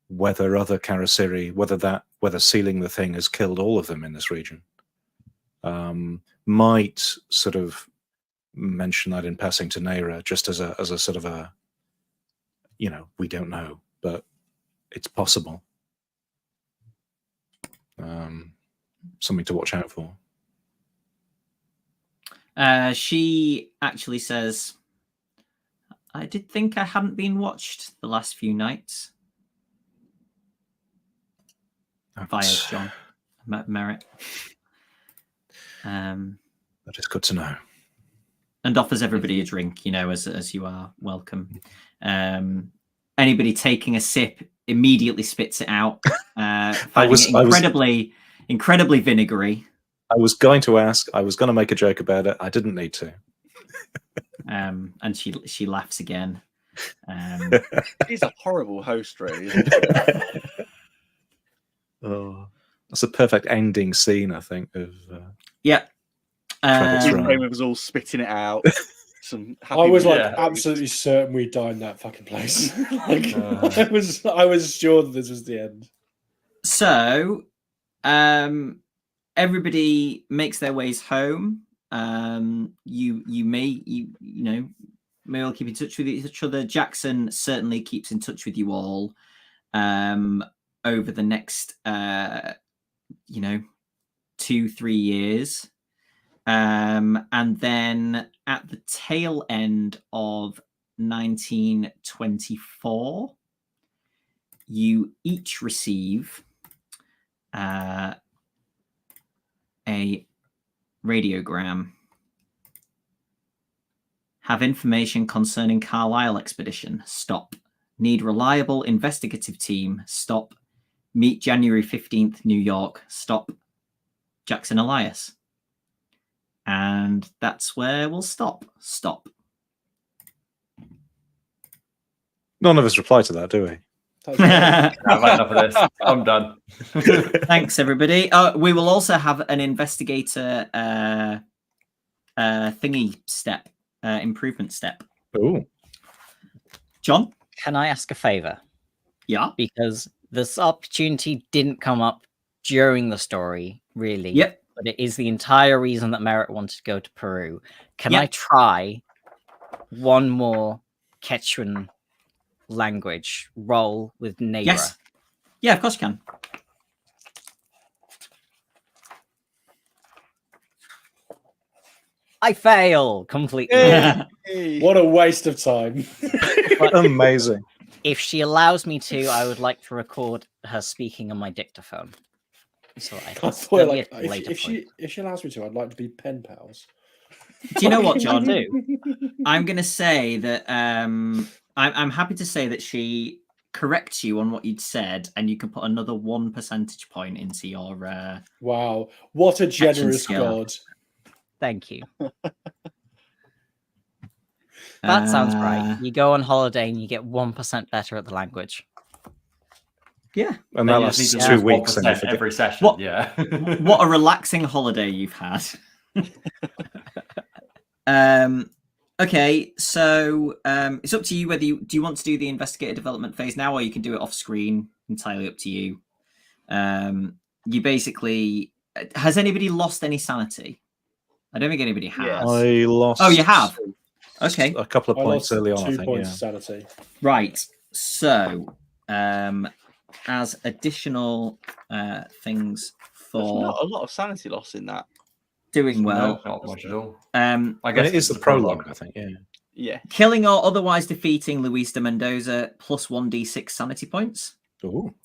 S3: whether other Karasiri, whether sealing the thing has killed all of them in this region. Might sort of mention that in passing to Naira, just as a sort of a, we don't know, but it's possible. Something to watch out for.
S1: She actually says, I did think I hadn't been watched the last few nights. Via John Merritt.
S3: That is good to know.
S1: And offers everybody a drink, as you are welcome. Anybody taking a sip immediately spits it out. Finding it incredibly vinegary.
S3: I was going to ask. I was going to make a joke about it. I didn't need to.
S1: And she laughs again.
S2: He's a horrible host, really.
S3: Oh, that's a perfect ending scene, I think. Of
S1: yeah.
S2: It was all spitting it out.
S5: I was absolutely certain we'd die in that fucking place. I was sure that this was the end.
S1: So, everybody makes their ways home. You may all keep in touch with each other. Jackson certainly keeps in touch with you all over the next 2-3 years. And then at the tail end of 1924, you each receive a radiogram. Have information concerning Carlisle expedition. Stop. Need reliable investigative team. Stop. Meet January 15th, New York. Stop. Jackson Elias. And that's where we'll stop.
S3: None of us reply to that, do we?
S6: I've had enough of this. I'm done.
S1: Thanks, everybody. We will also have an investigator thingy step, improvement step.
S3: Oh,
S1: John?
S4: Can I ask a favor?
S1: Yeah.
S4: Because this opportunity didn't come up during the story, really.
S1: Yep.
S4: But it is the entire reason that Merritt wanted to go to Peru. Can I try one more Quechuan language roll with Naira?
S1: Yes. Yeah, of course you can.
S4: I fail completely.
S5: What a waste of time.
S3: amazing.
S4: If she allows me to, I would like to record her speaking on my dictaphone. So
S5: if she allows me to, I'd like to be pen pals.
S1: Do you know what, John? I'm going to say that I'm happy to say that she corrects you on what you'd said, and you can put another 1 percentage point into your.
S5: Wow, what a generous god!
S4: Thank you. That sounds right. You go on holiday and you get 1% better at the language.
S1: Yeah,
S3: and that lasts 2 weeks.
S6: Every session.
S1: What a relaxing holiday you've had. Okay, so it's up to you whether do you want to do the investigator development phase now, or you can do it off screen. Entirely up to you. You basically, has anybody lost any sanity? I don't think anybody has.
S2: Yes.
S3: I lost.
S1: Oh, you have. Okay,
S3: a couple of points early on.
S5: 2
S3: I think.
S5: points of sanity.
S1: right. So, as additional things
S2: There's
S1: for
S2: not a lot of sanity loss in that.
S1: doing
S6: No,
S1: well,
S6: not much at all.
S1: I
S6: I
S3: And
S6: guess
S3: it is
S6: it's
S3: the prologue, I think. Yeah.
S2: Yeah.
S1: killing or otherwise defeating Luis de Mendoza plus 1d6 sanity points.
S3: Ooh.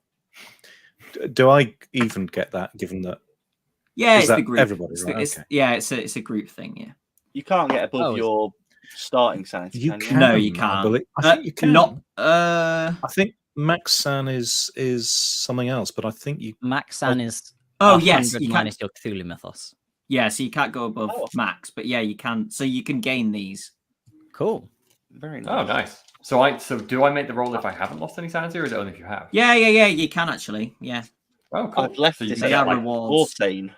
S3: Do I even get that? Given that,
S1: Yeah,
S3: Is
S1: it's the
S3: that
S1: group.
S3: everybody,
S1: It's
S3: right?
S1: the- it's-
S3: Okay.
S1: Yeah, it's a group thing. Yeah.
S2: You can't get above
S4: Oh,
S2: your starting sanity,
S3: you
S2: can you?
S3: can.
S1: No, you
S3: I
S1: can't.
S3: believe. I think you can.
S1: Not.
S3: I think Max San is something else, but I think you.
S4: Maxan is
S1: Oh
S4: 100
S1: yes, you can.
S4: minus your Cthulhu mythos.
S1: Yeah, so you can't go above
S2: Oh.
S1: max, but yeah, you can. So you can gain these.
S4: Cool.
S2: Very
S6: Oh,
S2: nice.
S6: nice. So do I make the roll if I haven't lost any sanity, or is it only if you have?
S1: Yeah, you can actually. Yeah,
S6: Oh, cool.
S2: I've left
S6: So you
S2: this
S1: they
S6: get,
S1: are
S2: like
S1: rewards.
S2: more sane.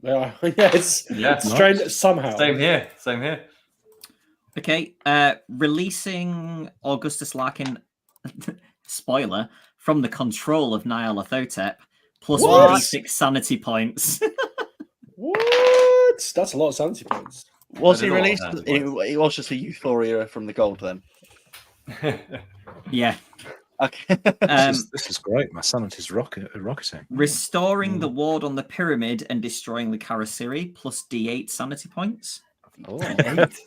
S5: Yeah, it's
S6: Yeah,
S5: strange somehow.
S6: Same here. Same here.
S1: Okay, releasing Augustus Larkin, spoiler, from the control of Nyarlathotep, plus
S5: What?
S1: 1d6 sanity points.
S5: What? That's a lot of sanity points.
S2: Was
S6: That
S2: he
S6: is a lot of
S2: released?
S6: sanity
S2: It was just a euphoria from the gold then.
S1: Yeah.
S2: Okay.
S3: This is great. My sanity's rocketing.
S1: Restoring the ward on the pyramid and destroying the Karasiri, plus d8 sanity points.
S4: Oh,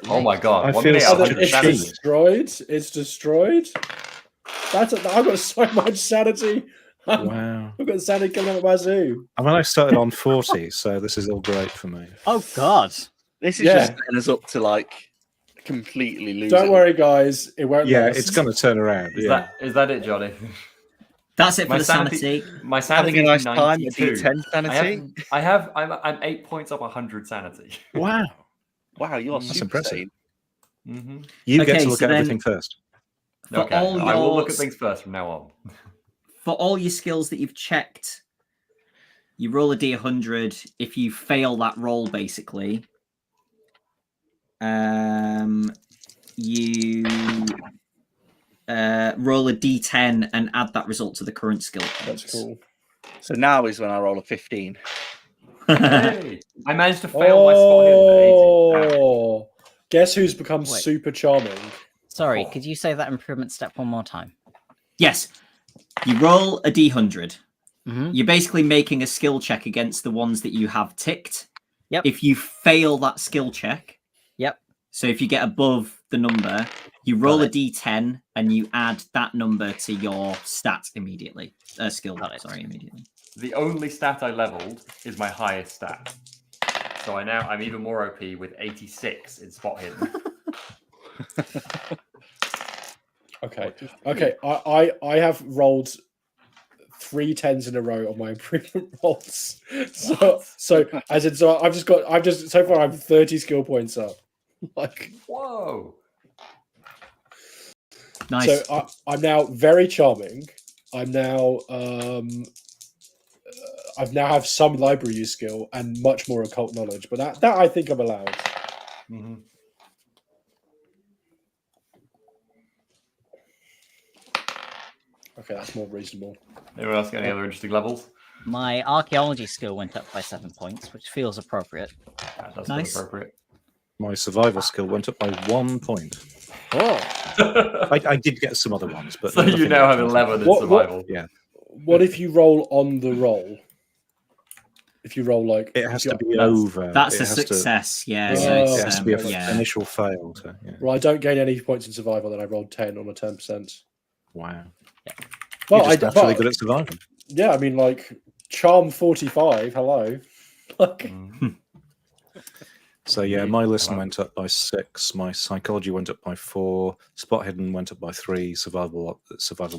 S6: Oh my god.
S3: I
S6: One
S3: feel
S6: minute,
S3: such a
S6: 100
S5: It's
S6: sanity.
S3: cheat.
S5: destroyed. It's destroyed. I've got so much sanity.
S3: Wow.
S5: I've got sanity coming out of my zoo.
S3: I mean, I started on 40, so this is all great for me.
S4: oh God.
S2: This is
S5: Yeah.
S2: just setting us up to like completely lose.
S5: Don't
S2: it.
S5: worry, guys. It won't
S3: Yeah,
S5: last.
S3: it's going to turn around.
S6: Is that it, Johnny?
S1: That's it for
S6: My
S1: the sanity.
S6: My
S2: Having
S6: sanity
S2: a nice
S6: is
S2: time. A
S6: 92.
S2: D10 sanity.
S6: I'm 8 points up 100 sanity.
S3: Wow.
S2: Wow, you are
S3: That's
S2: super
S3: impressive.
S2: sane.
S6: Mm-hmm.
S3: You get
S1: Okay,
S3: to look
S1: so
S3: at
S1: then-
S3: everything first.
S1: For
S6: Okay,
S1: all
S6: I will
S1: your
S6: look at things first from now on.
S1: for all your skills that you've checked, you roll a d100. If you fail that roll, basically, you roll a d10 and add that result to the current skill points.
S5: That's cool.
S2: So now is when I roll a 15.
S6: Hey, I managed to fail my spot hidden at 80.
S5: Oh, guess who's become
S4: Wait.
S5: super charming?
S4: Sorry,
S6: Oh.
S4: could you say that improvement step one more time?
S1: Yes, you roll a d100.
S4: Mm-hmm.
S1: You're basically making a skill check against the ones that you have ticked.
S4: Yep.
S1: If you fail that skill check,
S4: Yep.
S1: so if you get above the number, you roll
S4: Got
S1: a
S4: it.
S1: d10 and you add that number to your stat immediately. Skill,
S4: Got it.
S1: sorry, immediately.
S6: The only stat I leveled is my highest stat. So I'm even more OP with 86 in spot hidden.
S5: Okay. I have rolled 3 10s in a row on my improvement rolls. So I've just so far I'm 30 skill points up. Like,
S6: Whoa.
S1: Nice.
S5: so I'm now very charming. I'm now I've now have some library use skill and much more occult knowledge, but that I think I'm allowed.
S6: Mm-hmm.
S5: Okay, that's more reasonable.
S6: Anyone else got any other interesting levels?
S4: My archaeology skill went up by 7 points, which feels appropriate.
S6: That does
S1: Nice.
S6: feel appropriate.
S3: My survival skill went up by 1 point.
S4: Oh,
S3: I did get some other ones, but
S6: So you
S3: nothing
S6: now have
S3: else.
S6: 11 in
S5: What-
S6: survival.
S3: Yeah.
S5: What if you roll on the roll? If you roll like
S3: It has
S5: if
S3: to
S5: you-
S3: be over.
S1: That's
S3: it
S1: a
S3: has to-
S1: success. Yeah.
S5: Oh,
S1: So
S3: it
S1: it's,
S3: has to be an
S1: yeah.
S3: initial fail. Yeah.
S5: Well, I don't gain any points in survival. Then I rolled 10 on a 10%.
S3: Wow.
S5: Well,
S3: You're just naturally good at surviving.
S5: yeah, I mean, like charm 45. Hello. Like,
S6: Mhm.
S3: So yeah, my listen went up by 6. My psychology went up by 4. Spot hidden went up by 3. Survival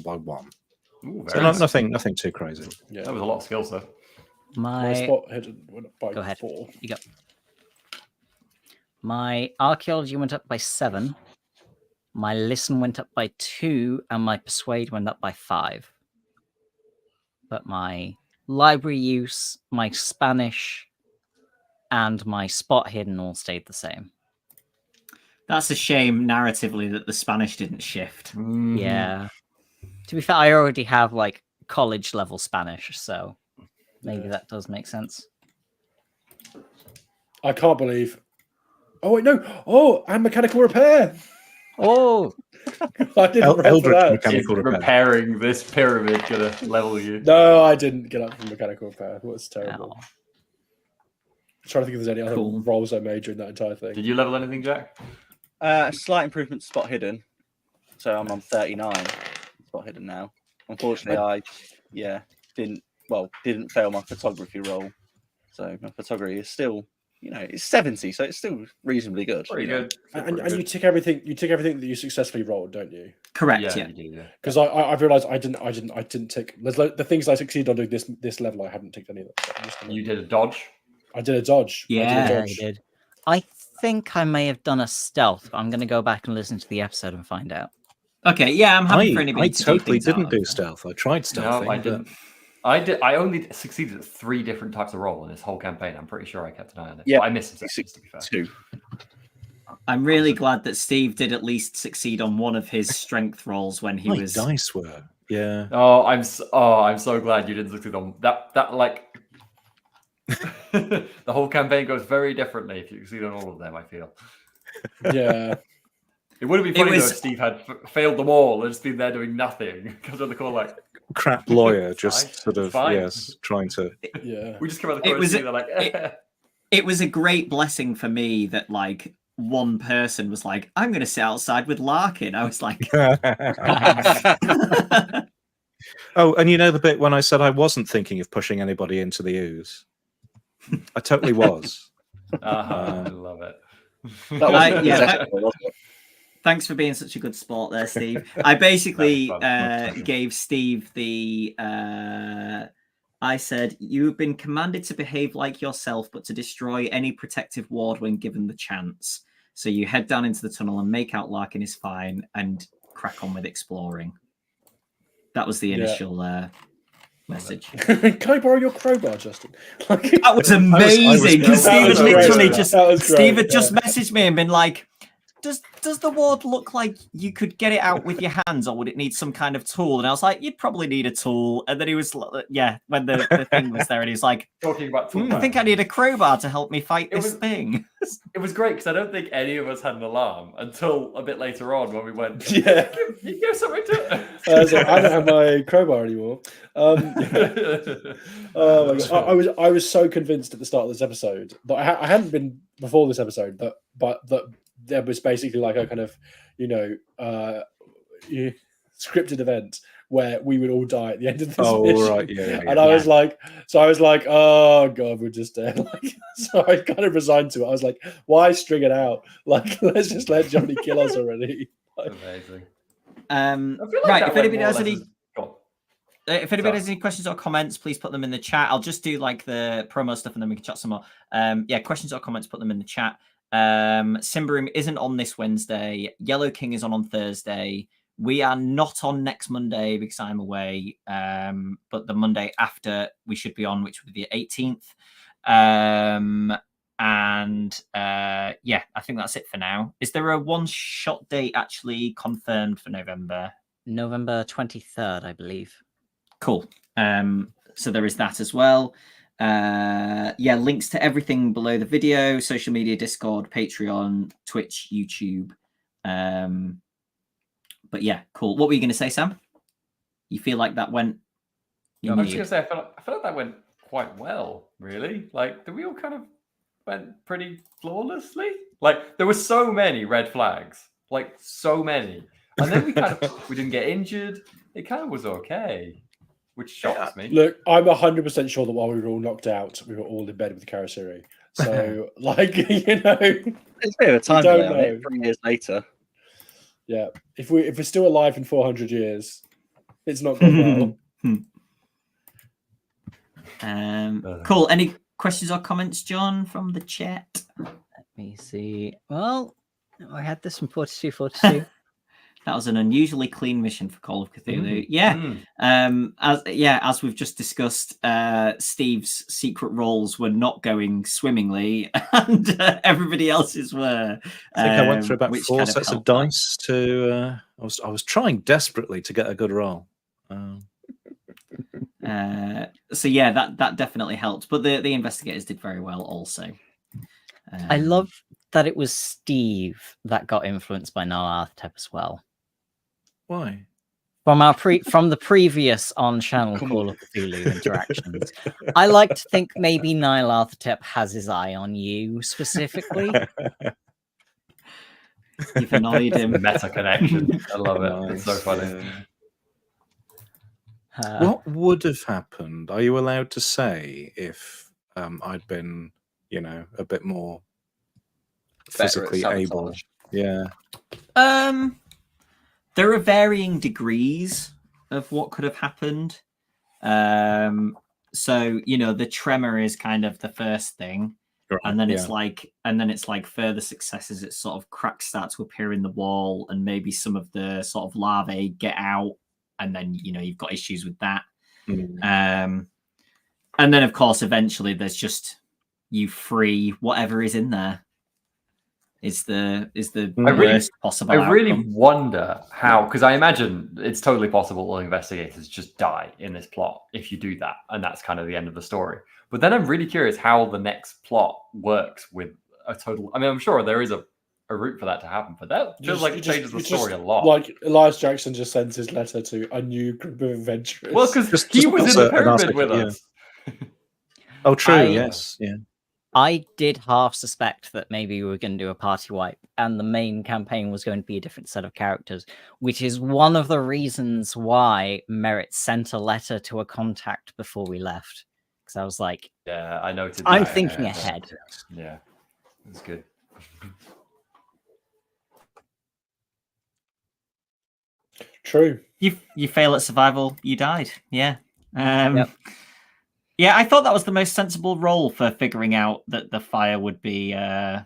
S3: by 1.
S6: Ooh,
S3: So
S6: very nice.
S3: nothing too crazy.
S5: yeah,
S6: That was a lot of skills, though.
S5: my
S4: my
S5: spot hidden went up by
S4: Go ahead.
S5: 4.
S4: You go. My archaeology went up by 7. My listen went up by 2, and my persuade went up by 5. But my library use, my Spanish, and my spot hidden all stayed the same.
S1: That's a shame narratively that the Spanish didn't shift.
S6: Mhm.
S4: Yeah. To be fair, I already have like college level Spanish, so maybe that does make sense.
S5: I can't believe. Oh wait, no. Oh, and mechanical repair.
S4: Oh,
S5: I didn't roll for
S3: Eldritch
S5: that.
S3: mechanical repair.
S6: Repairing this pyramid gonna level you.
S5: No, I didn't get up from mechanical repair. What's terrible.
S4: ow.
S5: I'm trying to think if there's any other
S1: Cool.
S5: rolls I made during that entire thing.
S6: Did you level anything, Jack?
S2: Slight improvement to spot hidden. So I'm on 39 spot hidden now. Unfortunately, I didn't fail my photography roll. So my photography is still, it's 70, so it's still reasonly good.
S6: Pretty good.
S5: And you tick everything. You tick everything that you successfully rolled, don't you?
S1: Correct.
S6: Yeah,
S1: Yeah.
S6: you do, yeah.
S5: Because I've realised I didn't tick. There's the things I succeeded on doing this level. I haven't ticked any of them. So I'm just gonna-
S6: You did a dodge.
S5: I did a dodge. I did a
S1: Yeah.
S4: Yeah,
S5: dodge.
S4: you did. I think I may have done a stealth, but I'm going to go back and listen to the episode and find out.
S1: Okay. Yeah, I'm happy for
S3: I
S1: anybody to
S3: totally
S1: do things
S3: didn't
S1: out
S3: do
S1: of-
S3: stealth. I tried stealthing.
S6: No, I
S3: but-
S6: didn't. I only succeeded at 3 different types of roll in this whole campaign. I'm pretty sure I kept an eye on it.
S2: Yeah,
S6: But I missed some sections, to be fair.
S2: 2.
S1: I'm really glad that Steve did at least succeed on one of his strength rolls when he
S3: My
S1: was.
S3: dice were. Yeah.
S6: Oh, I'm so glad you didn't succeed on that. That like the whole campaign goes very differently if you succeed on all of them. I feel
S5: Yeah.
S6: it would have been
S1: It
S6: funny though
S1: was-
S6: if Steve had failed them all and just been there doing nothing. Because on the call, like
S3: Crap lawyer,
S6: It's
S3: just
S6: fine.
S3: sort of,
S6: It's fine.
S3: yes, trying to.
S5: Yeah.
S6: we just come out of the
S1: It
S6: chorus
S1: was-
S6: scene, they're like,
S1: It was a great blessing for me that like one person was like, "I'm going to sit outside with Larkin." I was like,
S3: Oh, and you know the bit when I said I wasn't thinking of pushing anybody into the ooze? I totally was.
S6: I love it.
S2: That wasn't
S1: yeah,
S2: successful, was it?
S1: Thanks for being such a good sport there, Steve. I basically
S6: That was fun.
S1: gave Steve the. I said, "You have been commanded to behave like yourself, but to destroy any protective ward when given the chance. So you head down into the tunnel and make out Larkin is fine and crack on with exploring." That was the
S5: Yeah.
S1: initial message.
S5: Can I borrow your crowbar, Justin? Like,
S1: That was
S3: I was
S1: amazing because
S3: going
S1: Steve had
S3: to
S1: literally
S3: say
S1: just
S5: that was great,
S1: Steve had
S5: yeah.
S1: just messaged me and been like, Does the ward look like you could get it out with your hands, or would it need some kind of tool? And I was like, you'd probably need a tool. And then he was, when the thing was there, and he was like,
S6: Talking about
S1: I think I need a crowbar to help me fight
S6: It
S1: this
S6: was-
S1: thing.
S6: It was great because I don't think any of us had an alarm until a bit later on when we went.
S5: Yeah.
S6: You give something to
S5: I was like, I don't have my crowbar anymore. Oh my god! I was so convinced at the start of this episode that I hadn't been before this episode, but that there was basically like a kind of scripted event where we would all die at the end of this
S3: Oh,
S5: mission.
S3: right, yeah.
S5: And I was like, oh god, we're just dead. Like, so I kind of resigned to it. I was like, why string it out? Like, let's just let Jonny kill us already.
S6: Amazing.
S1: Right,
S6: that
S1: if
S6: went
S1: anybody
S6: more or
S1: has
S6: less
S1: any
S6: as- go on.
S1: if anybody
S6: Sorry.
S1: has any questions or comments, please put them in the chat. I'll just do like the promo stuff and then we can chat some more. Questions or comments, put them in the chat. Simbaroom isn't on this Wednesday. Yellow King is on Thursday. We are not on next Monday because I'm away. But the Monday after we should be on, which would be the 18th. I think that's it for now. Is there a one-shot date actually confirmed for November?
S4: November 23rd, I believe.
S1: Cool. So there is that as well. Links to everything below the video: social media, Discord, Patreon, Twitch, YouTube. But yeah, cool. What were you going to say, Sam? You feel like that went?
S6: I was just gonna say, I feel like that went quite well, really. Like, we all kind of went pretty flawlessly. Like, there were so many red flags, like so many, and then we didn't get injured. It kind of was okay, which shocks me.
S5: Look, I'm 100% sure that while we were all knocked out, we were all in bed with Karasiri. So, like,
S2: It's a bit of a time
S5: don't
S2: delay on it.
S5: know.
S2: 3 years later.
S5: yeah, if we're still alive in 400 years, it's not gone well.
S1: Cool. Any questions or comments, John, from the chat?
S4: Let me see. Well, I had this from 4242.
S1: That was an unusually clean mission for Call of Cthulhu.
S6: Mm.
S1: As we've just discussed, Steve's secret roles were not going swimmingly, and everybody else's were.
S3: I think I went through about
S1: which
S3: 4
S1: kind
S3: sets of
S1: helped that.
S3: dice to. I was trying desperately to get a good roll.
S1: That definitely helped. But the investigators did very well also.
S4: I love that it was Steve that got influenced by Nyarlathotep as well.
S3: Why?
S4: From the previous on-channel Call of Cthulhu interactions, I like to think maybe Nyarlathotep has his eye on you specifically.
S1: You've annoyed him.
S6: Meta connection. I love it. It's so
S3: Nice,
S6: funny.
S3: yeah. What would have happened? Are you allowed to say if I'd been, a bit more
S2: Better at
S3: physically able?
S2: sabotage.
S3: Yeah.
S1: There are varying degrees of what could have happened. So the tremor is kind of the first thing,
S3: Right,
S1: and then it's
S3: yeah.
S1: like further successes. It's sort of cracks start to appear in the wall, and maybe some of the sort of larvae get out, and then you've got issues with that.
S3: Mm.
S1: And then of course eventually there's just you free whatever is in there. Is the worst possible
S6: I really
S1: outcome.
S6: wonder how, because I imagine it's totally possible all investigators just die in this plot if you do that, and that's kind of the end of the story. But then I'm really curious how the next plot works with a total. I mean, I'm sure there is a route for that to happen, but that feels like it changes the story a lot.
S5: Like Elias Jackson just sends his letter to a new group of adventurers.
S6: Well, because
S3: Just
S6: he was in the
S3: and ask
S6: pyramid with
S3: yeah.
S6: us.
S3: Oh, true.
S4: I-
S3: Yes. Yeah.
S4: I did half suspect that maybe we were going to do a party wipe and the main campaign was going to be a different set of characters, which is one of the reasons why Merritt sent a letter to a contact before we left. Because I was like,
S6: Yeah, I noted.
S4: I'm
S6: that.
S4: thinking ahead.
S6: Yeah, that's good.
S5: True.
S1: You fail at survival, you died. Yeah.
S4: Yep.
S1: Yeah, I thought that was the most sensible role for figuring out that the fire would be.
S5: I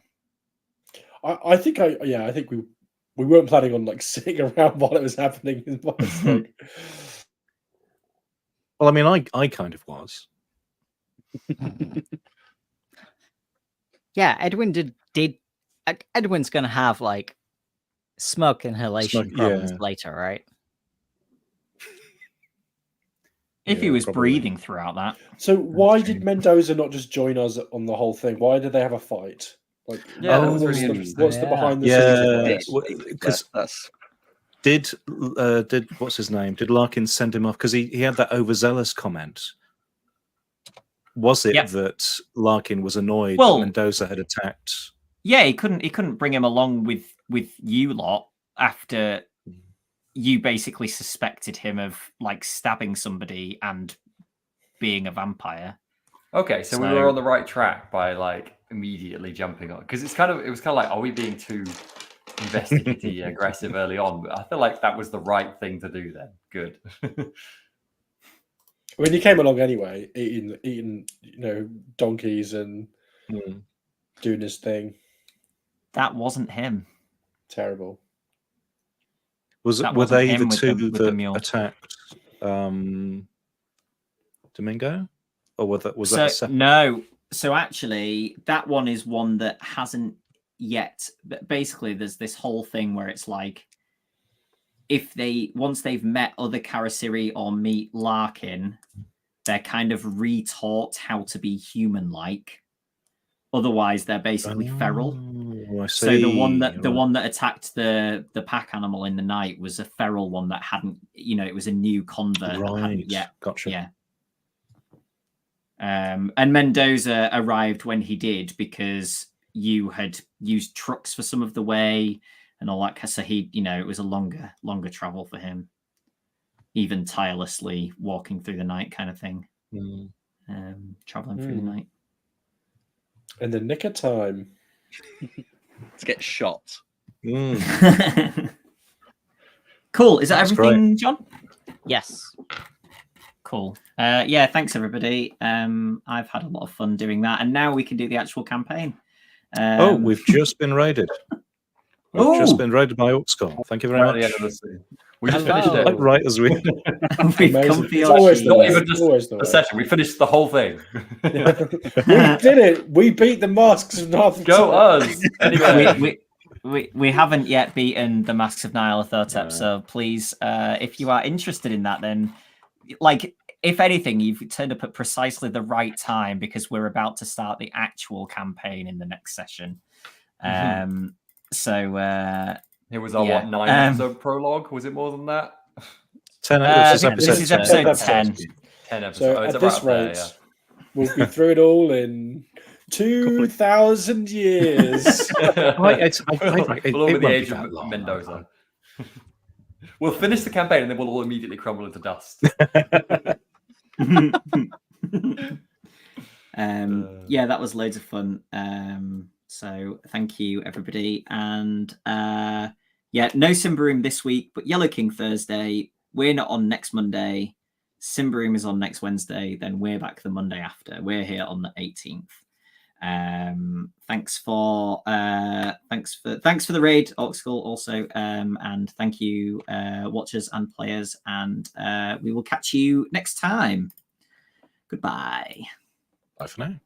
S5: think we weren't planning on like sitting around while it was happening.
S3: Well, I mean, I kind of was.
S4: Yeah, Edwin's going to have like smoke inhalation problems later, right?
S1: If he was
S3: probably.
S1: breathing throughout that.
S5: So why did Mendoza not just join us on the whole thing? Why did they have a fight? Like,
S6: Yeah, that was really interesting.
S5: what's the behind the scenes?
S3: Because
S2: that's
S3: did what's his name? Did Larkin send him off because he had that overzealous comment? Was it that Larkin was annoyed that Mendoza had attacked?
S1: Yeah, he couldn't bring him along with you lot after you basically suspected him of like stabbing somebody and being a vampire.
S6: Okay, so we were on the right track by like immediately jumping on, because it was kind of like, are we being too investigative aggressive early on? But I feel like that was the right thing to do then. Good.
S5: I mean, he came along anyway, eating donkeys and doing his thing.
S1: That wasn't him.
S5: Terrible.
S3: Were they the two that attacked Domingo, or was that a separate?
S1: No? So actually, that one is one that hasn't yet. But basically, there's this whole thing where it's like, once they've met other Karasiri or meet Larkin, they're kind of retaught how to be human-like. Otherwise, they're basically feral.
S3: I
S1: So
S3: see.
S1: the one that attacked the pack animal in the night was a feral one that hadn't, it was a new convert that hadn't yet.
S3: Gotcha.
S1: Yeah. And Mendoza arrived when he did because you had used trucks for some of the way and all that. So it was a longer travel for him, even tirelessly walking through the night kind of thing. Traveling through the night.
S5: In the nick of time.
S2: To get shot.
S1: Cool. Is that everything,
S3: great.
S1: John?
S4: Yes.
S1: Cool. Yeah, thanks everybody. I've had a lot of fun doing that, and now we can do the actual campaign.
S3: We've just been raided. We've just been raided by Orcskull. Thank you very much.
S6: We just finished it.
S3: Like right as we.
S1: We've come for your
S5: always the
S6: Not
S5: way.
S6: even just
S5: Always the
S6: a
S5: way.
S6: session. We finished the whole thing.
S5: We did it. We beat the Masks of Nyarlathotep.
S6: Go us. Anyway.
S1: We haven't yet beaten the Masks of Nyarlathotep, so please, if you are interested in that, then, like, if anything, you've turned up at precisely the right time because we're about to start the actual campaign in the next session. So
S6: It was our
S1: Yeah,
S6: what 9 episode prologue? Was it more than that?
S3: 10.
S1: this
S3: This
S1: is episode 10.
S6: 10 episodes.
S5: So
S6: Oh, it's
S5: at
S6: about
S5: this
S6: up there,
S5: rate,
S6: yeah.
S5: we'll be through it all in 2,000 years.
S6: We'll all
S3: it
S6: be
S3: won't
S6: the
S3: be
S6: age
S3: that
S6: of
S3: long,
S6: Mendoza. We'll finish the campaign and then we'll all immediately crumble into dust.
S1: Yeah, that was loads of fun. So thank you, everybody. And yeah, no Simbaroom this week, but Yellow King Thursday. We're not on next Monday. Simbaroom is on next Wednesday. Then we're back the Monday after. We're here on the 18th. Thanks for the raid, Orcskull, also, and thank you, watchers and players. And we will catch you next time. Goodbye.
S3: Bye for now.